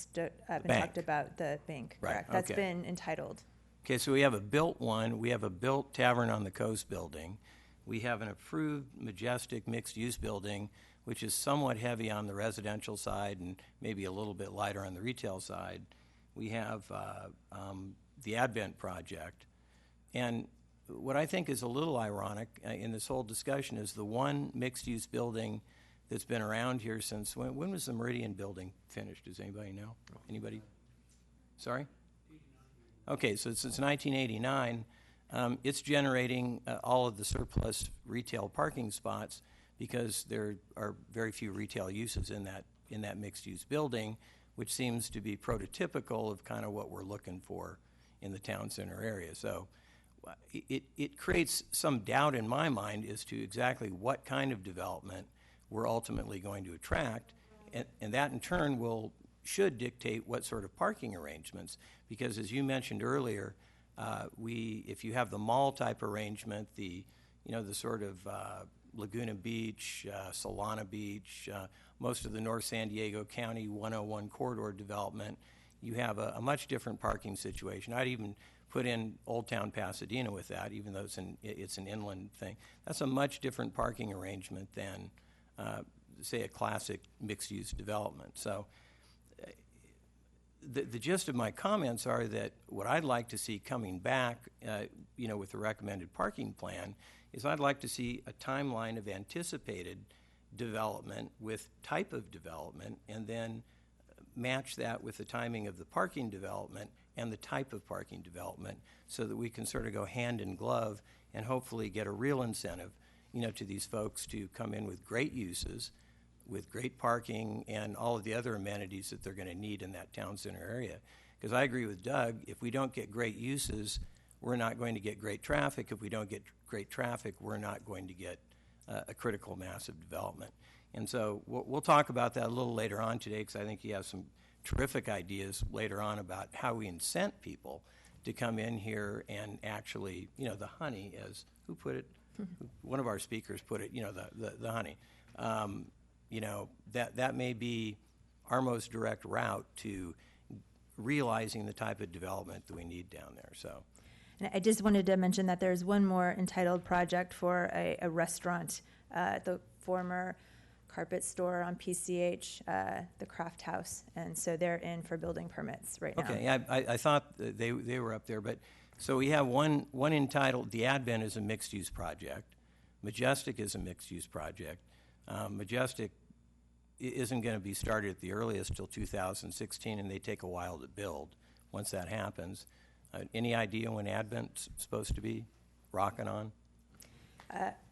talked about, the bank. Right. Correct. That's Okay. been entitled. Okay, so we have a built one. We have a built Tavern on the Coast building. We have an approved Majestic mixed-use building, which is somewhat heavy on the residential side and maybe a little bit lighter on the retail side. We have the Advent project. And what I think is a little ironic in this whole discussion is the one mixed-use building that's been around here since, when was the Meridian building finished? Does anybody know? Anybody? Sorry? Okay, so since 1989, it's generating all of the surplus retail parking spots because there are very few retail uses in that mixed-use building, which seems to be prototypical of kind of what we're looking for in the town center area. So it creates some doubt in my mind as to exactly what kind of development we're ultimately going to attract, and that in turn should dictate what sort of parking arrangements, because as you mentioned earlier, if you have the mall type arrangement, the sort of Laguna Beach, Solana Beach, most of the North San Diego County 101 corridor development, you have a much different parking situation. I'd even put in Old Town Pasadena with that, even though it's an inland thing. That's a much different parking arrangement than, say, a classic mixed-use development. So the gist of my comments are that what I'd like to see coming back, with the recommended parking plan, is I'd like to see a timeline of anticipated development with type of development, and then match that with the timing of the parking development, and the type of parking development so that we can sort of go hand in glove and hopefully get a real incentive, to these folks to come in with great uses, with great parking and all of the other amenities that they're going to need in that town center area. Because I agree with Doug, if we don't get great uses, we're not going to get great traffic. If we don't get great traffic, we're not going to get a critical mass of development. And so we'll talk about that a little later on today, because I think you have some terrific ideas later on about how we incent people to come in here and actually, the honey, as who put it? One of our speakers put it, the honey. That may be our most direct route to realizing the type of development that we need down there. So, and I just wanted to mention that there's one more entitled project for a restaurant, the former carpet store on PCH, the Craft House, and so they're in for building permits right now. Okay, I thought that they were up there, but so we have one entitled The Advent is a mixed-use project. Majestic is a mixed-use project. Majestic isn't going to be started at the earliest till 2016, and they take a while to build once that happens. Any idea when Advent's supposed to be rocking on?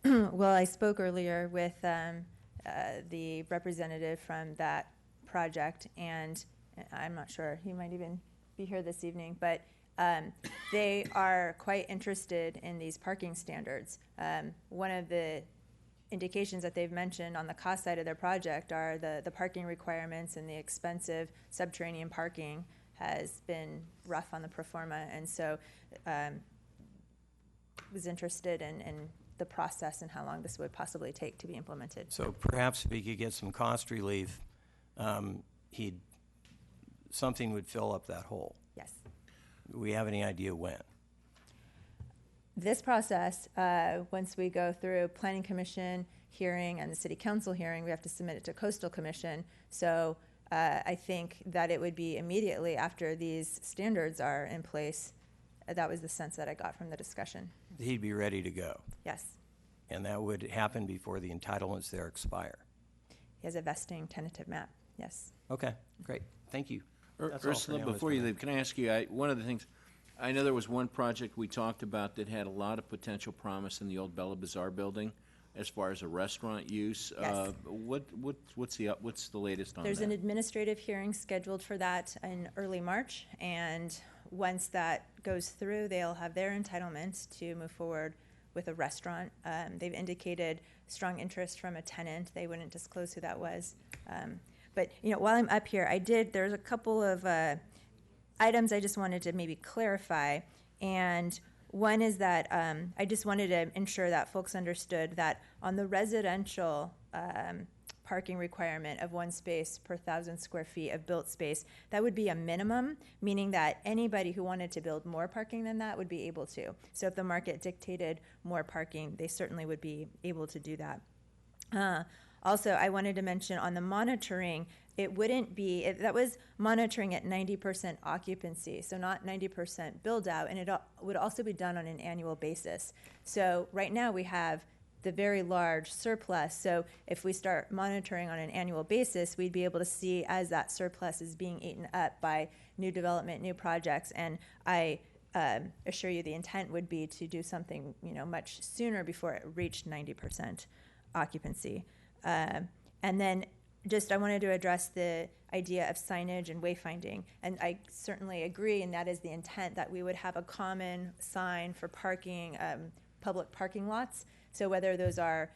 Well, I spoke earlier with the representative from that project, and I'm not sure, he might even be here this evening, but they are quite interested in these parking standards. One of the indications that they've mentioned on the cost side of their project are the parking requirements, and the expensive subterranean parking has been rough on the pro forma, and so was interested in the process and how long this would possibly take to be implemented. So perhaps if he could get some cost relief, something would fill up that hole. Yes. Do we have any idea when? This process, once we go through Planning Commission hearing and the City Council hearing, we have to submit it to Coastal Commission. So I think that it would be immediately after these standards are in place. That was the sense that I got from the discussion. He'd be ready to go. Yes. And that would happen before the entitlements there expire. He has a vesting tentative map. Yes. Okay, great. Thank you. That's all for Ursula, now, Mr. before you Mayor. leave, can I ask you, one of the things, I know there was one project we talked about that had a lot of potential promise in the old Bella Bazaar building as far as a restaurant use. Yes. What's the latest on There's that? an administrative hearing scheduled for that in early March, and once that goes through, they'll have their entitlement to move forward with a restaurant. They've indicated strong interest from a tenant. They wouldn't disclose who that was. But while I'm up here, there's a couple of items I just wanted to maybe clarify. And one is that I just wanted to ensure that folks understood that on the residential parking requirement of 1 space per 1,000 square feet of built space, that would be a minimum, meaning that anybody who wanted to build more parking than that would be able to. So if the market dictated more parking, they certainly would be able to do that. Also, I wanted to mention on the monitoring, it wouldn't be, that was monitoring at 90% occupancy, so not 90% build out, and it would also be done on an annual basis. So right now we have the very large surplus, so if we start monitoring on an annual basis, we'd be able to see as that surplus is being eaten up by new development, new projects, and I assure you the intent would be to do something much sooner before it reached 90% occupancy. And then I wanted to address the idea of signage and wayfinding. And I certainly agree, and that is the intent, that we would have a common sign for parking, public parking lots. So whether those are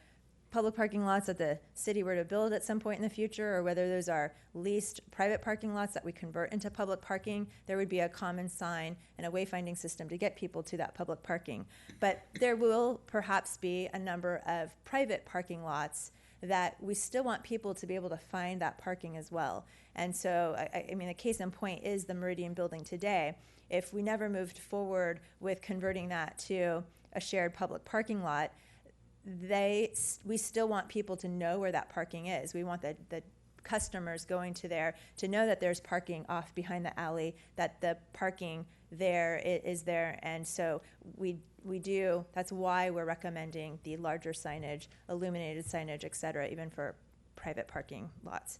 public parking lots that the city were to build at some point in the future, or whether those are leased private parking lots that we convert into public parking, there would be a common sign and a wayfinding system to get people to that public parking. But there will perhaps be a number of private parking lots that we still want people to be able to find that parking as well. And so, I mean, the case in point is the Meridian building today. If we never moved forward with converting that to a shared public parking lot, we still want people to know where that parking is. We want the customers going to there to know that there's parking off behind the alley, that the parking there is there. And so we do, that's why we're recommending the larger signage, illuminated signage, et cetera, even for private parking lots.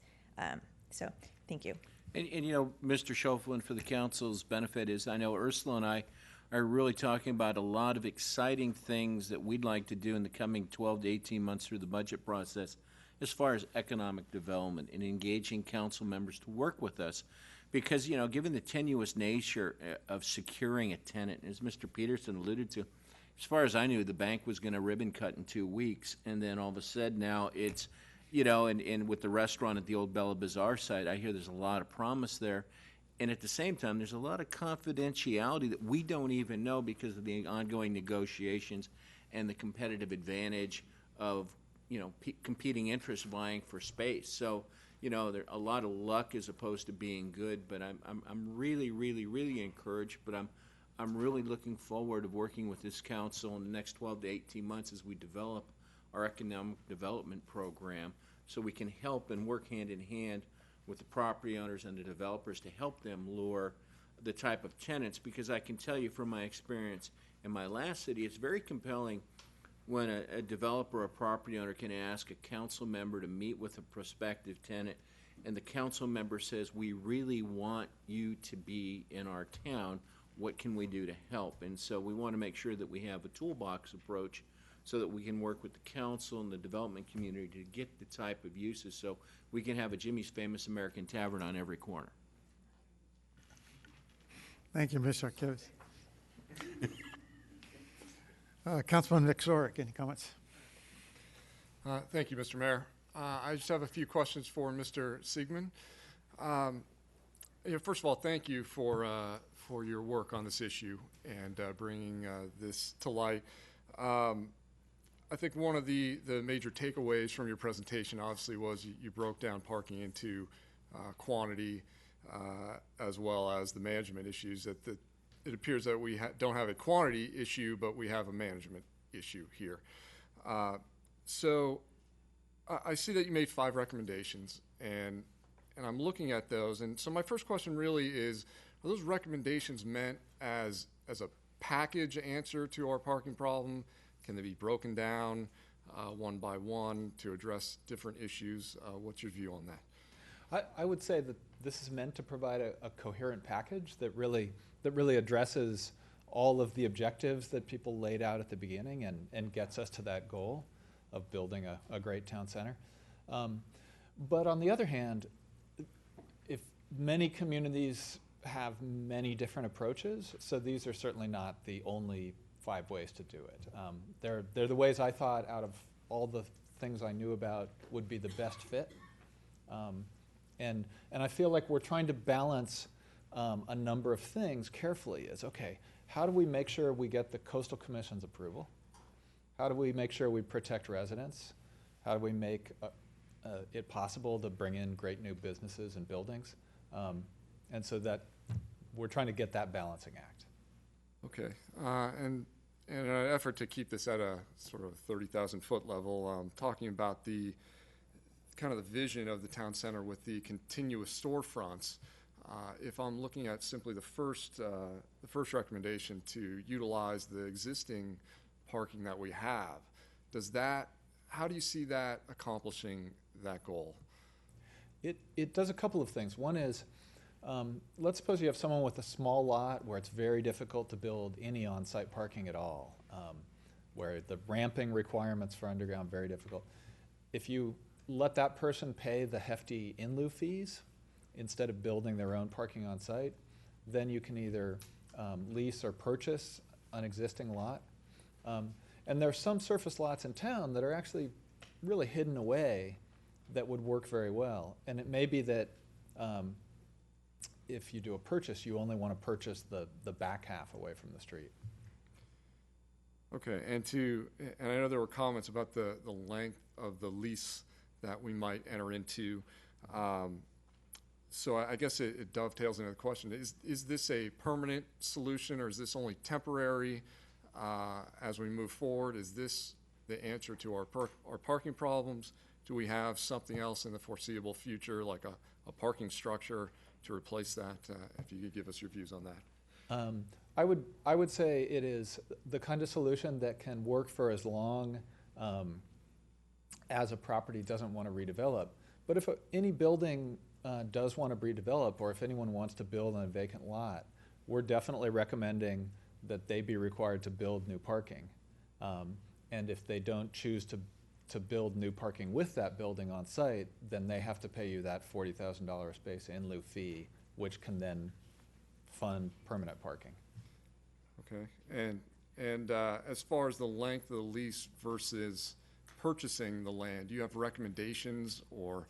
So thank you. And you know, Mr. Schoflin, for the council's benefit is, I know Ursula and I are really talking about a lot of exciting things that we'd like to do in the coming 12 to 18 months through the budget process as far as economic development and engaging council members to work with us. Because, you know, given the tenuous nature of securing a tenant, as Mr. Peterson alluded to, as far as I knew, the bank was going to ribbon cut in 2 weeks, and then all of a sudden now it's, you know, and with the restaurant at the old Bella Bazaar site, I hear there's a lot of promise there. And at the same time, there's a lot of confidentiality that we don't even know because of the ongoing negotiations and the competitive advantage of, you know, competing interests vying for space. So, you know, there a lot of luck as opposed to being good. But I'm really, really, really encouraged. But I'm really looking forward to working with this council in the next 12 to 18 months as we develop our economic development program, so we can help and work hand in hand with the property owners and the developers to help them lure the type of tenants. Because I can tell you from my experience in my last city, it's very compelling when a developer or property owner can ask a council member to meet with a prospective tenant, and the council member says, we really want you to be in our town. What can we do to help? And so we want to make sure that we have a toolbox approach so that we can work with the council and the development community to get the type of uses so we can have a Jimmy's Famous American Tavern on every corner. Thank you, Mr. Arquez. Councilman Vixoric, any comments? Thank you, Mr. Mayor. I just have a few questions for Mr. Siegman. First of all, thank you for your work on this issue and bringing this to light. I think one of the major takeaways from your presentation obviously was you broke down parking into quantity as well as the management issues. That it appears that we don't have a quantity issue, but we have a management issue here. So I see that you made 5 recommendations, and I'm looking at those. And so my first question really is, are those recommendations meant as a package answer to our parking problem? Can they be broken down one by one to address different issues? What's your view on that? I would say that this is meant to provide a coherent package that really addresses all of the objectives that people laid out at the beginning and gets us to that goal of building a great town center. But on the other hand, if many communities have many different approaches, so these are certainly not the only 5 ways to do it. They're the ways I thought out of all the things I knew about would be the best fit. And I feel like we're trying to balance a number of things carefully. Is okay, how do we make sure we get the Coastal Commission's approval? How do we make sure we protect residents? How do we make it possible to bring in great new businesses and buildings? And so that we're trying to get that balancing act. Okay, and in an effort to keep this at a sort of 30,000-foot level, talking about the kind of the vision of the town center with the continuous storefronts. If I'm looking at simply the first recommendation to utilize the existing parking that we have, how do you see that accomplishing that goal? It does a couple of things. One is, let's suppose you have someone with a small lot where it's very difficult to build any on-site parking at all, where the ramping requirements for underground are very difficult. If you let that person pay the hefty in-lieu fees instead of building their own parking on site, then you can either lease or purchase an existing lot. And there are some surface lots in town that are actually really hidden away that would work very well. And it may be that if you do a purchase, you only want to purchase the back half away from the street. Okay, and I know there were comments about the length of the lease that we might enter into. So I guess it dovetails into the question, is this a permanent solution, or is this only temporary as we move forward? Is this the answer to our parking problems? Do we have something else in the foreseeable future, like a parking structure to replace that? If you could give us your views on that. I would say it is the kind of solution that can work for as long as a property doesn't want to redevelop. But if any building does want to be developed, or if anyone wants to build on a vacant lot, we're definitely recommending that they be required to build new parking. And if they don't choose to build new parking with that building on site, then they have to pay you that $40,000 space in lieu fee, which can then fund permanent parking. Okay, and as far as the length of the lease versus purchasing the land, do you have recommendations, or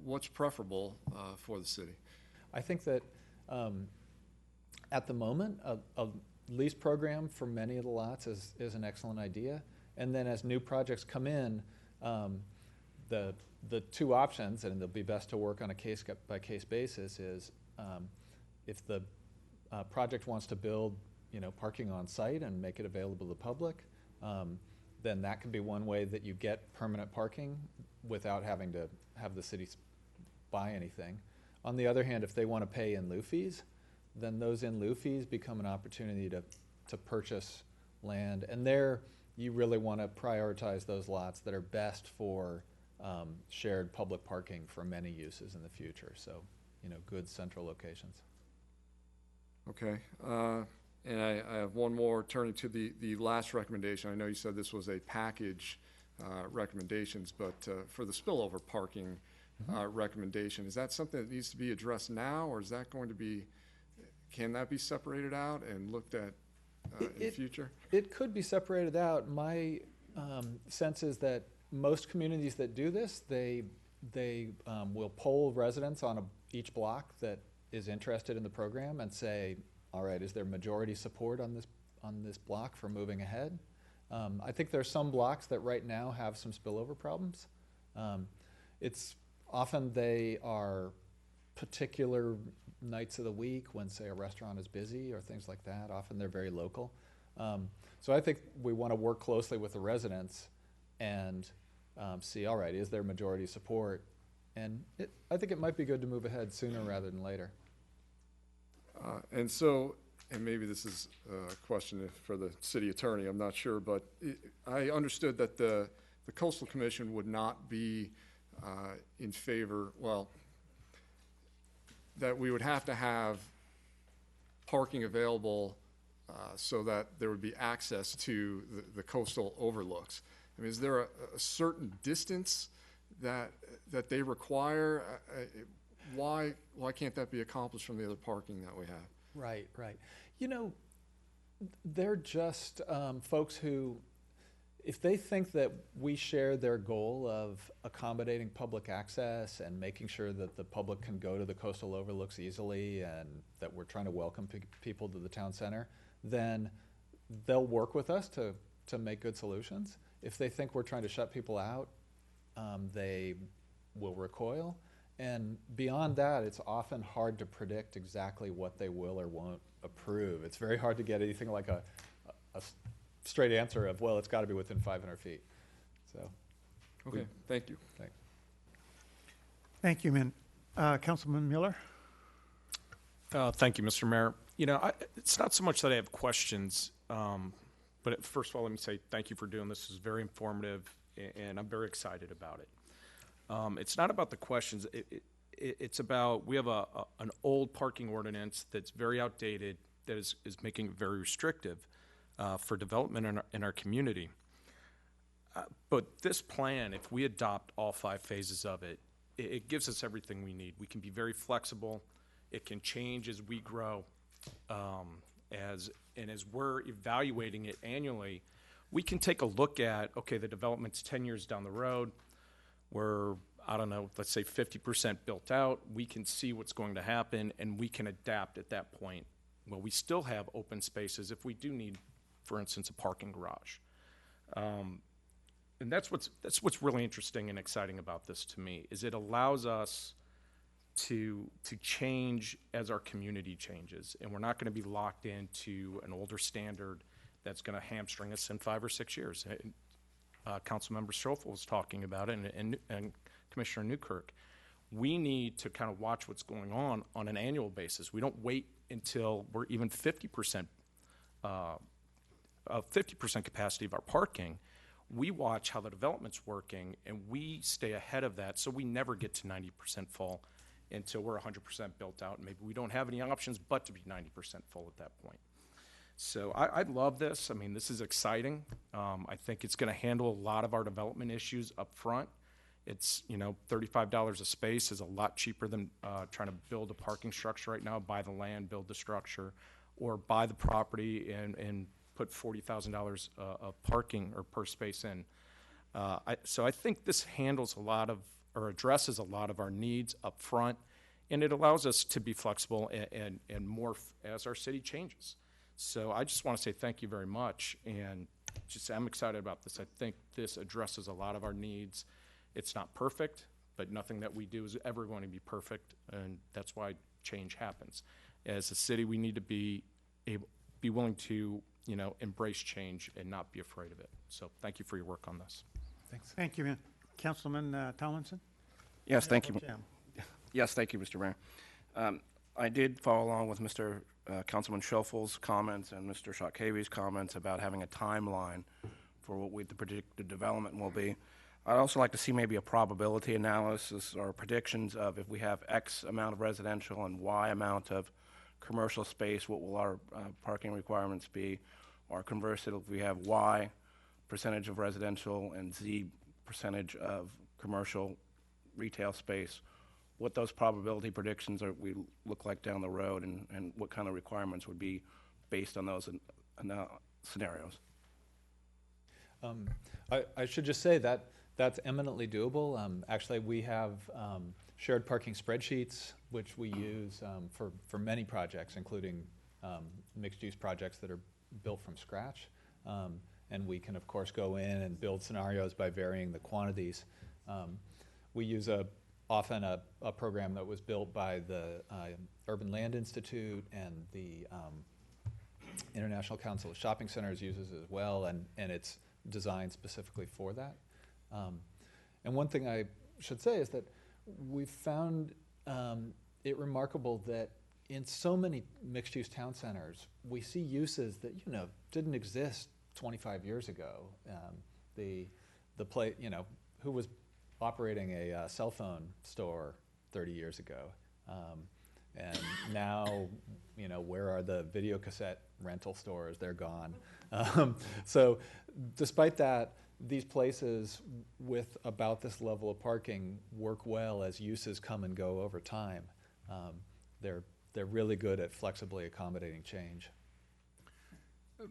what's preferable for the city? I think that at the moment, a lease program for many of the lots is an excellent idea. And then as new projects come in, the two options, and they'll be best to work on a case-by-case basis, is if the project wants to build, parking on site and make it available to the public, then that could be one way that you get permanent parking without having to have the city buy anything. On the other hand, if they want to pay in lieu fees, then those in lieu fees become an opportunity to purchase land. And there, you really want to prioritize those lots that are best for shared public parking for many uses in the future. So, good central locations. Okay, and I have one more, turning to the last recommendation. I know you said this was a package recommendations, but for the spillover parking recommendation, is that something that needs to be addressed now, or is that going to be, can that be separated out and looked at in the future? It could be separated out. My sense is that most communities that do this, they will poll residents on each block that is interested in the program and say, all right, is there majority support on this block for moving ahead? I think there's some blocks that right now have some spillover problems. It's often they are particular nights of the week when, say, a restaurant is busy or things like that. Often they're very local. So I think we want to work closely with the residents and see, all right, is there majority support? And I think it might be good to move ahead sooner rather than later. And maybe this is a question for the city attorney, I'm not sure, but I understood that the Coastal Commission would not be in favor, that we would have to have parking available so that there would be access to the coastal overlooks. I mean, is there a certain distance that they require? Why can't that be accomplished from the other parking that we have? Right. They're just folks who, if they think that we share their goal of accommodating public access and making sure that the public can go to the coastal overlooks easily and that we're trying to welcome people to the town center, then they'll work with us to make good solutions. If they think we're trying to shut people out, they will recoil. And beyond that, it's often hard to predict exactly what they will or won't approve. It's very hard to get anything like a straight answer of, well, it's got to be within 500 feet. So, okay, thank you. Thanks. Thank you, Councilman Miller. Thank you, Mr. Mayor. It's not so much that I have questions, but first of all, let me say thank you for doing this. This is very informative, and I'm very excited about it. It's not about the questions. It's about, we have an old parking ordinance that's very outdated, that is making it very restrictive for development in our community. But this plan, if we adopt all 5 phases of it, it gives us everything we need. We can be very flexible. It can change as we grow. As we're evaluating it annually, we can take a look at, okay, the development's 10 years down the road. We're, I don't know, let's say 50% built out. We can see what's going to happen, and we can adapt at that point. Well, we still have open spaces if we do need, for instance, a parking garage. And that's what's really interesting and exciting about this to me, is it allows us to change as our community changes, and we're not going to be locked into an older standard that's going to hamstring us in 5 or 6 years. Councilmember Schoeffel was talking about it, and Commissioner Newkirk. We need to kind of watch what's going on an annual basis. We don't wait until we're even 50% capacity of our parking. we watch how the development's working, and we stay ahead of that, so we never get to 90% full until we're 100% built out, and maybe we don't have any options but to be 90% full at that point. So I love this. I mean, this is exciting. I think it's going to handle a lot of our development issues up front. It's, you know, $35 a space is a lot cheaper than trying to build a parking structure right now, buy the land, build the structure, or buy the property and put $40,000 of parking or per space in. So I think this handles a lot of, or addresses a lot of our needs up front, and it allows us to be flexible and morph as our city changes. So I just want to say thank you very much, and just I'm excited about this. I think this addresses a lot of our needs. It's not perfect, but nothing that we do is ever going to be perfect, and that's why change happens. As a city, we need to be willing to, you know, embrace change and not be afraid of it. So thank you for your work on this. Thanks. Thank you, Councilman Tomlinson. Yes, thank you. Jam. Yes, thank you, Mr. Mayor. I did follow along with Mr. Councilman Schoffel's comments and Mr. Shotkavy's comments about having a timeline for what the predicted development will be. I'd also like to see maybe a probability analysis or predictions of if we have X amount of residential and Y amount of commercial space, what will our parking requirements be? Or conversely, if we have Y percentage of residential and Z percentage of commercial retail space, what those probability predictions we look like down the road, and what kind of requirements would be based on those scenarios. I should just say that that's eminently doable. Actually, we have shared parking spreadsheets, which we use for many projects, including mixed-use projects that are built from scratch. And we can, of course, go in and build scenarios by varying the quantities. We use often a program that was built by the Urban Land Institute, and the International Council of Shopping Centers uses it as well, and it's designed specifically for that. And one thing I should say is that we've found it remarkable that in so many mixed-use town centers, we see uses that, you know, didn't exist 25 years ago. Who was operating a cell phone store 30 years ago? And now, you know, where are the video cassette rental stores? They're gone. So despite that, these places with about this level of parking work well as uses come and go over time. They're really good at flexibly accommodating change.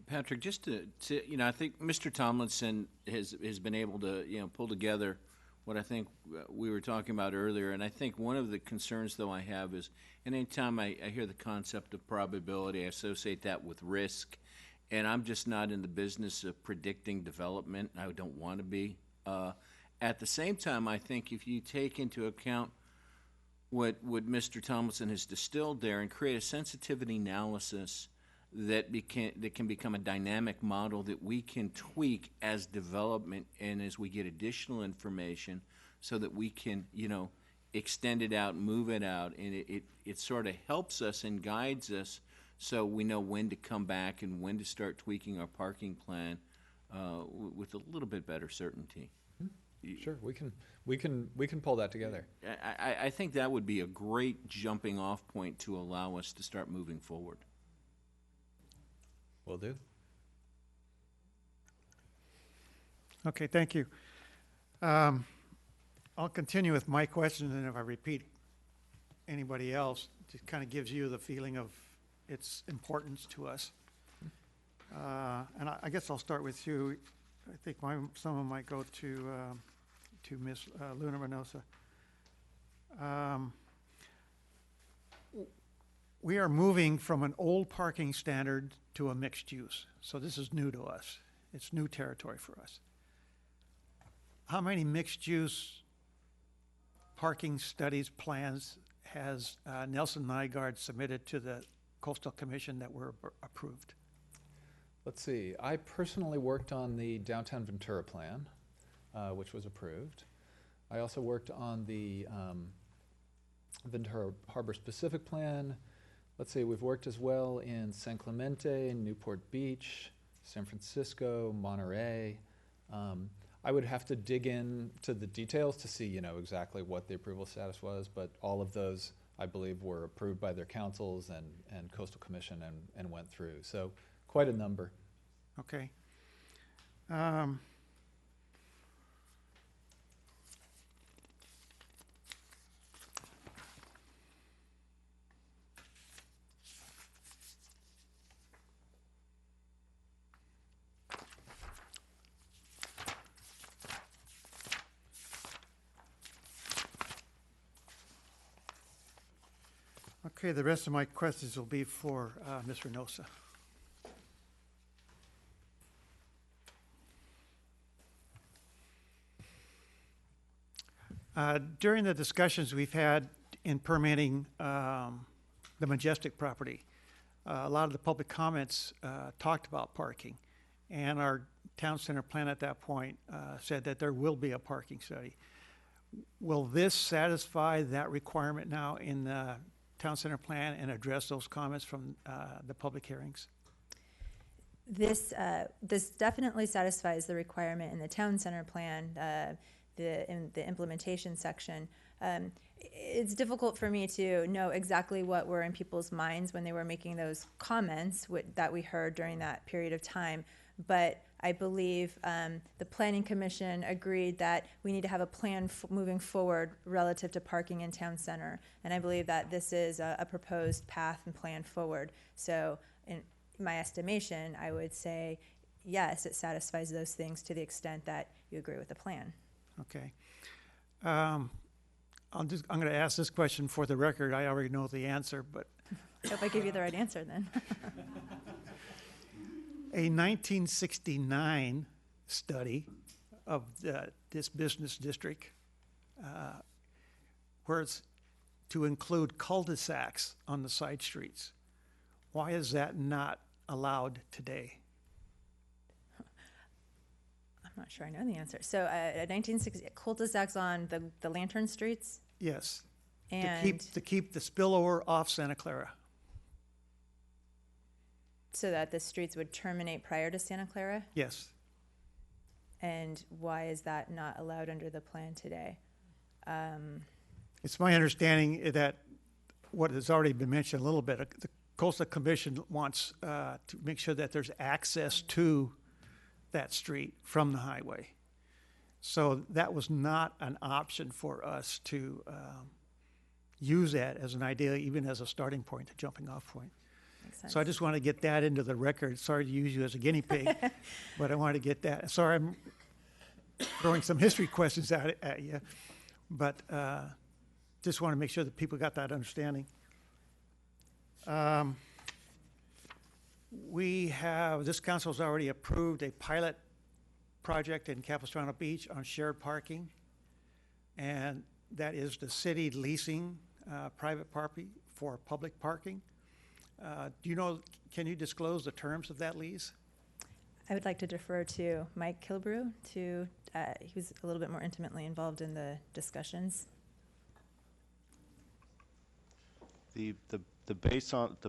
Patrick, just to you know, I think Mr. Tomlinson has been able to, you know, pull together what I think we were talking about earlier. And I think one of the concerns, though, I have is, and anytime I hear the concept of probability, I associate that with risk. And I'm just not in the business of predicting development. I don't want to be. At the same time, I think if you take into account what Mr. Tomlinson has distilled there and create a sensitivity analysis that can become a dynamic model that we can tweak as development and as we get additional information, so that we can, you know, extend it out, move it out, and it sort of helps us and guides us, so we know when to come back and when to start tweaking our parking plan with a little bit better certainty. Sure, we can pull that together. I think that would be a great jumping off point to allow us to start moving forward. Will do. Okay, thank you. I'll continue with my questions, and if I repeat anybody else, it just kind of gives you the feeling of its importance to us. And I guess I'll start with you. I think some of them might go to Ms. Luna Reynosa. We are moving from an old parking standard to a mixed use. So this is new to us. It's new territory for us. How many mixed use parking studies plans has Nelson Nygaard submitted to the Coastal Commission that were approved? Let's see. I personally worked on the Downtown Ventura plan, which was approved. I also worked on the Ventura Harbor specific plan. Let's see, we've worked as well in San Clemente, Newport Beach, San Francisco, Monterey. I would have to dig into the details to see, exactly what the approval status was, but all of those, I believe, were approved by their councils and Coastal Commission and went through. So quite a number. Okay. Okay, the rest of my questions will be for Ms. Reynosa. During the discussions we've had in permitting the Majestic property, a lot of the public comments talked about parking, and our town center plan at that point said that there will be a parking study. Will this satisfy that requirement now in the town center plan and address those comments from the public hearings? This definitely satisfies the requirement in the town center plan, in the implementation section. It's difficult for me to know exactly what were in people's minds when they were making those comments that we heard during that period of time, but I believe the Planning Commission agreed that we need to have a plan moving forward relative to parking in town center, and I believe that this is a proposed path and plan forward. So in my estimation, I would say yes, it satisfies those things to the extent that you agree with the plan. Okay. I'm going to ask this question for the record. I already know the answer, but I hope I give you the right answer then. A 1969 study of this business district, where it's to include cul-de-sacs on the side streets. Why is that not allowed today? I'm not sure I know the answer. So, 1960 cul-de-sacs on the Lantern streets? Yes. And to keep the spillover off Santa Clara. So that the streets would terminate prior to Santa Clara? Yes. And why is that not allowed under the plan today? It's my understanding that what has already been mentioned a little bit, the Coastal Commission wants to make sure that there's access to that street from the highway. So that was not an option for us to use that as an idea, even as a starting point, a jumping off point. So I just want to get that into the record. Sorry to use you as a guinea pig, but I wanted to get that. Sorry, I'm throwing some history questions at you, but just want to make sure that people got that understanding. This council has already approved a pilot project in Capistrano Beach on shared parking, and that is the city leasing private parking for public parking. Can you disclose the terms of that lease? I would like to defer to Mike Kilbrew. He was a little bit more intimately involved in the discussions. The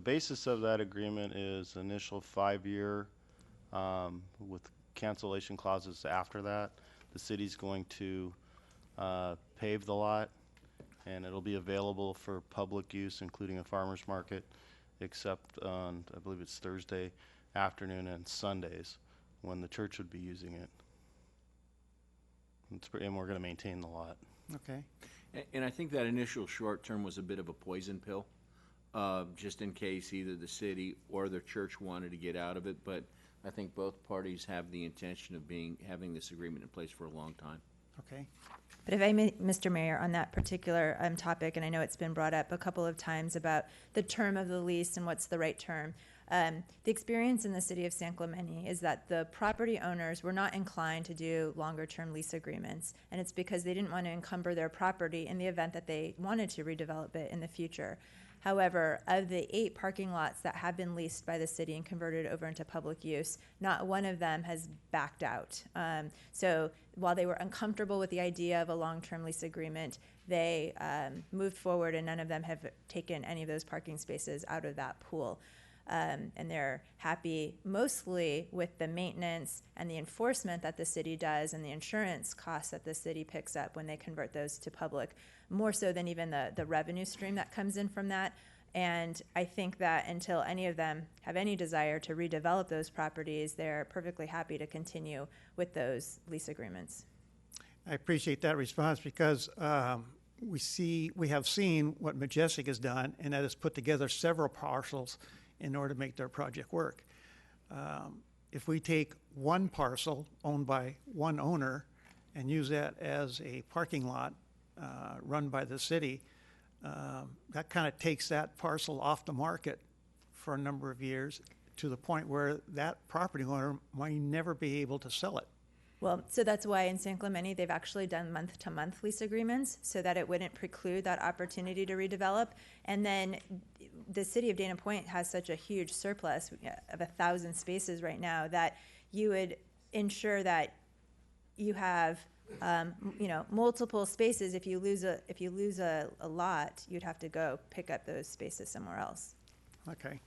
basis of that agreement is initial 5-year with cancellation clauses after that. The city's going to pave the lot, and it'll be available for public use, including a farmer's market, except on, I believe it's Thursday afternoon and Sundays when the church would be using it. And we're going to maintain the lot. Okay. And I think that initial short term was a bit of a poison pill, just in case either the city or the church wanted to get out of it. But I think both parties have the intention of having this agreement in place for a long time. Okay. But if I may, Mr. Mayor, on that particular topic, and I know it's been brought up a couple of times about the term of the lease and what's the right term. The experience in the city of San Clemente is that the property owners were not inclined to do longer-term lease agreements, and it's because they didn't want to encumber their property in the event that they wanted to redevelop it in the future. However, of the 8 parking lots that have been leased by the city and converted over into public use, not one of them has backed out. So while they were uncomfortable with the idea of a long-term lease agreement, they moved forward, and none of them have taken any of those parking spaces out of that pool. And they're happy mostly with the maintenance and the enforcement that the city does and the insurance costs that the city picks up when they convert those to public, more so than even the revenue stream that comes in from that. And I think that until any of them have any desire to redevelop those properties, they're perfectly happy to continue with those lease agreements. I appreciate that response because we have seen what Majestic has done, and that is put together several parcels in order to make their project work. If we take one parcel owned by one owner and use that as a parking lot run by the city, that kind of takes that parcel off the market for a number of years to the point where that property owner might never be able to sell it. Well, so that's why in San Clemente, they've actually done month-to-month lease agreements so that it wouldn't preclude that opportunity to redevelop. And then the city of Dana Point has such a huge surplus of 1,000 spaces right now that you would ensure that you have multiple spaces. If you lose a lot, you'd have to go pick up those spaces somewhere else. Okay.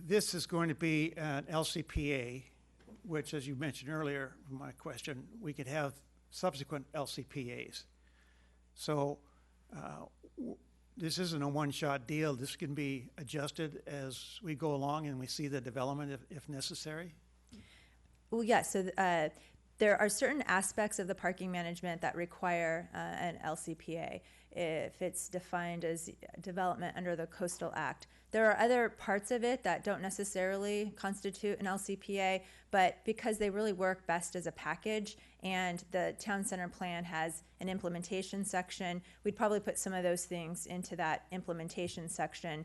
This is going to be an LCPA, which, as you mentioned earlier in my question, we could have subsequent LCPAs. So this isn't a one-shot deal. This can be adjusted as we go along and we see the development if necessary? Well, yes. So there are certain aspects of the parking management that require an LCPA if it's defined as development under the Coastal Act. There are other parts of it that don't necessarily constitute an LCPA, but because they really work best as a package and the town center plan has an implementation section, we'd probably put some of those things into that implementation section.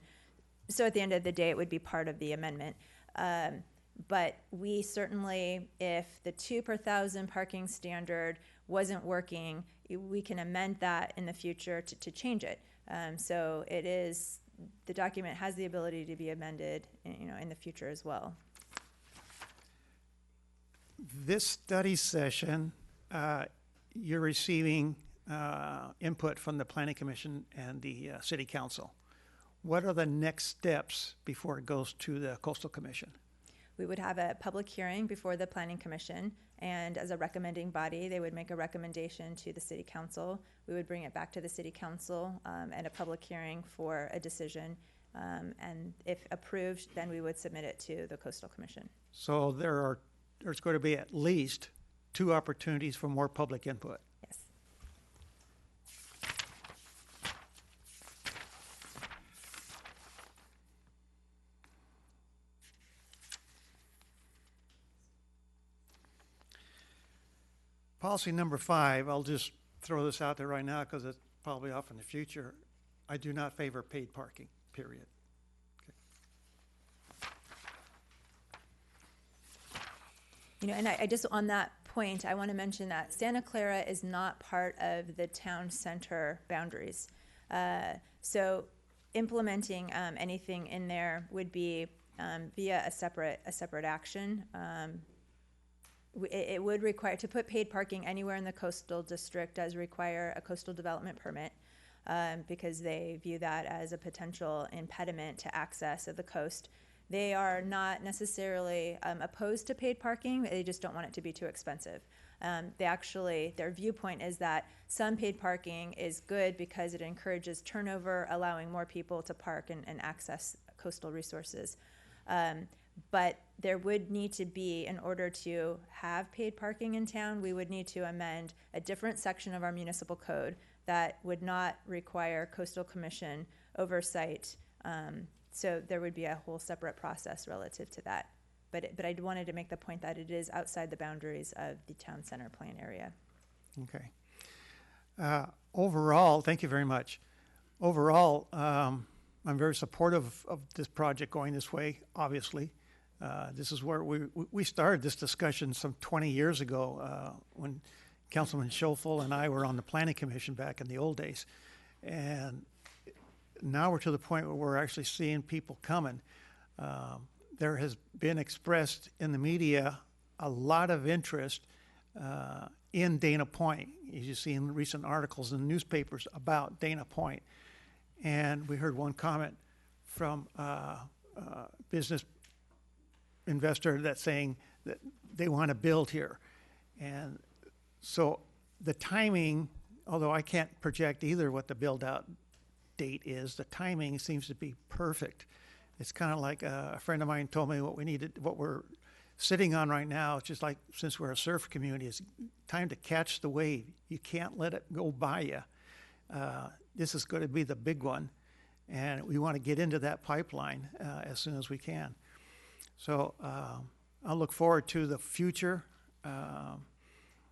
So at the end of the day, it would be part of the amendment. But we certainly, if the 2 per 1,000 parking standard wasn't working, we can amend that in the future to change it. So it is, the document has the ability to be amended, in the future as well. This study session, you're receiving input from the Planning Commission and the City Council. What are the next steps before it goes to the Coastal Commission? We would have a public hearing before the Planning Commission, and as a recommending body, they would make a recommendation to the City Council. We would bring it back to the City Council at a public hearing for a decision, and if approved, then we would submit it to the Coastal Commission. So there's going to be at least 2 opportunities for more public input. Yes. Policy number 5, I'll just throw this out there right now because it's probably off in the future. I do not favor paid parking, period. And I just, on that point, I want to mention that Santa Clara is not part of the town center boundaries. So implementing anything in there would be via a separate action. It would require, to put paid parking anywhere in the coastal district does require a coastal development permit because they view that as a potential impediment to access of the coast. They are not necessarily opposed to paid parking, they just don't want it to be too expensive. Their viewpoint is that some paid parking is good because it encourages turnover, allowing more people to park and access coastal resources. But there would need to be, in order to have paid parking in town, we would need to amend a different section of our municipal code that would not require Coastal Commission oversight. So there would be a whole separate process relative to that. But I wanted to make the point that it is outside the boundaries of the town center plan area. Okay. Overall, thank you very much. Overall, I'm very supportive of this project going this way, obviously. This is where we started this discussion some 20 years ago when Councilman Schoeffel and I were on the Planning Commission back in the old days. And now we're to the point where we're actually seeing people coming. There has been expressed in the media a lot of interest in Dana Point. As you see in recent articles in the newspapers about Dana Point. And we heard one comment from a business investor that's saying that they want to build here. And so the timing, although I can't project either what the build-out date is, the timing seems to be perfect. It's kind of like a friend of mine told me what we're sitting on right now, it's just like, since we're a surf community, it's time to catch the wave. You can't let it go by you. This is going to be the big one, and we want to get into that pipeline as soon as we can. So I'll look forward to the future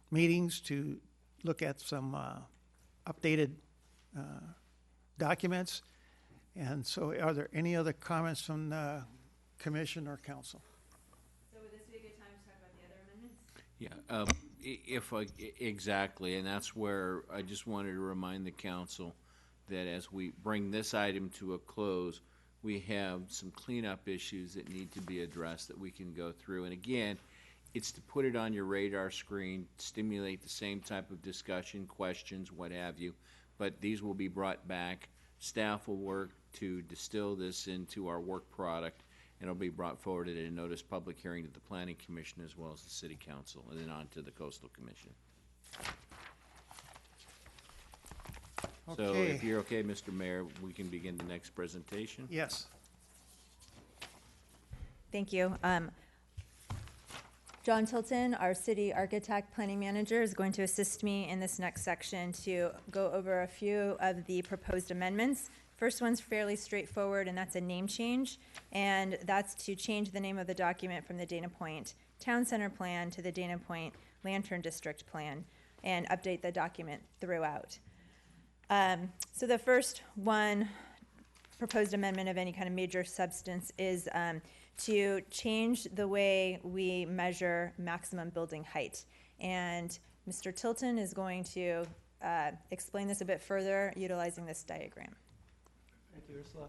meetings to look at some updated documents. And so are there any other comments from the commission or council? So would this be a good time to talk about the other amendments? Yeah, exactly, and that's where I just wanted to remind the council that as we bring this item to a close, we have some cleanup issues that need to be addressed that we can go through. And again, it's to put it on your radar screen, stimulate the same type of discussion, questions, what have you. But these will be brought back. Staff will work to distill this into our work product, and it'll be brought forward at a notice public hearing to the Planning Commission as well as the City Council, and then on to the Coastal Commission. So Okay. if you're okay, Mr. Mayor, we can begin the next presentation. Yes. Thank you. John Tilton, our city architect planning manager, is going to assist me in this next section to go over a few of the proposed amendments. First one's fairly straightforward, and that's a name change, and that's to change the name of the document from the Dana Point Town Center Plan to the Dana Point Lantern District Plan, and update the document throughout. So the first one, proposed amendment of any kind of major substance, is to change the way we measure maximum building height. And Mr. Tilton is going to explain this a bit further utilizing this diagram. Thank you, Ursula.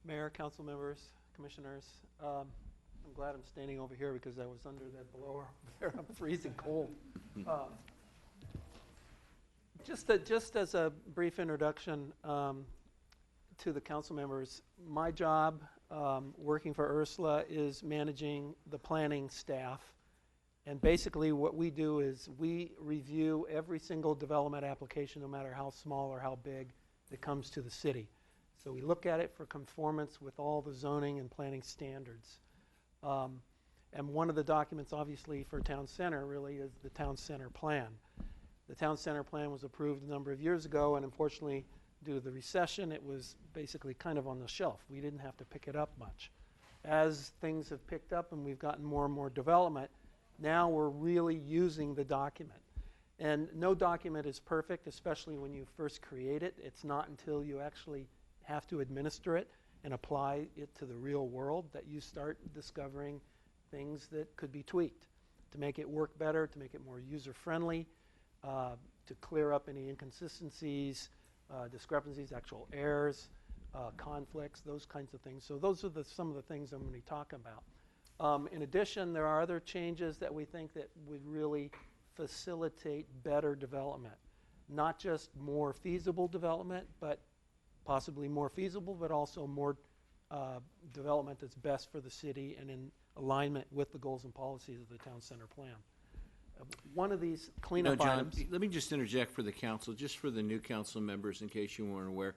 Mayor, council members, commissioners, I'm glad I'm standing over here because I was under that blower there. I'm freezing cold. Just as a brief introduction to the council members, my job working for Ursula is managing the planning staff. And basically what we do is we review every single development application, no matter how small or how big, that comes to the city. So we look at it for conformance with all the zoning and planning standards. And one of the documents, obviously, for Town Center really is the Town Center Plan. The Town Center Plan was approved a number of years ago, and unfortunately, due to the recession, it was basically kind of on the shelf. We didn't have to pick it up much. As things have picked up and we've gotten more and more development, now we're really using the document. And no document is perfect, especially when you first create it. It's not until you actually have to administer it and apply it to the real world that you start discovering things that could be tweaked to make it work better, to make it more user-friendly, to clear up any inconsistencies, discrepancies, actual errors, conflicts, those kinds of things. So those are some of the things I'm going to be talking about. In addition, there are other changes that we think that would really facilitate better development. Not just more feasible development, but possibly more feasible, but also more development that's best for the city and in alignment with the goals and policies of the Town Center Plan. One of these cleanup John, items. let me just interject for the council, just for the new council members, in case you weren't aware.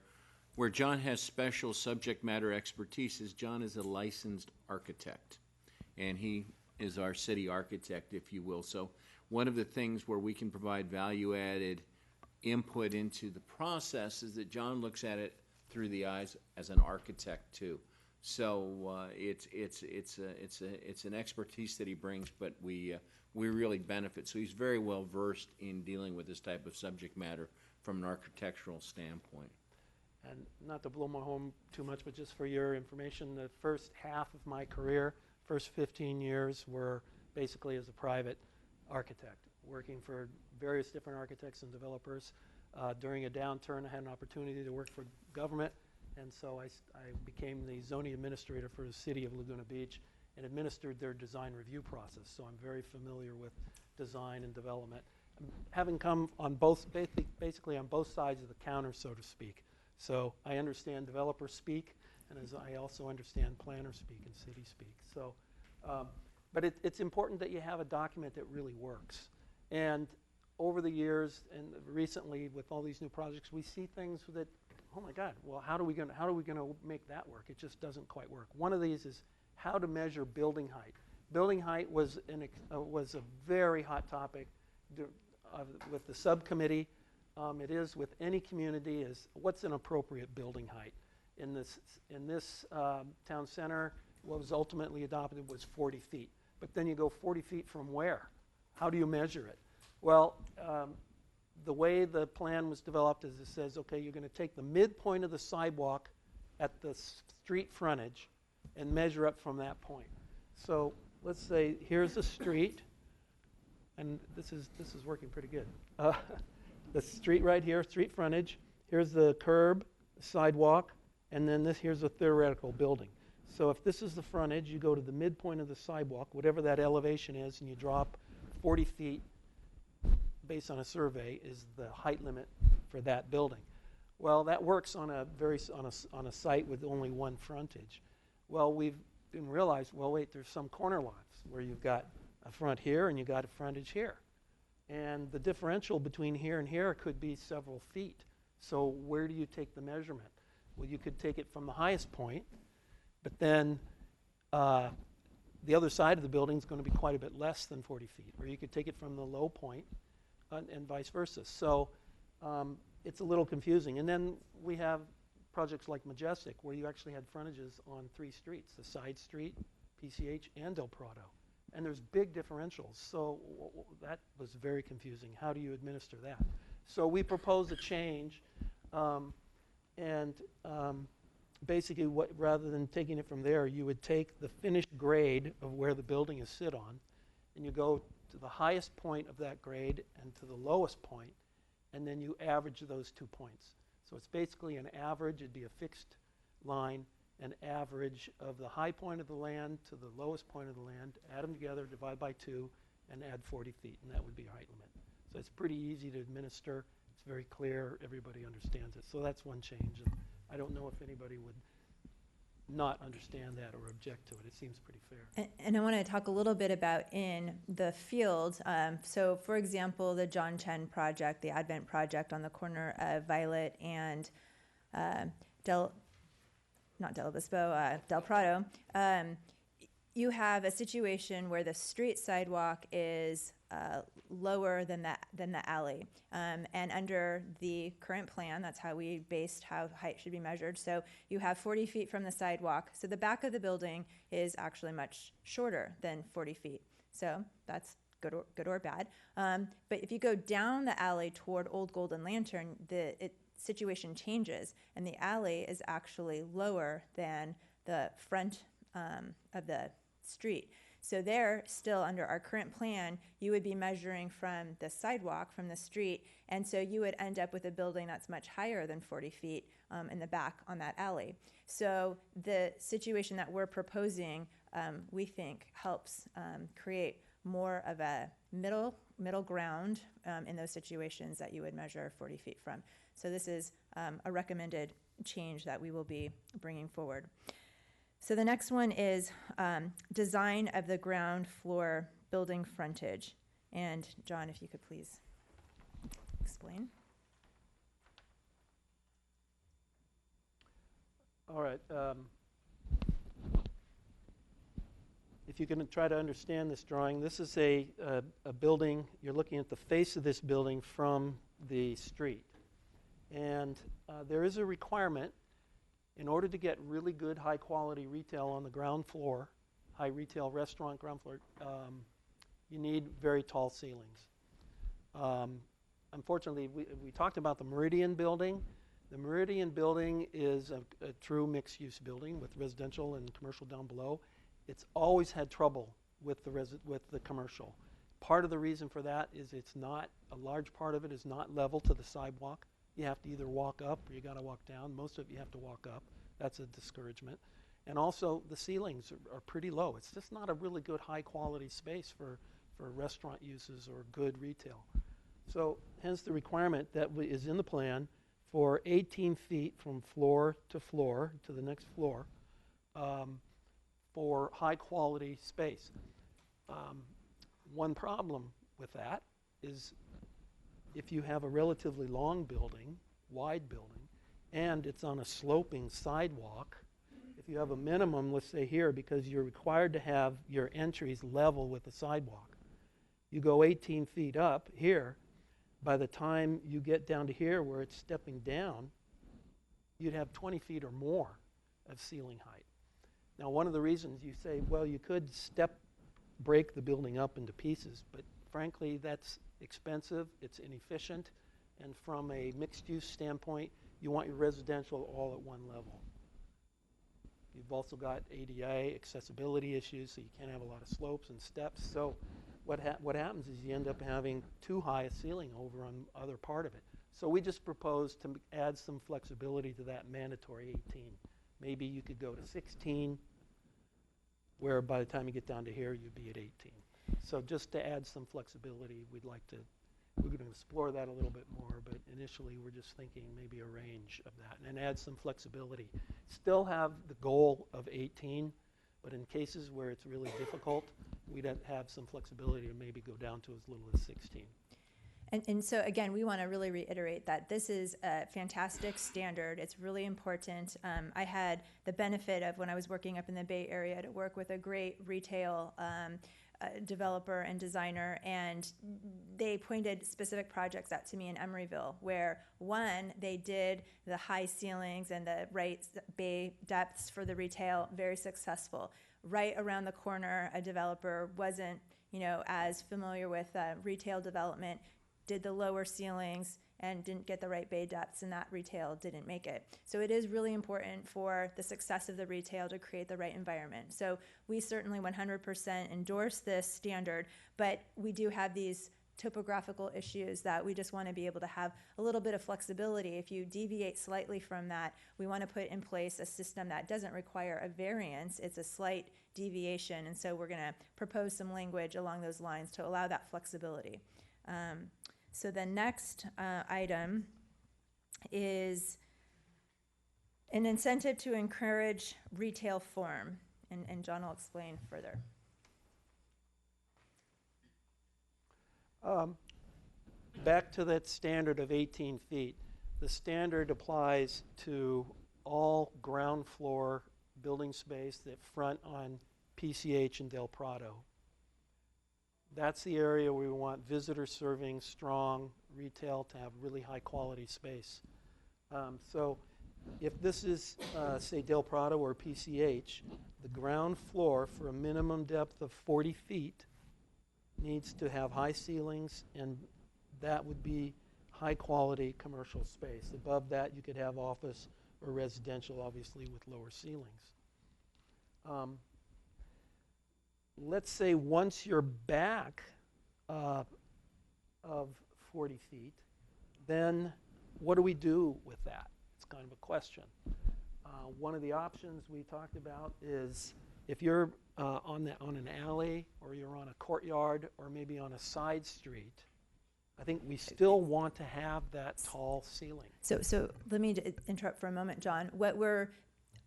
Where John has special subject matter expertise is John is a licensed architect, and he is our city architect, if you will. So one of the things where we can provide value-added input into the process is that John looks at it through the eyes as an architect too. So it's an expertise that he brings, but we really benefit. So he's very well versed in dealing with this type of subject matter from an architectural standpoint. And not to blow my home too much, but just for your information, the first half of my career, first 15 years, were basically as a private architect, working for various different architects and developers. During a downturn, I had an opportunity to work for government, and so I became the zoning administrator for the city of Laguna Beach and administered their design review process. So I'm very familiar with design and development. having come on both, basically on both sides of the counter, so to speak. So I understand developer speak, and as I also understand planner speak and city speak. So, but it's important that you have a document that really works. And over the years, and recently with all these new projects, we see things that, oh my God, well, how are we gonna make that work? It just doesn't quite work. One of these is how to measure building height. Building height was a very hot topic with the subcommittee. It is with any community, is what's an appropriate building height. In this town center, what was ultimately adopted was 40 feet. But then you go 40 feet from where? How do you measure it? Well, the way the plan was developed is it says, okay, you're going to take the midpoint of the sidewalk at the street frontage and measure up from that point. So let's say here's the street, and this is working pretty good. The street right here, street frontage. Here's the curb, sidewalk, and then here's a theoretical building. So if this is the frontage, you go to the midpoint of the sidewalk, whatever that elevation is, and you drop 40 feet based on a survey is the height limit for that building. Well, that works on a site with only one frontage. Well, we've realized, well, wait, there's some corner lots where you've got a front here and you got a frontage here. And the differential between here and here could be several feet. So where do you take the measurement? Well, you could take it from the highest point, but then the other side of the building is going to be quite a bit less than 40 feet. Or you could take it from the low point and vice versa. So it's a little confusing. And then we have projects like Majestic, where you actually had frontages on 3 streets, the side street, PCH, and Del Prado. And there's big differentials. So that was very confusing. How do you administer that? So we proposed a change, basically, rather than taking it from there, you would take the finished grade of where the building is sit on, and you go to the highest point of that grade and to the lowest point, and then you average those 2 points. So it's basically an average. It'd be a fixed line, an average of the high point of the land to the lowest point of the land, add them together, divide by 2, and add 40 feet, and that would be your height limit. So it's pretty easy to administer. It's very clear. Everybody understands it. So that's one change. And I don't know if anybody would not understand that or object to it. It seems pretty fair. And I want to talk a little bit about in the field. So, for example, the John Chen project, the Advent project on the corner of Violet and Del Prado. You have a situation where the street sidewalk is lower than the alley. And under the current plan, that's how we based how height should be measured. So you have 40 feet from the sidewalk. So the back of the building is actually much shorter than 40 feet. So that's good or bad. But if you go down the alley toward Old Golden Lantern, the situation changes, and the alley is actually lower than the front of the street. So there, still under our current plan, you would be measuring from the sidewalk, from the street, and so you would end up with a building that's much higher than 40 feet in the back on that alley. So the situation that we're proposing, we think, helps create more of a middle ground in those situations that you would measure 40 feet from. So this is a recommended change that we will be bringing forward. So the next one is design of the ground floor building frontage. And John, if you could please explain. All right. If you can try to understand this drawing, this is a building. You're looking at the face of this building from the street. And there is a requirement in order to get really good high-quality retail on the ground floor, high retail restaurant ground floor, you need very tall ceilings. Unfortunately, we talked about the Meridian building. The Meridian building is a true mixed-use building with residential and commercial down below. It's always had trouble with the commercial. Part of the reason for that is a large part of it is not level to the sidewalk. You have to either walk up or you got to walk down. Most of it you have to walk up. That's a discouragement. And also the ceilings are pretty low. It's just not a really good high quality space for restaurant uses or good retail. So hence the requirement that is in the plan for 18 feet from floor to the next floor, for high-quality space. One problem with that is if you have a relatively long building, wide building, and it's on a sloping sidewalk, if you have a minimum, let's say here, because you're required to have your entries level with the sidewalk, you go 18 feet up here, by the time you get down to here where it's stepping down, you'd have 20 feet or more of ceiling height. Now, one of the reasons you say, well, you could break the building up into pieces, but frankly, that's expensive, it's inefficient, and from a mixed-use standpoint, you want your residential all at one level. You've also got ADA accessibility issues, so you can't have a lot of slopes and steps. So what happens is you end up having too high a ceiling over on the other part of it. So we just propose to add some flexibility to that mandatory 18. Maybe you could go to 16, where by the time you get down to here, you'd be at 18. So just to add some flexibility, we're going to explore that a little bit more, but initially we're just thinking maybe a range of that and add some flexibility. Still have the goal of 18, but in cases where it's really difficult, we'd have some flexibility to maybe go down to as little as 16. And so again, we want to really reiterate that this is a fantastic standard. It's really important. I had the benefit of, when I was working up in the Bay Area, to work with a great retail developer and designer, and they pointed specific projects out to me in Emeryville where, one, they did the high ceilings and the right bay depths for the retail, very successful. Right around the corner, a developer wasn't, as familiar with retail development, did the lower ceilings and didn't get the right bay depths, and that retail didn't make it. So it is really important for the success of the retail to create the right environment. So we certainly 100% endorse this standard, but we do have these topographical issues that we just want to be able to have a little bit of flexibility. If you deviate slightly from that, we want to put in place a system that doesn't require a variance. It's a slight deviation, and so we're going to propose some language along those lines to allow that flexibility. So the next item is an incentive to encourage retail form, and John will explain further. Back to that standard of 18 feet. The standard applies to all ground floor building space that front on PCH and Del Prado. That's the area where we want visitor serving, strong retail to have really high quality space. So if this is, say, Del Prado or PCH, the ground floor for a minimum depth of 40 feet needs to have high ceilings, and that would be high quality commercial space. Above that, you could have office or residential, obviously, with lower ceilings. Let's say once you're back of 40 feet, then what do we do with that? It's kind of a question. One of the options we talked about is if you're on an alley, or you're on a courtyard, or maybe on a side street, I think we still want to have that tall ceiling. So let me interrupt for a moment, John.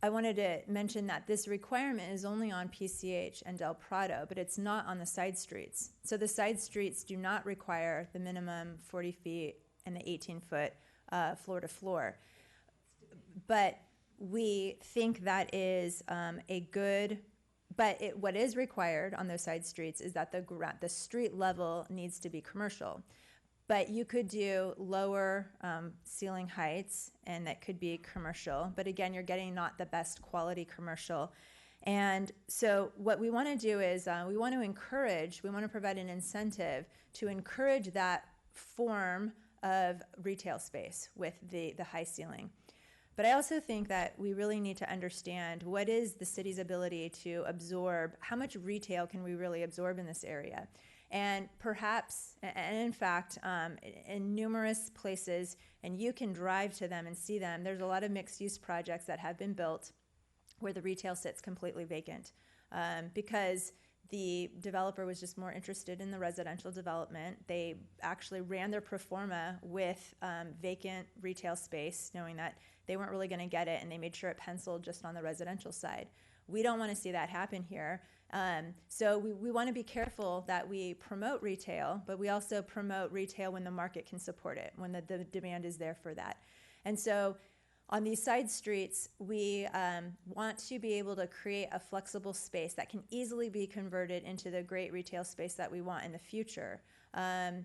I wanted to mention that this requirement is only on PCH and Del Prado, but it's not on the side streets. So the side streets do not require the minimum 40 feet and the 18-foot floor to floor. But we think that is a good, but what is required on those side streets is that the street level needs to be commercial. But you could do lower ceiling heights, and that could be commercial. But again, you're getting not the best quality commercial. And so what we want to do is we want to provide an incentive to encourage that form of retail space with the high ceiling. But I also think that we really need to understand what is the city's ability to absorb, how much retail can we really absorb in this area? And perhaps, and in fact, in numerous places, and you can drive to them and see them, there's a lot of mixed-use projects that have been built where the retail sits completely vacant because The developer was just more interested in the residential development. They actually ran their pro forma with vacant retail space, knowing that they weren't really going to get it, and they made sure it penciled just on the residential side. We don't want to see that happen here. So we want to be careful that we promote retail, but we also promote retail when the market can support it, when the demand is there for that. And so on these side streets, we want to be able to create a flexible space that can easily be converted into the great retail space that we want in the future. And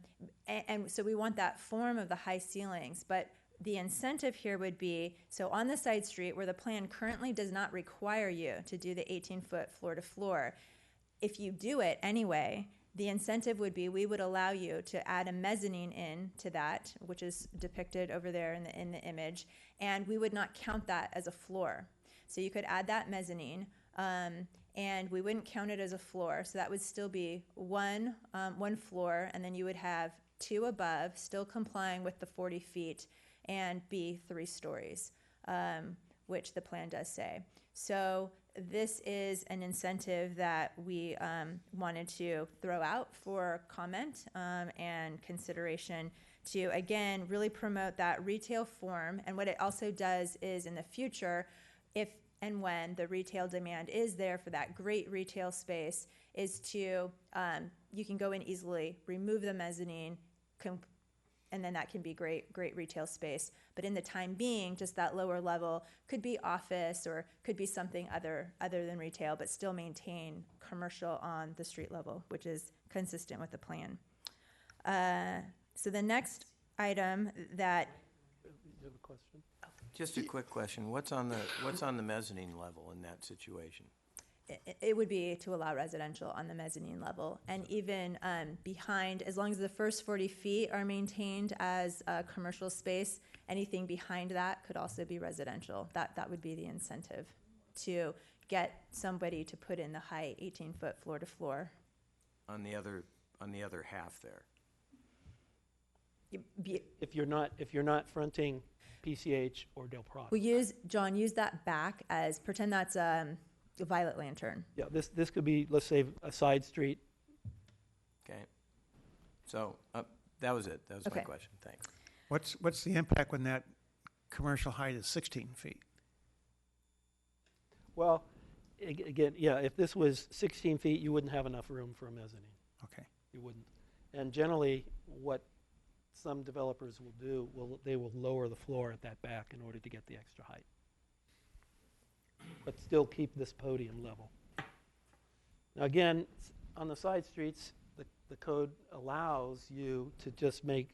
so we want that form of the high ceilings, but the incentive here would be, so on the side street where the plan currently does not require you to do the 18-foot floor to floor, if you do it anyway, the incentive would be we would allow you to add a mezzanine in to that, which is depicted over there in the image, and we would not count that as a floor. So you could add that mezzanine, and we wouldn't count it as a floor, so that would still be one floor, and then you would have 2 above, still complying with the 40 feet, and be 3 stories, which the plan does say. So this is an incentive that we wanted to throw out for comment and consideration to, again, really promote that retail form. And what it also does is in the future, if and when the retail demand is there for that great retail space, is to, you can go in easily, remove the mezzanine, and then that can be great retail space. But in the time being, just that lower level could be office or could be something other than retail, but still maintain commercial on the street level, which is consistent with the plan. So the next item that... You have a question? Just a quick question. What's on the mezzanine level in that situation? It would be to allow residential on the mezzanine level, and even behind, as long as the first 40 feet are maintained as a commercial space, anything behind that could also be residential. That would be the incentive to get somebody to put in the high 18-foot floor to floor. On the other half there. If you're not fronting PCH or Del Prado. We use that back as, pretend that's a Violet Lantern. Yeah, this could be, let's say, a side street. Okay. So that was it. That was my question. Thanks. What's the impact when that commercial height is 16 feet? Well, again, yeah, if this was 16 feet, you wouldn't have enough room for a mezzanine. Okay. You wouldn't. And generally, what some developers will do, they will lower the floor at that back in order to get the extra height, but still keep this podium level. Now again, on the side streets, the code allows you to just make,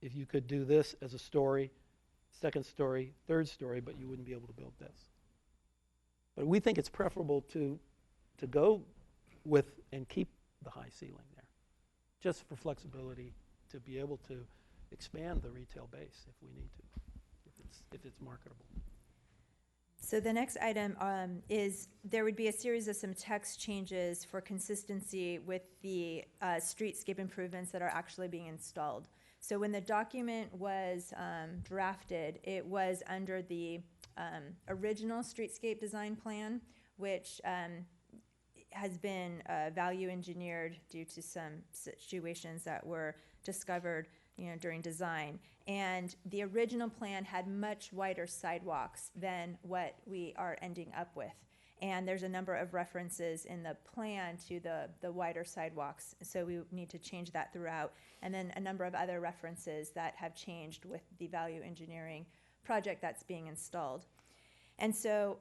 if you could do this as a story, second story, third story, but you wouldn't be able to build this. But we think it's preferable to go with and keep the high ceiling there, just for flexibility to be able to expand the retail base if we need to, if it's marketable. So the next item is there would be a series of some text changes for consistency with the streetscape improvements that are actually being installed. So when the document was drafted, it was under the original streetscape design plan, which has been value engineered due to some situations that were discovered during design. And the original plan had much wider sidewalks than what we are ending up with. And there's a number of references in the plan to the wider sidewalks, so we need to change that throughout. And then a number of other references that have changed with the value engineering project that's being installed. And so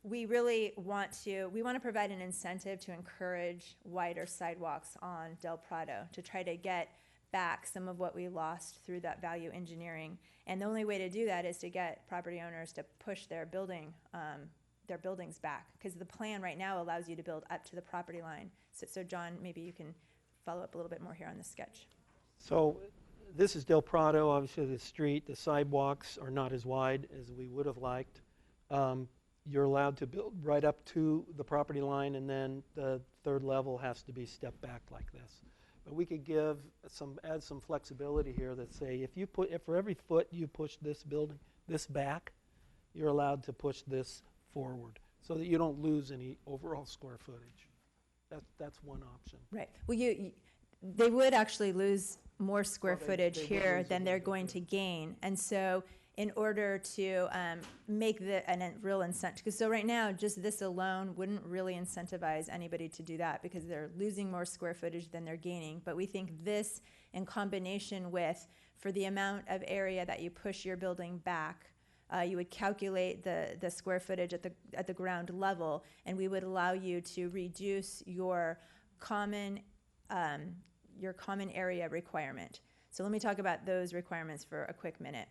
we really want to provide an incentive to encourage wider sidewalks on Del Prado to try to get back some of what we lost through that value engineering. And the only way to do that is to get property owners to push their buildings back, because the plan right now allows you to build up to the property line. So John, maybe you can follow up a little bit more here on the sketch. So this is Del Prado, obviously the street. The sidewalks are not as wide as we would have liked. You're allowed to build right up to the property line, and then the third level has to be stepped back like this. But we could add some flexibility here that say if for every foot you push this back, you're allowed to push this forward so that you don't lose any overall square footage. That's one option. Right. Well, they would actually lose more square Well, they footage would here lose a than they're little bit, going to gain. And so in order to make a real incentive, because so right now, just this alone wouldn't really incentivize anybody to do that because they're losing more square footage than they're gaining. But we think this in combination with, for the amount of area that you push your building back, you would calculate the square footage at the ground level, and we would allow you to reduce your common area requirement. So let me talk about those requirements for a quick minute.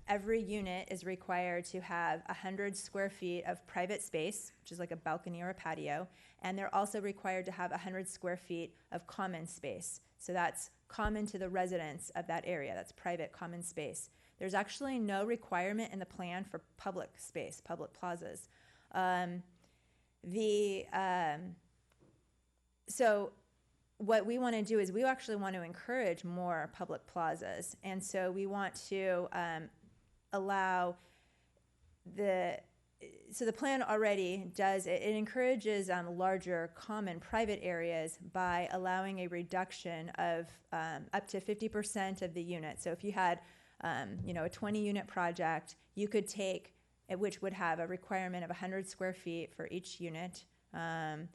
Every unit is required to have 100 square feet of private space, which is like a balcony or a patio, and they're also required to have 100 square feet of common space. So that's common to the residents of that area. That's private common space. There's actually no requirement in the plan for public space, public plazas. So what we want to do is we actually want to encourage more public plazas. And so we want to allow the plan already does, it encourages likger common private areas by allowing a reduction of up to 50% of the unit. So if you had a 20-unit project, you could take, which would have a requirement of 100 square feet for each unit, and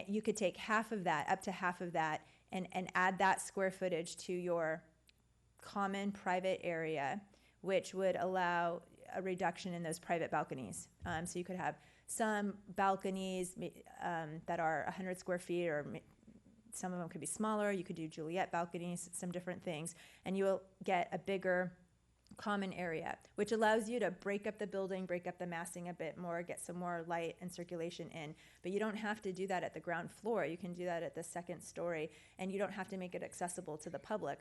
you could take half of that, up to half of that, and add that square footage to your common private area, which would allow a reduction in those private balconies. So you could have some balconies that are 100 square feet, or some of them could be smaller. You could do Juliet balconies, some different things, and you will get a bigger common area, which allows you to break up the building, break up the massing a bit more, get some more light and circulation in. But you don't have to do that at the ground floor. You can do that at the second story, and you don't have to make it accessible to the public.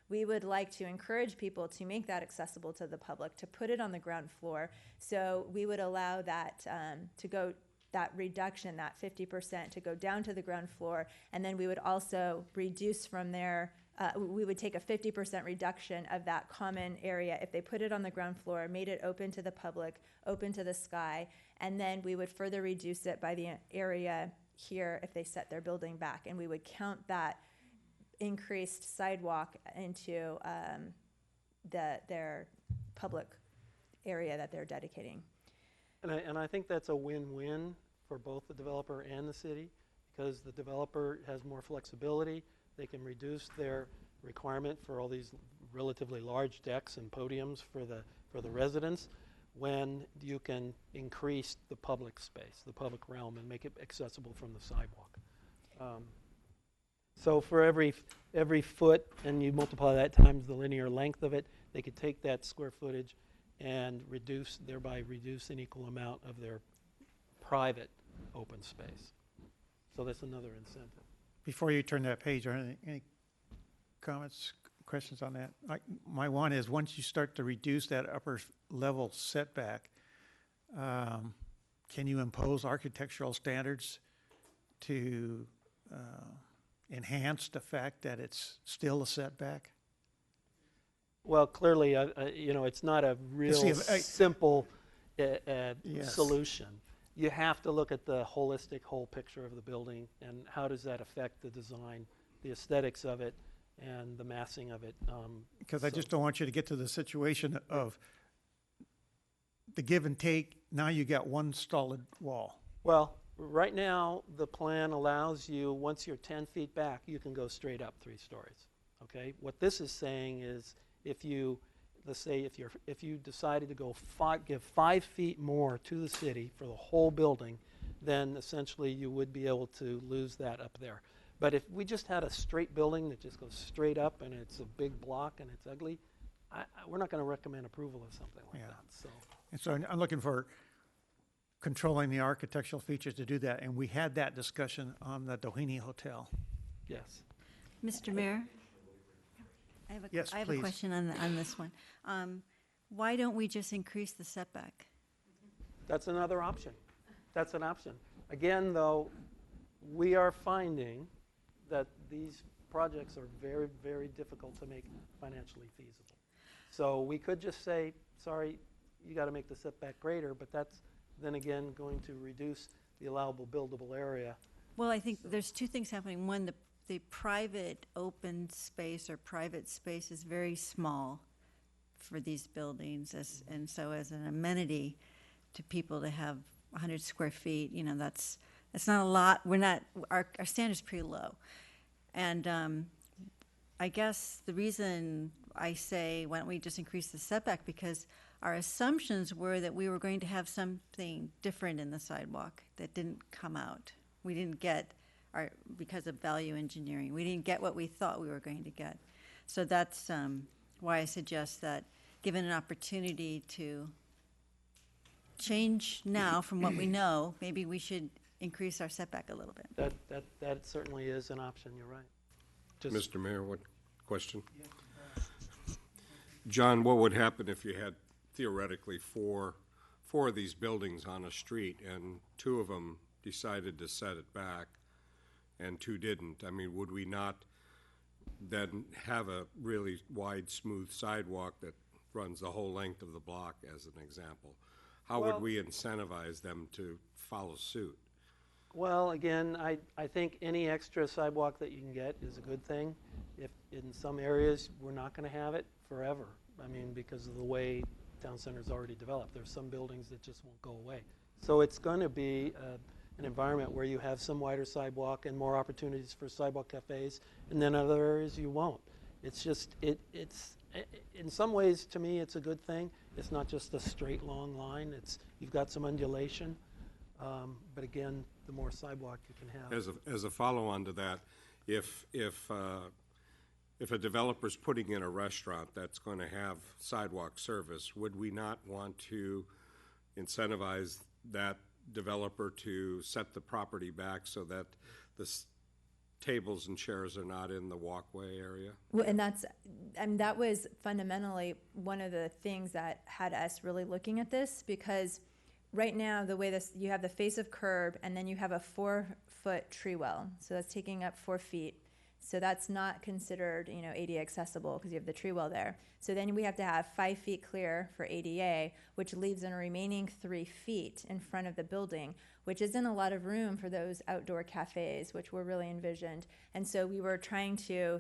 We would like to encourage people to make that accessible to the public, to put it on the ground floor. So we would allow that that reduction, that 50%, to go down to the ground floor, and then we would also reduce from there. We would take a 50% reduction of that common area if they put it on the ground floor, made it open to the public, open to the sky, and then we would further reduce it by the area here if they set their building back, and we would count that increased sidewalk into their public area that they're dedicating. And I think that's a win-win for both the developer and the city, because the developer has more flexibility. They can reduce their requirement for all these relatively large decks and podiums for the residents, when you can increase the public space, the public realm, and make it accessible from the sidewalk. So for every foot, and you multiply that times the linear length of it, they could take that square footage and thereby reduce an equal amount of their private open space. So that's another incentive. Before you turn that page, are there any comments, questions on that? My one is, once you start to reduce that upper level setback, can you impose architectural standards to enhance the fact that it's still a setback? Well, clearly, it's not a real simple solution. You have to look at the holistic whole picture of the building, and how does that affect the design, the aesthetics of it, and the massing of it. Because I just don't want you to get to the situation of the give and take. Now you got one solid wall. Well, right now, the plan allows you, once you're 10 feet back, you can go straight up 3 stories. Okay? What this is saying is, if you decided to give 5 feet more to the city for the whole building, then essentially you would be able to lose that up there. But if we just had a straight building that just goes straight up and it's a big block and it's ugly, we're not going to recommend approval of something like that. So. And so I'm looking for controlling the architectural features to do that, and we had that discussion on the Doheny Hotel. Yes. Mr. Mayor? I have a question on this one. Why don't we just increase the setback? That's another option. That's an option. Again, though, we are finding that these projects are very, very difficult to make financially feasible. So we could just say, sorry, you got to make the setback greater, but that's then again going to reduce the allowable buildable area Well, I think there's two things happening. One, the private open space or private space is very small for these buildings, and so as an amenity to people to have 100 square feet, you know, that's not a lot. Our standard's pretty low. And I guess the reason I say, why don't we just increase the setback, because our assumptions were that we were going to have something different in the sidewalk that didn't come out. We didn't get because of value engineering, we didn't get what we thought we were going to get. So that's why I suggest that, given an opportunity to change now from what we know, maybe we should increase our setback a little bit. That certainly is an option, you're right. Mr. Mayor, what question? John, what would happen if you had theoretically four of these buildings on a street and two of them decided to set it back and two didn't? I mean, would we not then have a really wide, smooth sidewalk that runs the whole length of the block, as an example? How would we incentivize them to follow suit? Well, again, I think any extra sidewalk that you can get is a good thing. If in some areas, we're not going to have it forever. I mean, because of the way town center's already developed. There's some buildings that just won't go away. So it's going to be an environment where you have some wider sidewalk and more opportunities for sidewalk cafes, and then other areas you won't. It's just, it's in some ways, to me, it's a good thing. It's not just a straight, long line. You've got some undulation. But again, the more sidewalk you can have. As a follow-on to that, if a developer's putting in a restaurant that's going to have sidewalk service, would we not want to incentivize that developer to set the property back so that the tables and chairs are not in the walkway area? Well, and that was fundamentally one of the things that had us really looking at this, because right now, the way you have the face of curb, and then you have a 4-foot tree well. So that's taking up 4 feet. So that's not considered, ADA accessible because you have the tree well there. So then we have to have 5 feet clear for ADA, which leaves a remaining 3 feet in front of the building, which isn't a lot of room for those outdoor cafes, which were really envisioned. And so we were trying to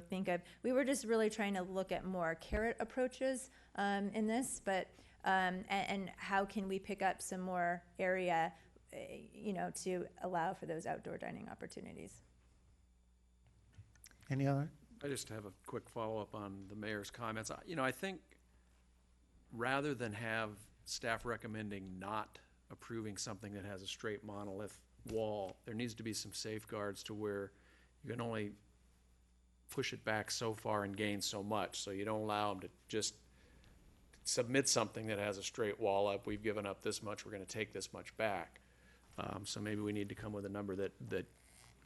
just really trying to look at more carrot approaches in this, but and how can we pick up some more area, to allow for those outdoor dining opportunities. Any other? I just have a quick follow-up on the mayor's comments. I think rather than have staff recommending not approving something that has a straight monolith wall, there needs to be some safeguards to where you can only push it back so far and gain so much. So you don't allow them to just submit something that has a straight wall up. We've given up this much. We're going to take this much back. So maybe we need to come with a number that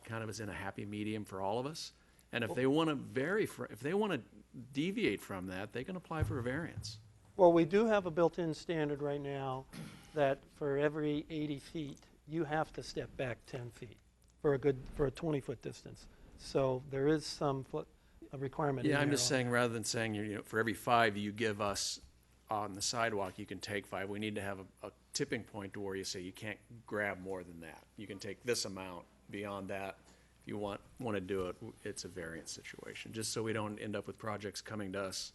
kind of is in a happy medium for all of us. And if they want to if they want to deviate from that, they can apply for a variance. Well, we do have a built-in standard right now that for every 80 feet, you have to step back 10 feet for a 20-foot distance. So there is a requirement. Yeah, I'm just saying, rather than saying for every 5 you give us on the sidewalk, you can take 5. We need to have a tipping point to where you say you can't grab more than that. You can take this amount. Beyond that, if you want to do it, it's a variance situation. Just so we don't end up with projects coming to us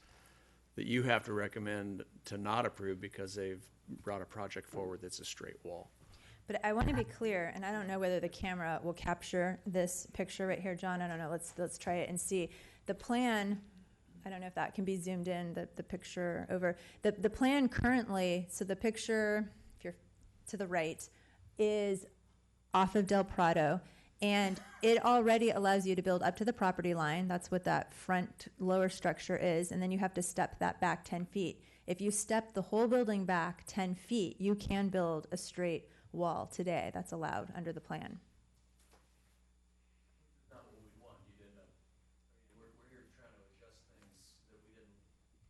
that you have to recommend to not approve because they've brought a project forward that's a straight wall. But I want to be clear, and I don't know whether the camera will capture this picture right here, John. I don't know. Let's try it and see. The plan, I don't know if that can be zoomed in, the picture over. The plan currently, so the picture, if you're to the right, is off of Del Prado, and it already allows you to build up to the property line. That's what that front lower structure is, and then you have to step that back 10 feet. If you step the whole building back 10 feet, you can build a straight wall today. That's allowed under the plan. Not what we want. You'd end up, we're here trying to adjust things that we didn't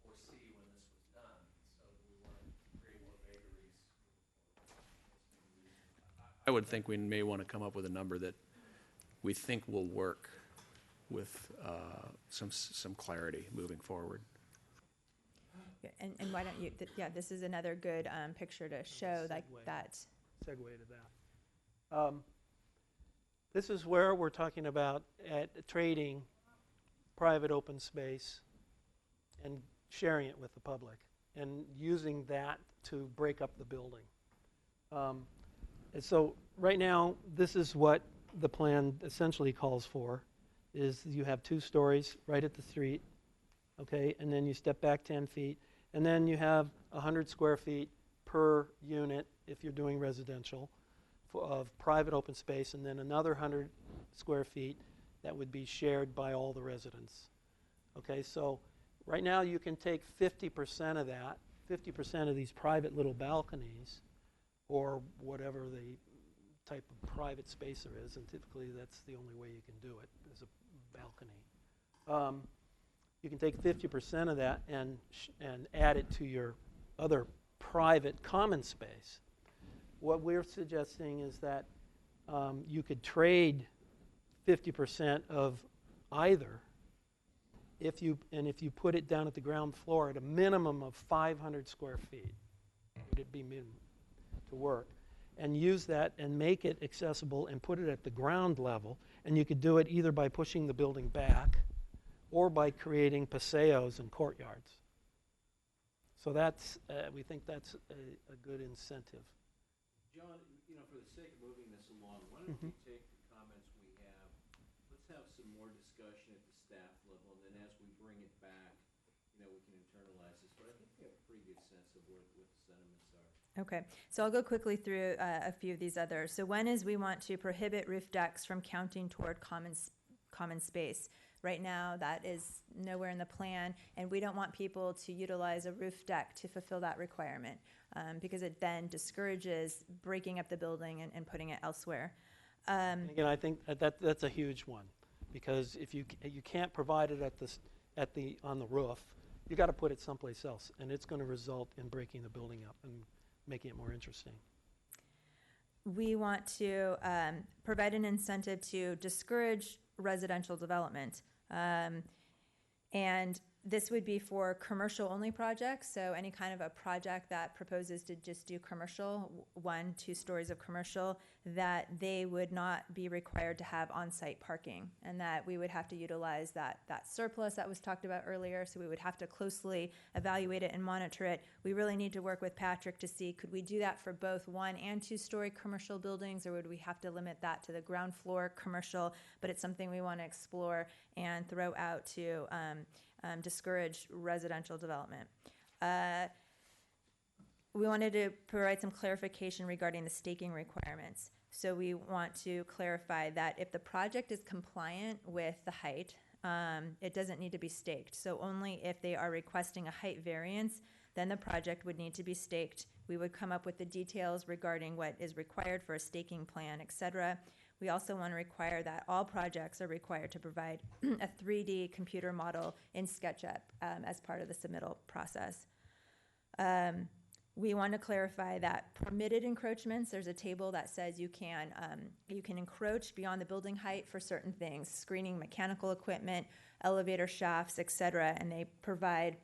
foresee when this was done, so we want to create more vagaries. I would think we may want to come up with a number that we think will work with some clarity moving forward. Yeah, and why don't you, this is another good picture to show like that. Segue to that. This is where we're talking about trading private open space and sharing it with the public and using that to break up the building. And so right now, this is what the plan essentially calls for, is you have 2 stories right at the street, okay, and then you step back 10 feet, and then you have 100 square feet per unit if you're doing residential of private open space, and then another 100 square feet that would be shared by all the residents. Okay, so right now you can take 50% of that, 50% of these private little balconies, or whatever the type of private space there is, and typically that's the only way you can do it, is a balcony. You can take 50% of that and add it to your other private common space. What we're suggesting is that you could trade 50% of either if you put it down at the ground floor at a minimum of 500 square feet, would it be minimum to work, and use that and make it accessible and put it at the ground level, and you could do it either by pushing the building back or by creating paseos and courtyards. So that's, we think that's a good incentive. John, you know, for the sake of moving this along, why don't we take the comments we have, let's have some more discussion at the staff level, and then as we bring it back, you know, we can internalize this. But I think we have a pretty good sense of what the sentiments are. Okay, so I'll go quickly through a few of these others. So one is we want to prohibit roof decks from counting toward common space. Right now, that is nowhere in the plan, and we don't want people to utilize a roof deck to fulfill that requirement, because it then discourages breaking up the building and putting it elsewhere. And again, I think that's a huge one, because if you can't provide it on the roof, you got to put it someplace else, and it's going to result in breaking the building up and making it more interesting. We want to provide an incentive to discourage residential development. And this would be for commercial-only projects, so any kind of a project that proposes to just do commercial, 1-2 stories of commercial, that they would not be required to have on-site parking, and that we would have to utilize that surplus that was talked about earlier, so we would have to closely evaluate it and monitor it. We really need to work with Patrick to see, could we do that for both 1- and 2-story commercial buildings, or would we have to limit that to the ground floor commercial? But it's something we want to explore and throw out to discourage residential development. We wanted to provide some clarification regarding the staking requirements. So we want to clarify that if the project is compliant with the height, it doesn't need to be staked. So only if they are requesting a height variance, then the project would need to be staked. We would come up with the details regarding what is required for a staking plan, et cetera. We also want to require that all projects are required to provide a 3D computer model in SketchUp as part of the submittal process. We want to clarify that permitted encroachments, there's a table that says you can encroach beyond the building height for certain things, screening mechanical equipment, elevator shafts, et cetera, and they provide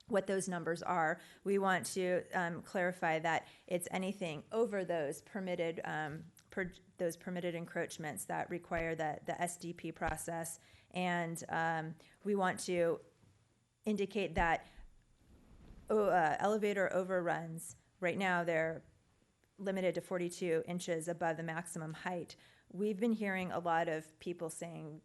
what those numbers are. We want to clarify that it's anything over those permitted encroachments that require the SDP process, and we want to indicate that elevator overruns, right now they're limited to 42 inches above the maximum height. We've been hearing a lot of people saying,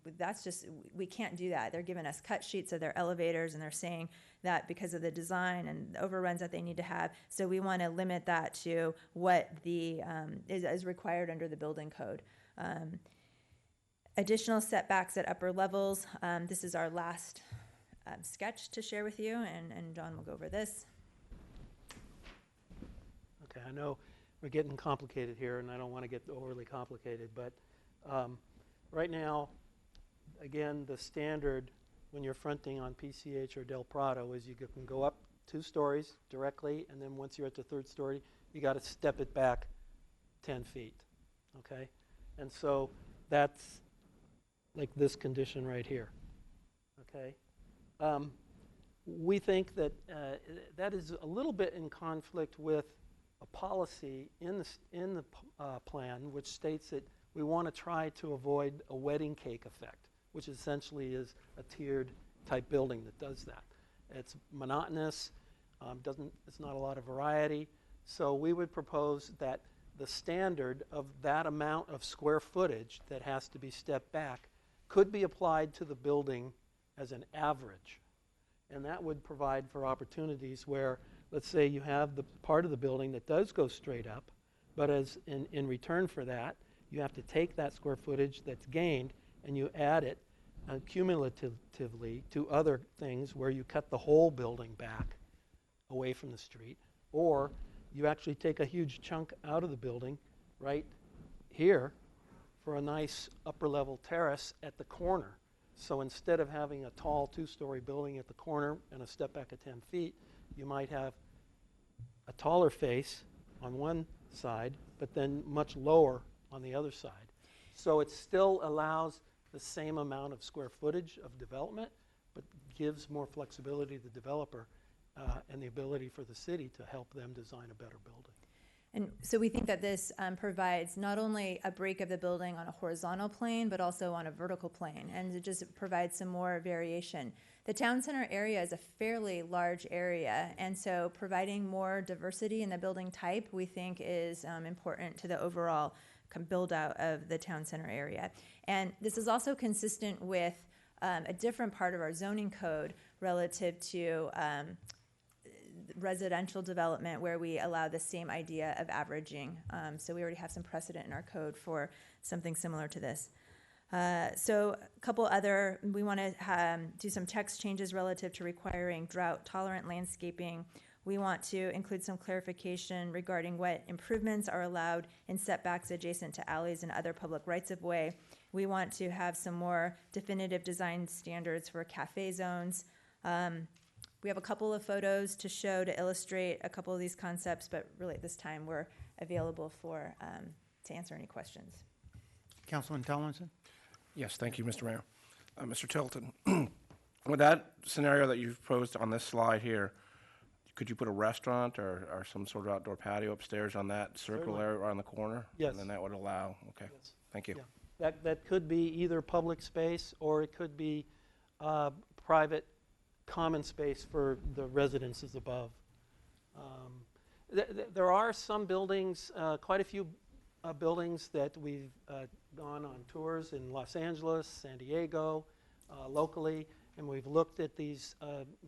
we can't do that. They're giving us cut sheets of their elevators, and they're saying that because of the design and the overruns that they need to have. So we want to limit that to what is required under the building code. Additional setbacks at upper levels. This is our last sketch to share with you, and John will go over this. Okay, I know we're getting complicated here, and I don't want to get overly complicated, but right now, again, the standard when you're fronting on PCH or Del Prado is you can go up 2 stories directly, and then once you're at the 3rd story, you got to step it back 10 feet, okay? And so that's like this condition right here, okay? We think that that is a little bit in conflict with a policy in the plan which states that We want to try to avoid a wedding cake effect, which essentially is a tiered type building that does that. It's monotonous, it's not a lot of variety. So we would propose that the standard of that amount of square footage that has to be stepped back could be applied to the building as an average. And that would provide for opportunities where, let's say you have the part of the building that does go straight up, but as in return for that, you have to take that square footage that's gained and you add it cumulatively to other things where you cut the whole building back away from the street, or you actually take a huge chunk out of the building right here for a nice upper level terrace at the corner. So instead of having a tall 2-story building at the corner and a step back of 10 feet, you might have a taller face on one side, but then much lower on the other side. So it still allows the same amount of square footage of development, but gives more flexibility to the developer and the ability for the city to help them design a better building. And so we think that this provides not only a break of the building on a horizontal plane, but also on a vertical plane, and it just provides some more variation. The town center area is a fairly large area, and so providing more diversity in the building type we think is important to the overall build out of the town center area. And this is also consistent with a different part of our zoning code relative to residential development, where we allow the same idea of averaging. So we already have some precedent in our code for something similar to this. So a couple other, we want to do some text changes relative to requiring drought-tolerant landscaping. We want to include some clarification regarding what improvements are allowed in setbacks adjacent to alleys and other public rights-of-way. We want to have some more definitive design standards for cafe zones. We have a couple of photos to show to illustrate a couple of these concepts, but really at this time we're available for to answer any questions. Councilman Tomlinson? Yes, thank you, Mr. Mayor. Mr. Tilton, with that scenario that you've posed on this slide here, could you put a restaurant or some sort of outdoor patio upstairs on that circle Certainly. area around the corner? Yes. And then that would allow, okay. Yes. Thank you. Yeah. That could be either public space or it could be private common space for the residences above. There are some buildings, quite a few buildings that we've gone on tours in Los Angeles, San Diego, locally, and we've looked at these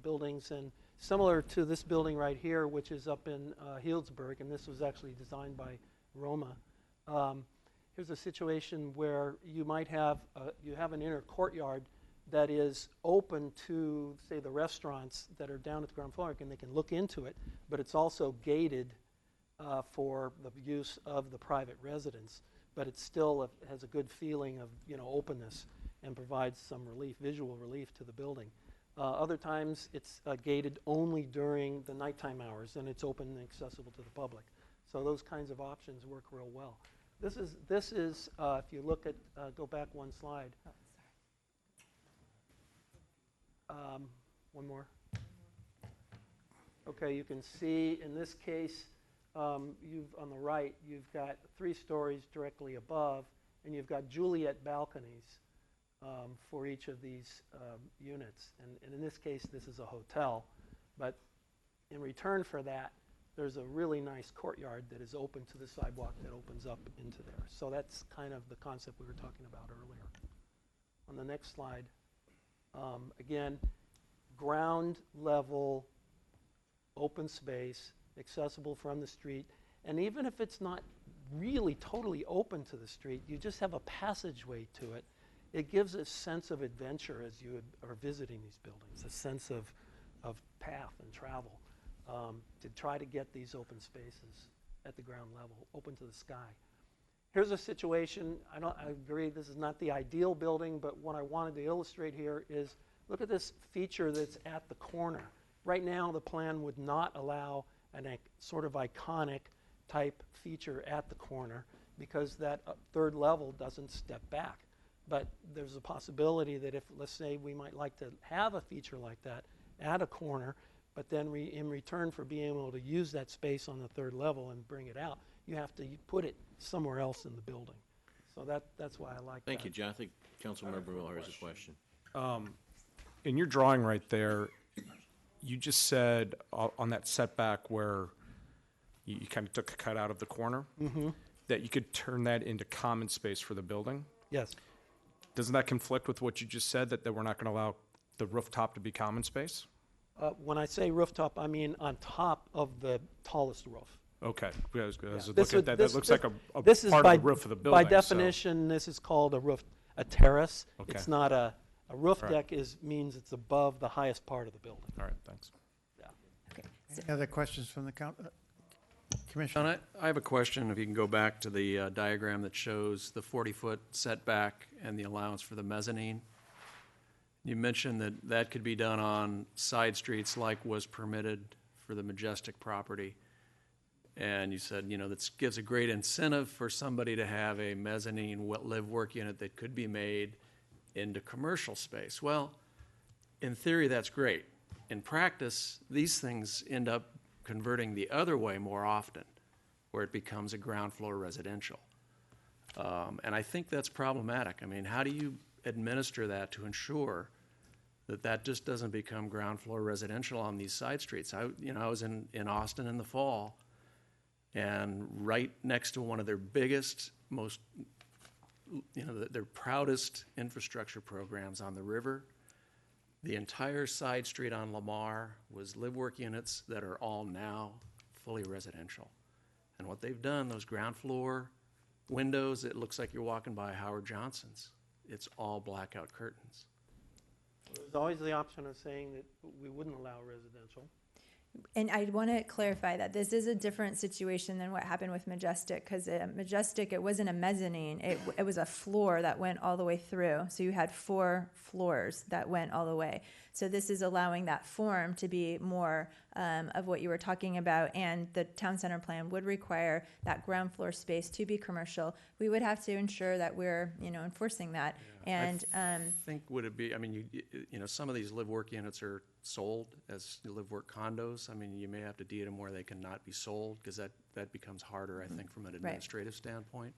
buildings, and similar to this building right here, which is up in Healdsburg, and this was actually designed by Roma. Here's a situation where you might have you have an inner courtyard that is open to, say, the restaurants that are down at the ground floor, and they can look into it, but it's also gated for the use of the private residents, but it still has a good feeling of, you know, openness and provides some relief, visual relief to the building. Other times it's gated only during the nighttime hours, and it's open and accessible to the public. So those kinds of options work real well. This is if you look at, go back one slide. One more. Okay, you can see in this case, on the right, you've got 3 stories directly above, and you've got Juliet balconies for each of these units. And in this case, this is a hotel, but in return for that, there's a really nice courtyard that is open to the sidewalk that opens up into there. So that's kind of the concept we were talking about earlier. On the next slide, again, ground level open space, accessible from the street, and even if it's not really totally open to the street, you just have a passageway to it. It gives a sense of adventure as you are visiting these buildings, a sense of path and travel to try to get these open spaces at the ground level, open to the sky. Here's a situation, I agree this is not the ideal building, but what I wanted to illustrate here is, look at this feature that's at the corner. Right now, the plan would not allow a sort of iconic type feature at the corner because that third level doesn't step back. But there's a possibility that if, let's say, we might like to have a feature like that at a corner, but then in return for being able to use that space on the third level and bring it out, you have to put it somewhere else in the building. So that's why I like that. Thank you, John. I think Councilmember Miller has a question. In your drawing right there, you just said on that setback where you kind of took a cut out of the corner, that you could turn that into common space for the building. Yes. Doesn't that conflict with what you just said, that we're not going to allow the rooftop to be common space? When I say rooftop, I mean on top of the tallest roof. Okay, because This look at would- that, this- that looks this- like a this is part by- of the roof of the building. By definition, this is called a terrace. Okay. It's not a roof Right. deck means it's above the highest part of the building. All right, thanks. Any other questions from the Commissioner? John, I have a question, if you can go back to the diagram that shows the 40-foot setback and the allowance for the mezzanine. You mentioned that that could be done on side streets like was permitted for the Majestic property. And you said, that gives a great incentive for somebody to have a mezzanine live-work unit that could be made into commercial space. Well, in theory, that's great. In practice, these things end up converting the other way more often, where it becomes a ground floor residential. And I think that's problematic. I mean, how do you administer that to ensure that that just doesn't become ground floor residential on these side streets? I was in Austin in the fall, and right next to one of their biggest, most, their proudest infrastructure programs on the river, the entire side street on Lamar was live-work units that are all now fully residential. And what they've done, those ground floor windows, it looks like you're walking by Howard Johnson's. It's all blackout curtains. There's always the option of saying that we wouldn't allow residential. And I want to clarify that this is a different situation than what happened with Majestic, because Majestic, it wasn't a mezzanine. It was a floor that went all the way through. So you had 4 floors that went all the way. So this is allowing that form to be more of what you were talking about, and the town center plan would require that ground floor space to be commercial. We would have to ensure that we're, enforcing that. And I think would it be, I mean, some of these live-work units are sold as live-work condos. I mean, you may have to deed them where they cannot be sold, because that becomes harder, I think, from an administrative standpoint.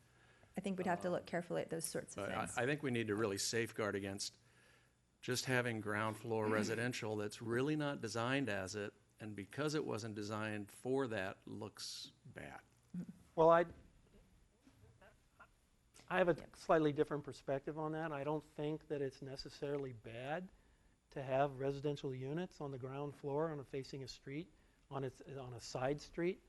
I think we'd have to look carefully at those sorts of But things. I think we need to really safeguard against just having ground floor residential that's really not designed as it, and because it wasn't designed for that, looks bad. Well, I have a slightly different perspective on that. I don't think that it's necessarily bad to have residential units on the ground floor facing a street, on a side street.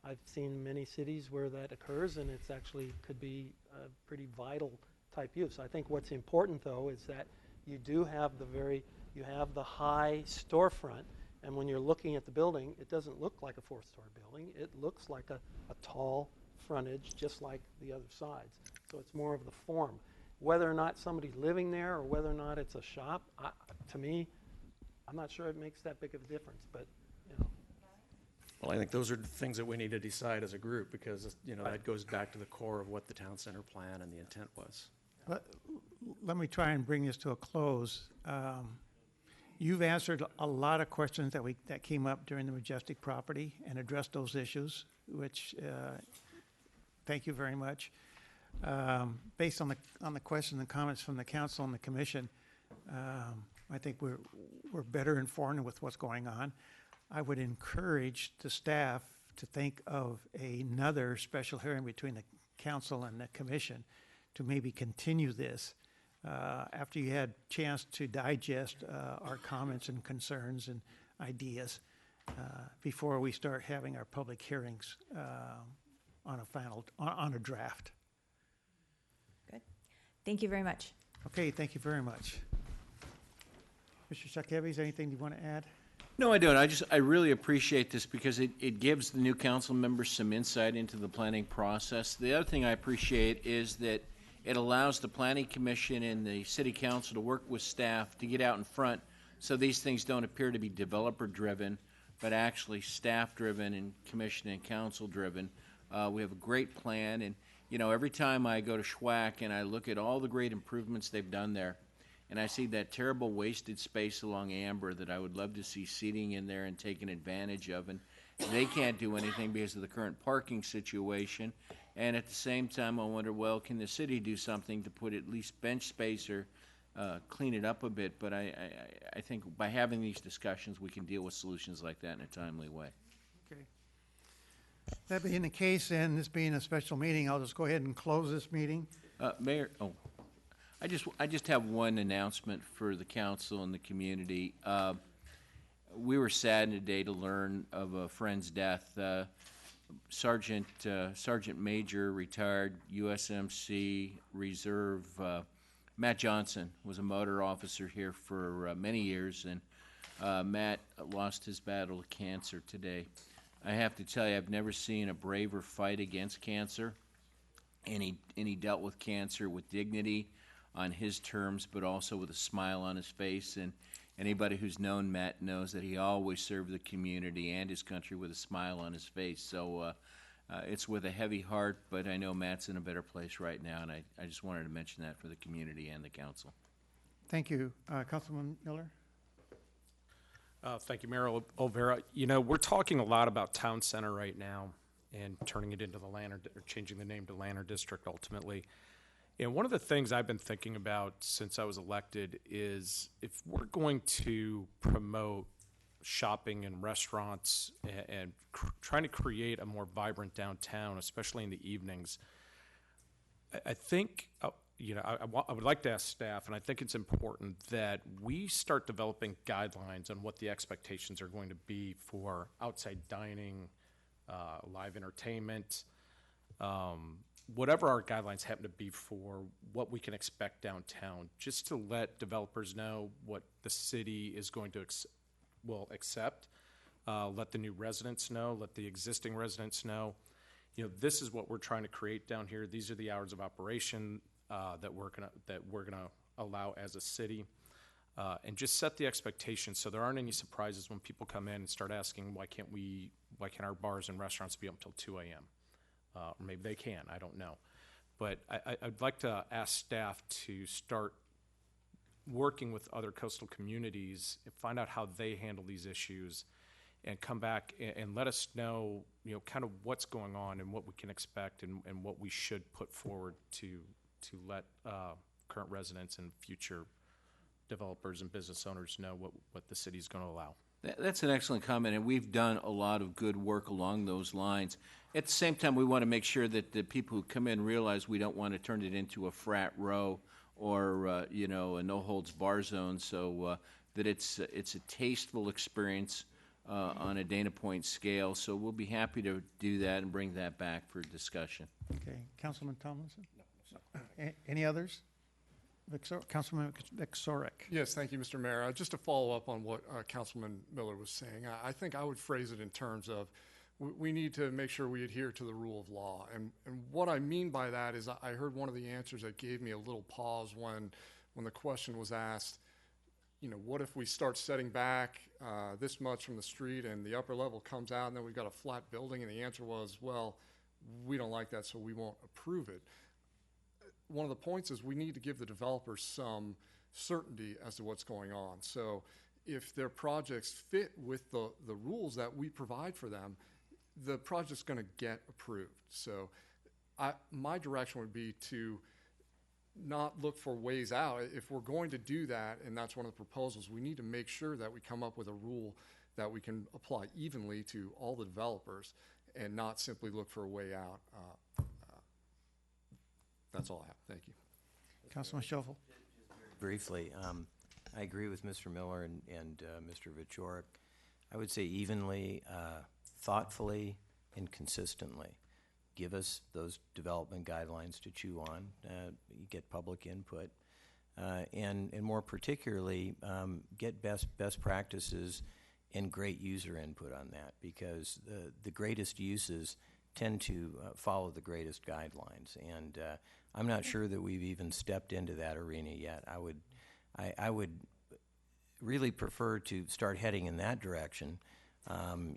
I've seen many cities where that occurs, and it's actually could be a pretty vital type use. I think what's important, though, is that you do have the high storefront, and when you're looking at the building, it doesn't look like a 4-story building. It looks like a tall frontage, just like the other sides. So it's more of the form. Whether or not somebody's living there or whether or not it's a shop, to me, I'm not sure it makes that big of a difference, but, Well, I think those are the things that we need to decide as a group, because, that goes back to the core of what the town center plan and the intent was. Let me try and bring this to a close. You've answered a lot of questions that came up during the Majestic property and addressed those issues, which thank you very much. Based on the questions and comments from the council and the commission, I think we're better informed with what's going on. I would encourage the staff to think of another special hearing between the council and the commission to maybe continue this after you had a chance to digest our comments and concerns and ideas before we start having our public hearings on a draft. Good. Thank you very much. Okay, thank you very much. Mr. Chuckevis, anything you want to add? No, I don't. I really appreciate this because it gives the new council members some insight into the planning process. The other thing I appreciate is that it allows the planning commission and the city council to work with staff to get out in front, so these things don't appear to be developer-driven, but actually staff-driven and commission and council-driven. We have a great plan, and every time I go to Schwack and I look at all the great improvements they've done there, and I see that terrible wasted space along Amber that I would love to see seating in there and taken advantage of, and they can't do anything because of the current parking situation, And at the same time, I wonder, well, can the city do something to put at least bench space or clean it up a bit? But I think by having these discussions, we can deal with solutions like that in a timely way. Okay. That being the case, and this being a special meeting, I'll just go ahead and close this meeting. Mayor, I just have one announcement for the council and the community. We were saddened today to learn of a friend's death. Sergeant Major, retired USMC Reserve, Matt Johnson was a motor officer here for many years, and Matt lost his battle to cancer today. I have to tell you, I've never seen a braver fight against cancer, and he dealt with cancer with dignity on his terms, but also with a smile on his face. And anybody who's known Matt knows that he always served the community and his country with a smile on his face. So it's with a heavy heart, but I know Matt's in a better place right now, and I just wanted to mention that for the community and the council. Thank you. Councilman Miller? Thank you, Mayor Olvera. You know, we're talking a lot about Town Center right now and turning it into the Lanner, or changing the name to Lanner District ultimately. And one of the things I've been thinking about since I was elected is if we're going to promote shopping and restaurants and trying to create a more vibrant downtown, especially in the evenings, I think, you know, I would like to ask staff, and I think it's important that we start developing guidelines on what the expectations are going to be for outside dining, live entertainment, whatever our guidelines happen to be for what we can expect downtown, just to let developers know what the city is going to will accept, let the new residents know, let the existing residents know. You know, this is what we're trying to create down here. These are the hours of operation that we're gonna allow as a city, and just set the expectations so there aren't any surprises when people come in and start asking why can't our bars and restaurants be up until 2 a.m. Or maybe they can, I don't know. But I'd like to ask staff to start working with other coastal communities and find out how they handle these issues, and come back and let us know, you know, kind of what's going on and what we can expect and what we should put forward to let current residents and future developers and business owners know what the city's going to allow. That's an excellent comment, and we've done a lot of good work along those lines. At the same time, we want to make sure that the people who come in realize we don't want to turn it into a frat row or you know, a no-holds-bar zone, so that it's a tasteful experience on a Dana Point scale. So we'll be happy to do that and bring that back for discussion. Okay. Councilman Tomlinson? Any others? Councilman Victoric. Yes, thank you, Mr. Mayor. Just to follow up on what Councilman Miller was saying, I think I would phrase it in terms of we need to make sure we adhere to the rule of law. And what I mean by that is I heard one of the answers that gave me a little pause when the question was asked, you know, what if we start setting back this much from the street and the upper level comes out and then we've got a flat building? And the answer was, well, we don't like that, so we won't approve it. One of the points is we need to give the developers some certainty as to what's going on. So if their projects fit with the rules that we provide for them, the project's going to get approved. So my direction would be to not look for ways out. If we're going to do that, and that's one of the proposals, we need to make sure that we come up with a rule that we can apply evenly to all the developers and not simply look for a way out. That's all I have. Thank you. Councilman Schoeffel. Briefly, I agree with Mr. Miller and Mr. Victoric. I would say evenly, thoughtfully, and consistently. Give us those development guidelines to chew on. You get public input, and more particularly, get best practices and great user input on that, because the greatest uses tend to follow the greatest guidelines, and I'm not sure that we've even stepped into that arena yet. I would really prefer to start heading in that direction,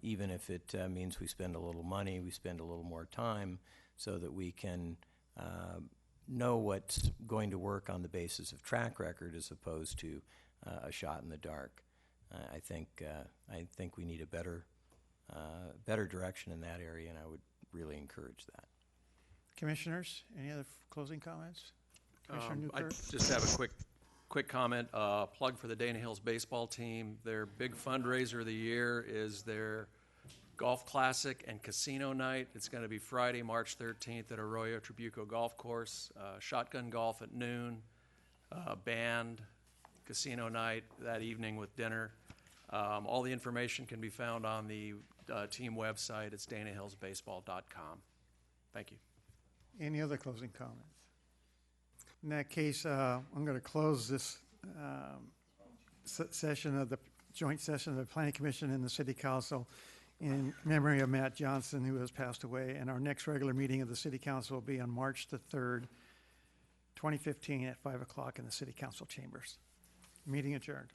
even if it means we spend a little money, we spend a little more time, so that we can know what's going to work on the basis of track record as opposed to a shot in the dark. I think we need a better direction in that area, and I would really encourage that. Commissioners, any other closing comments? Commissioner I Newkirk? just have a quick comment, plug for the Dana Hills baseball team. Their big fundraiser of the year is their Golf Classic and Casino Night. It's going to be Friday, March 13th at Arroyo Trabuco Golf Course. Shotgun golf at noon, band, casino night that evening with dinner. All the information can be found on the team website. It's danahillsbaseball.com. Thank you. Any other closing comments? In that case, I'm going to close this session of the joint session of the Planning Commission and the City Council in memory of Matt Johnson, who has passed away. And our next regular meeting of the City Council will be on March the 3rd, 2015 at 5 o'clock in the City Council chambers. Meeting adjourned.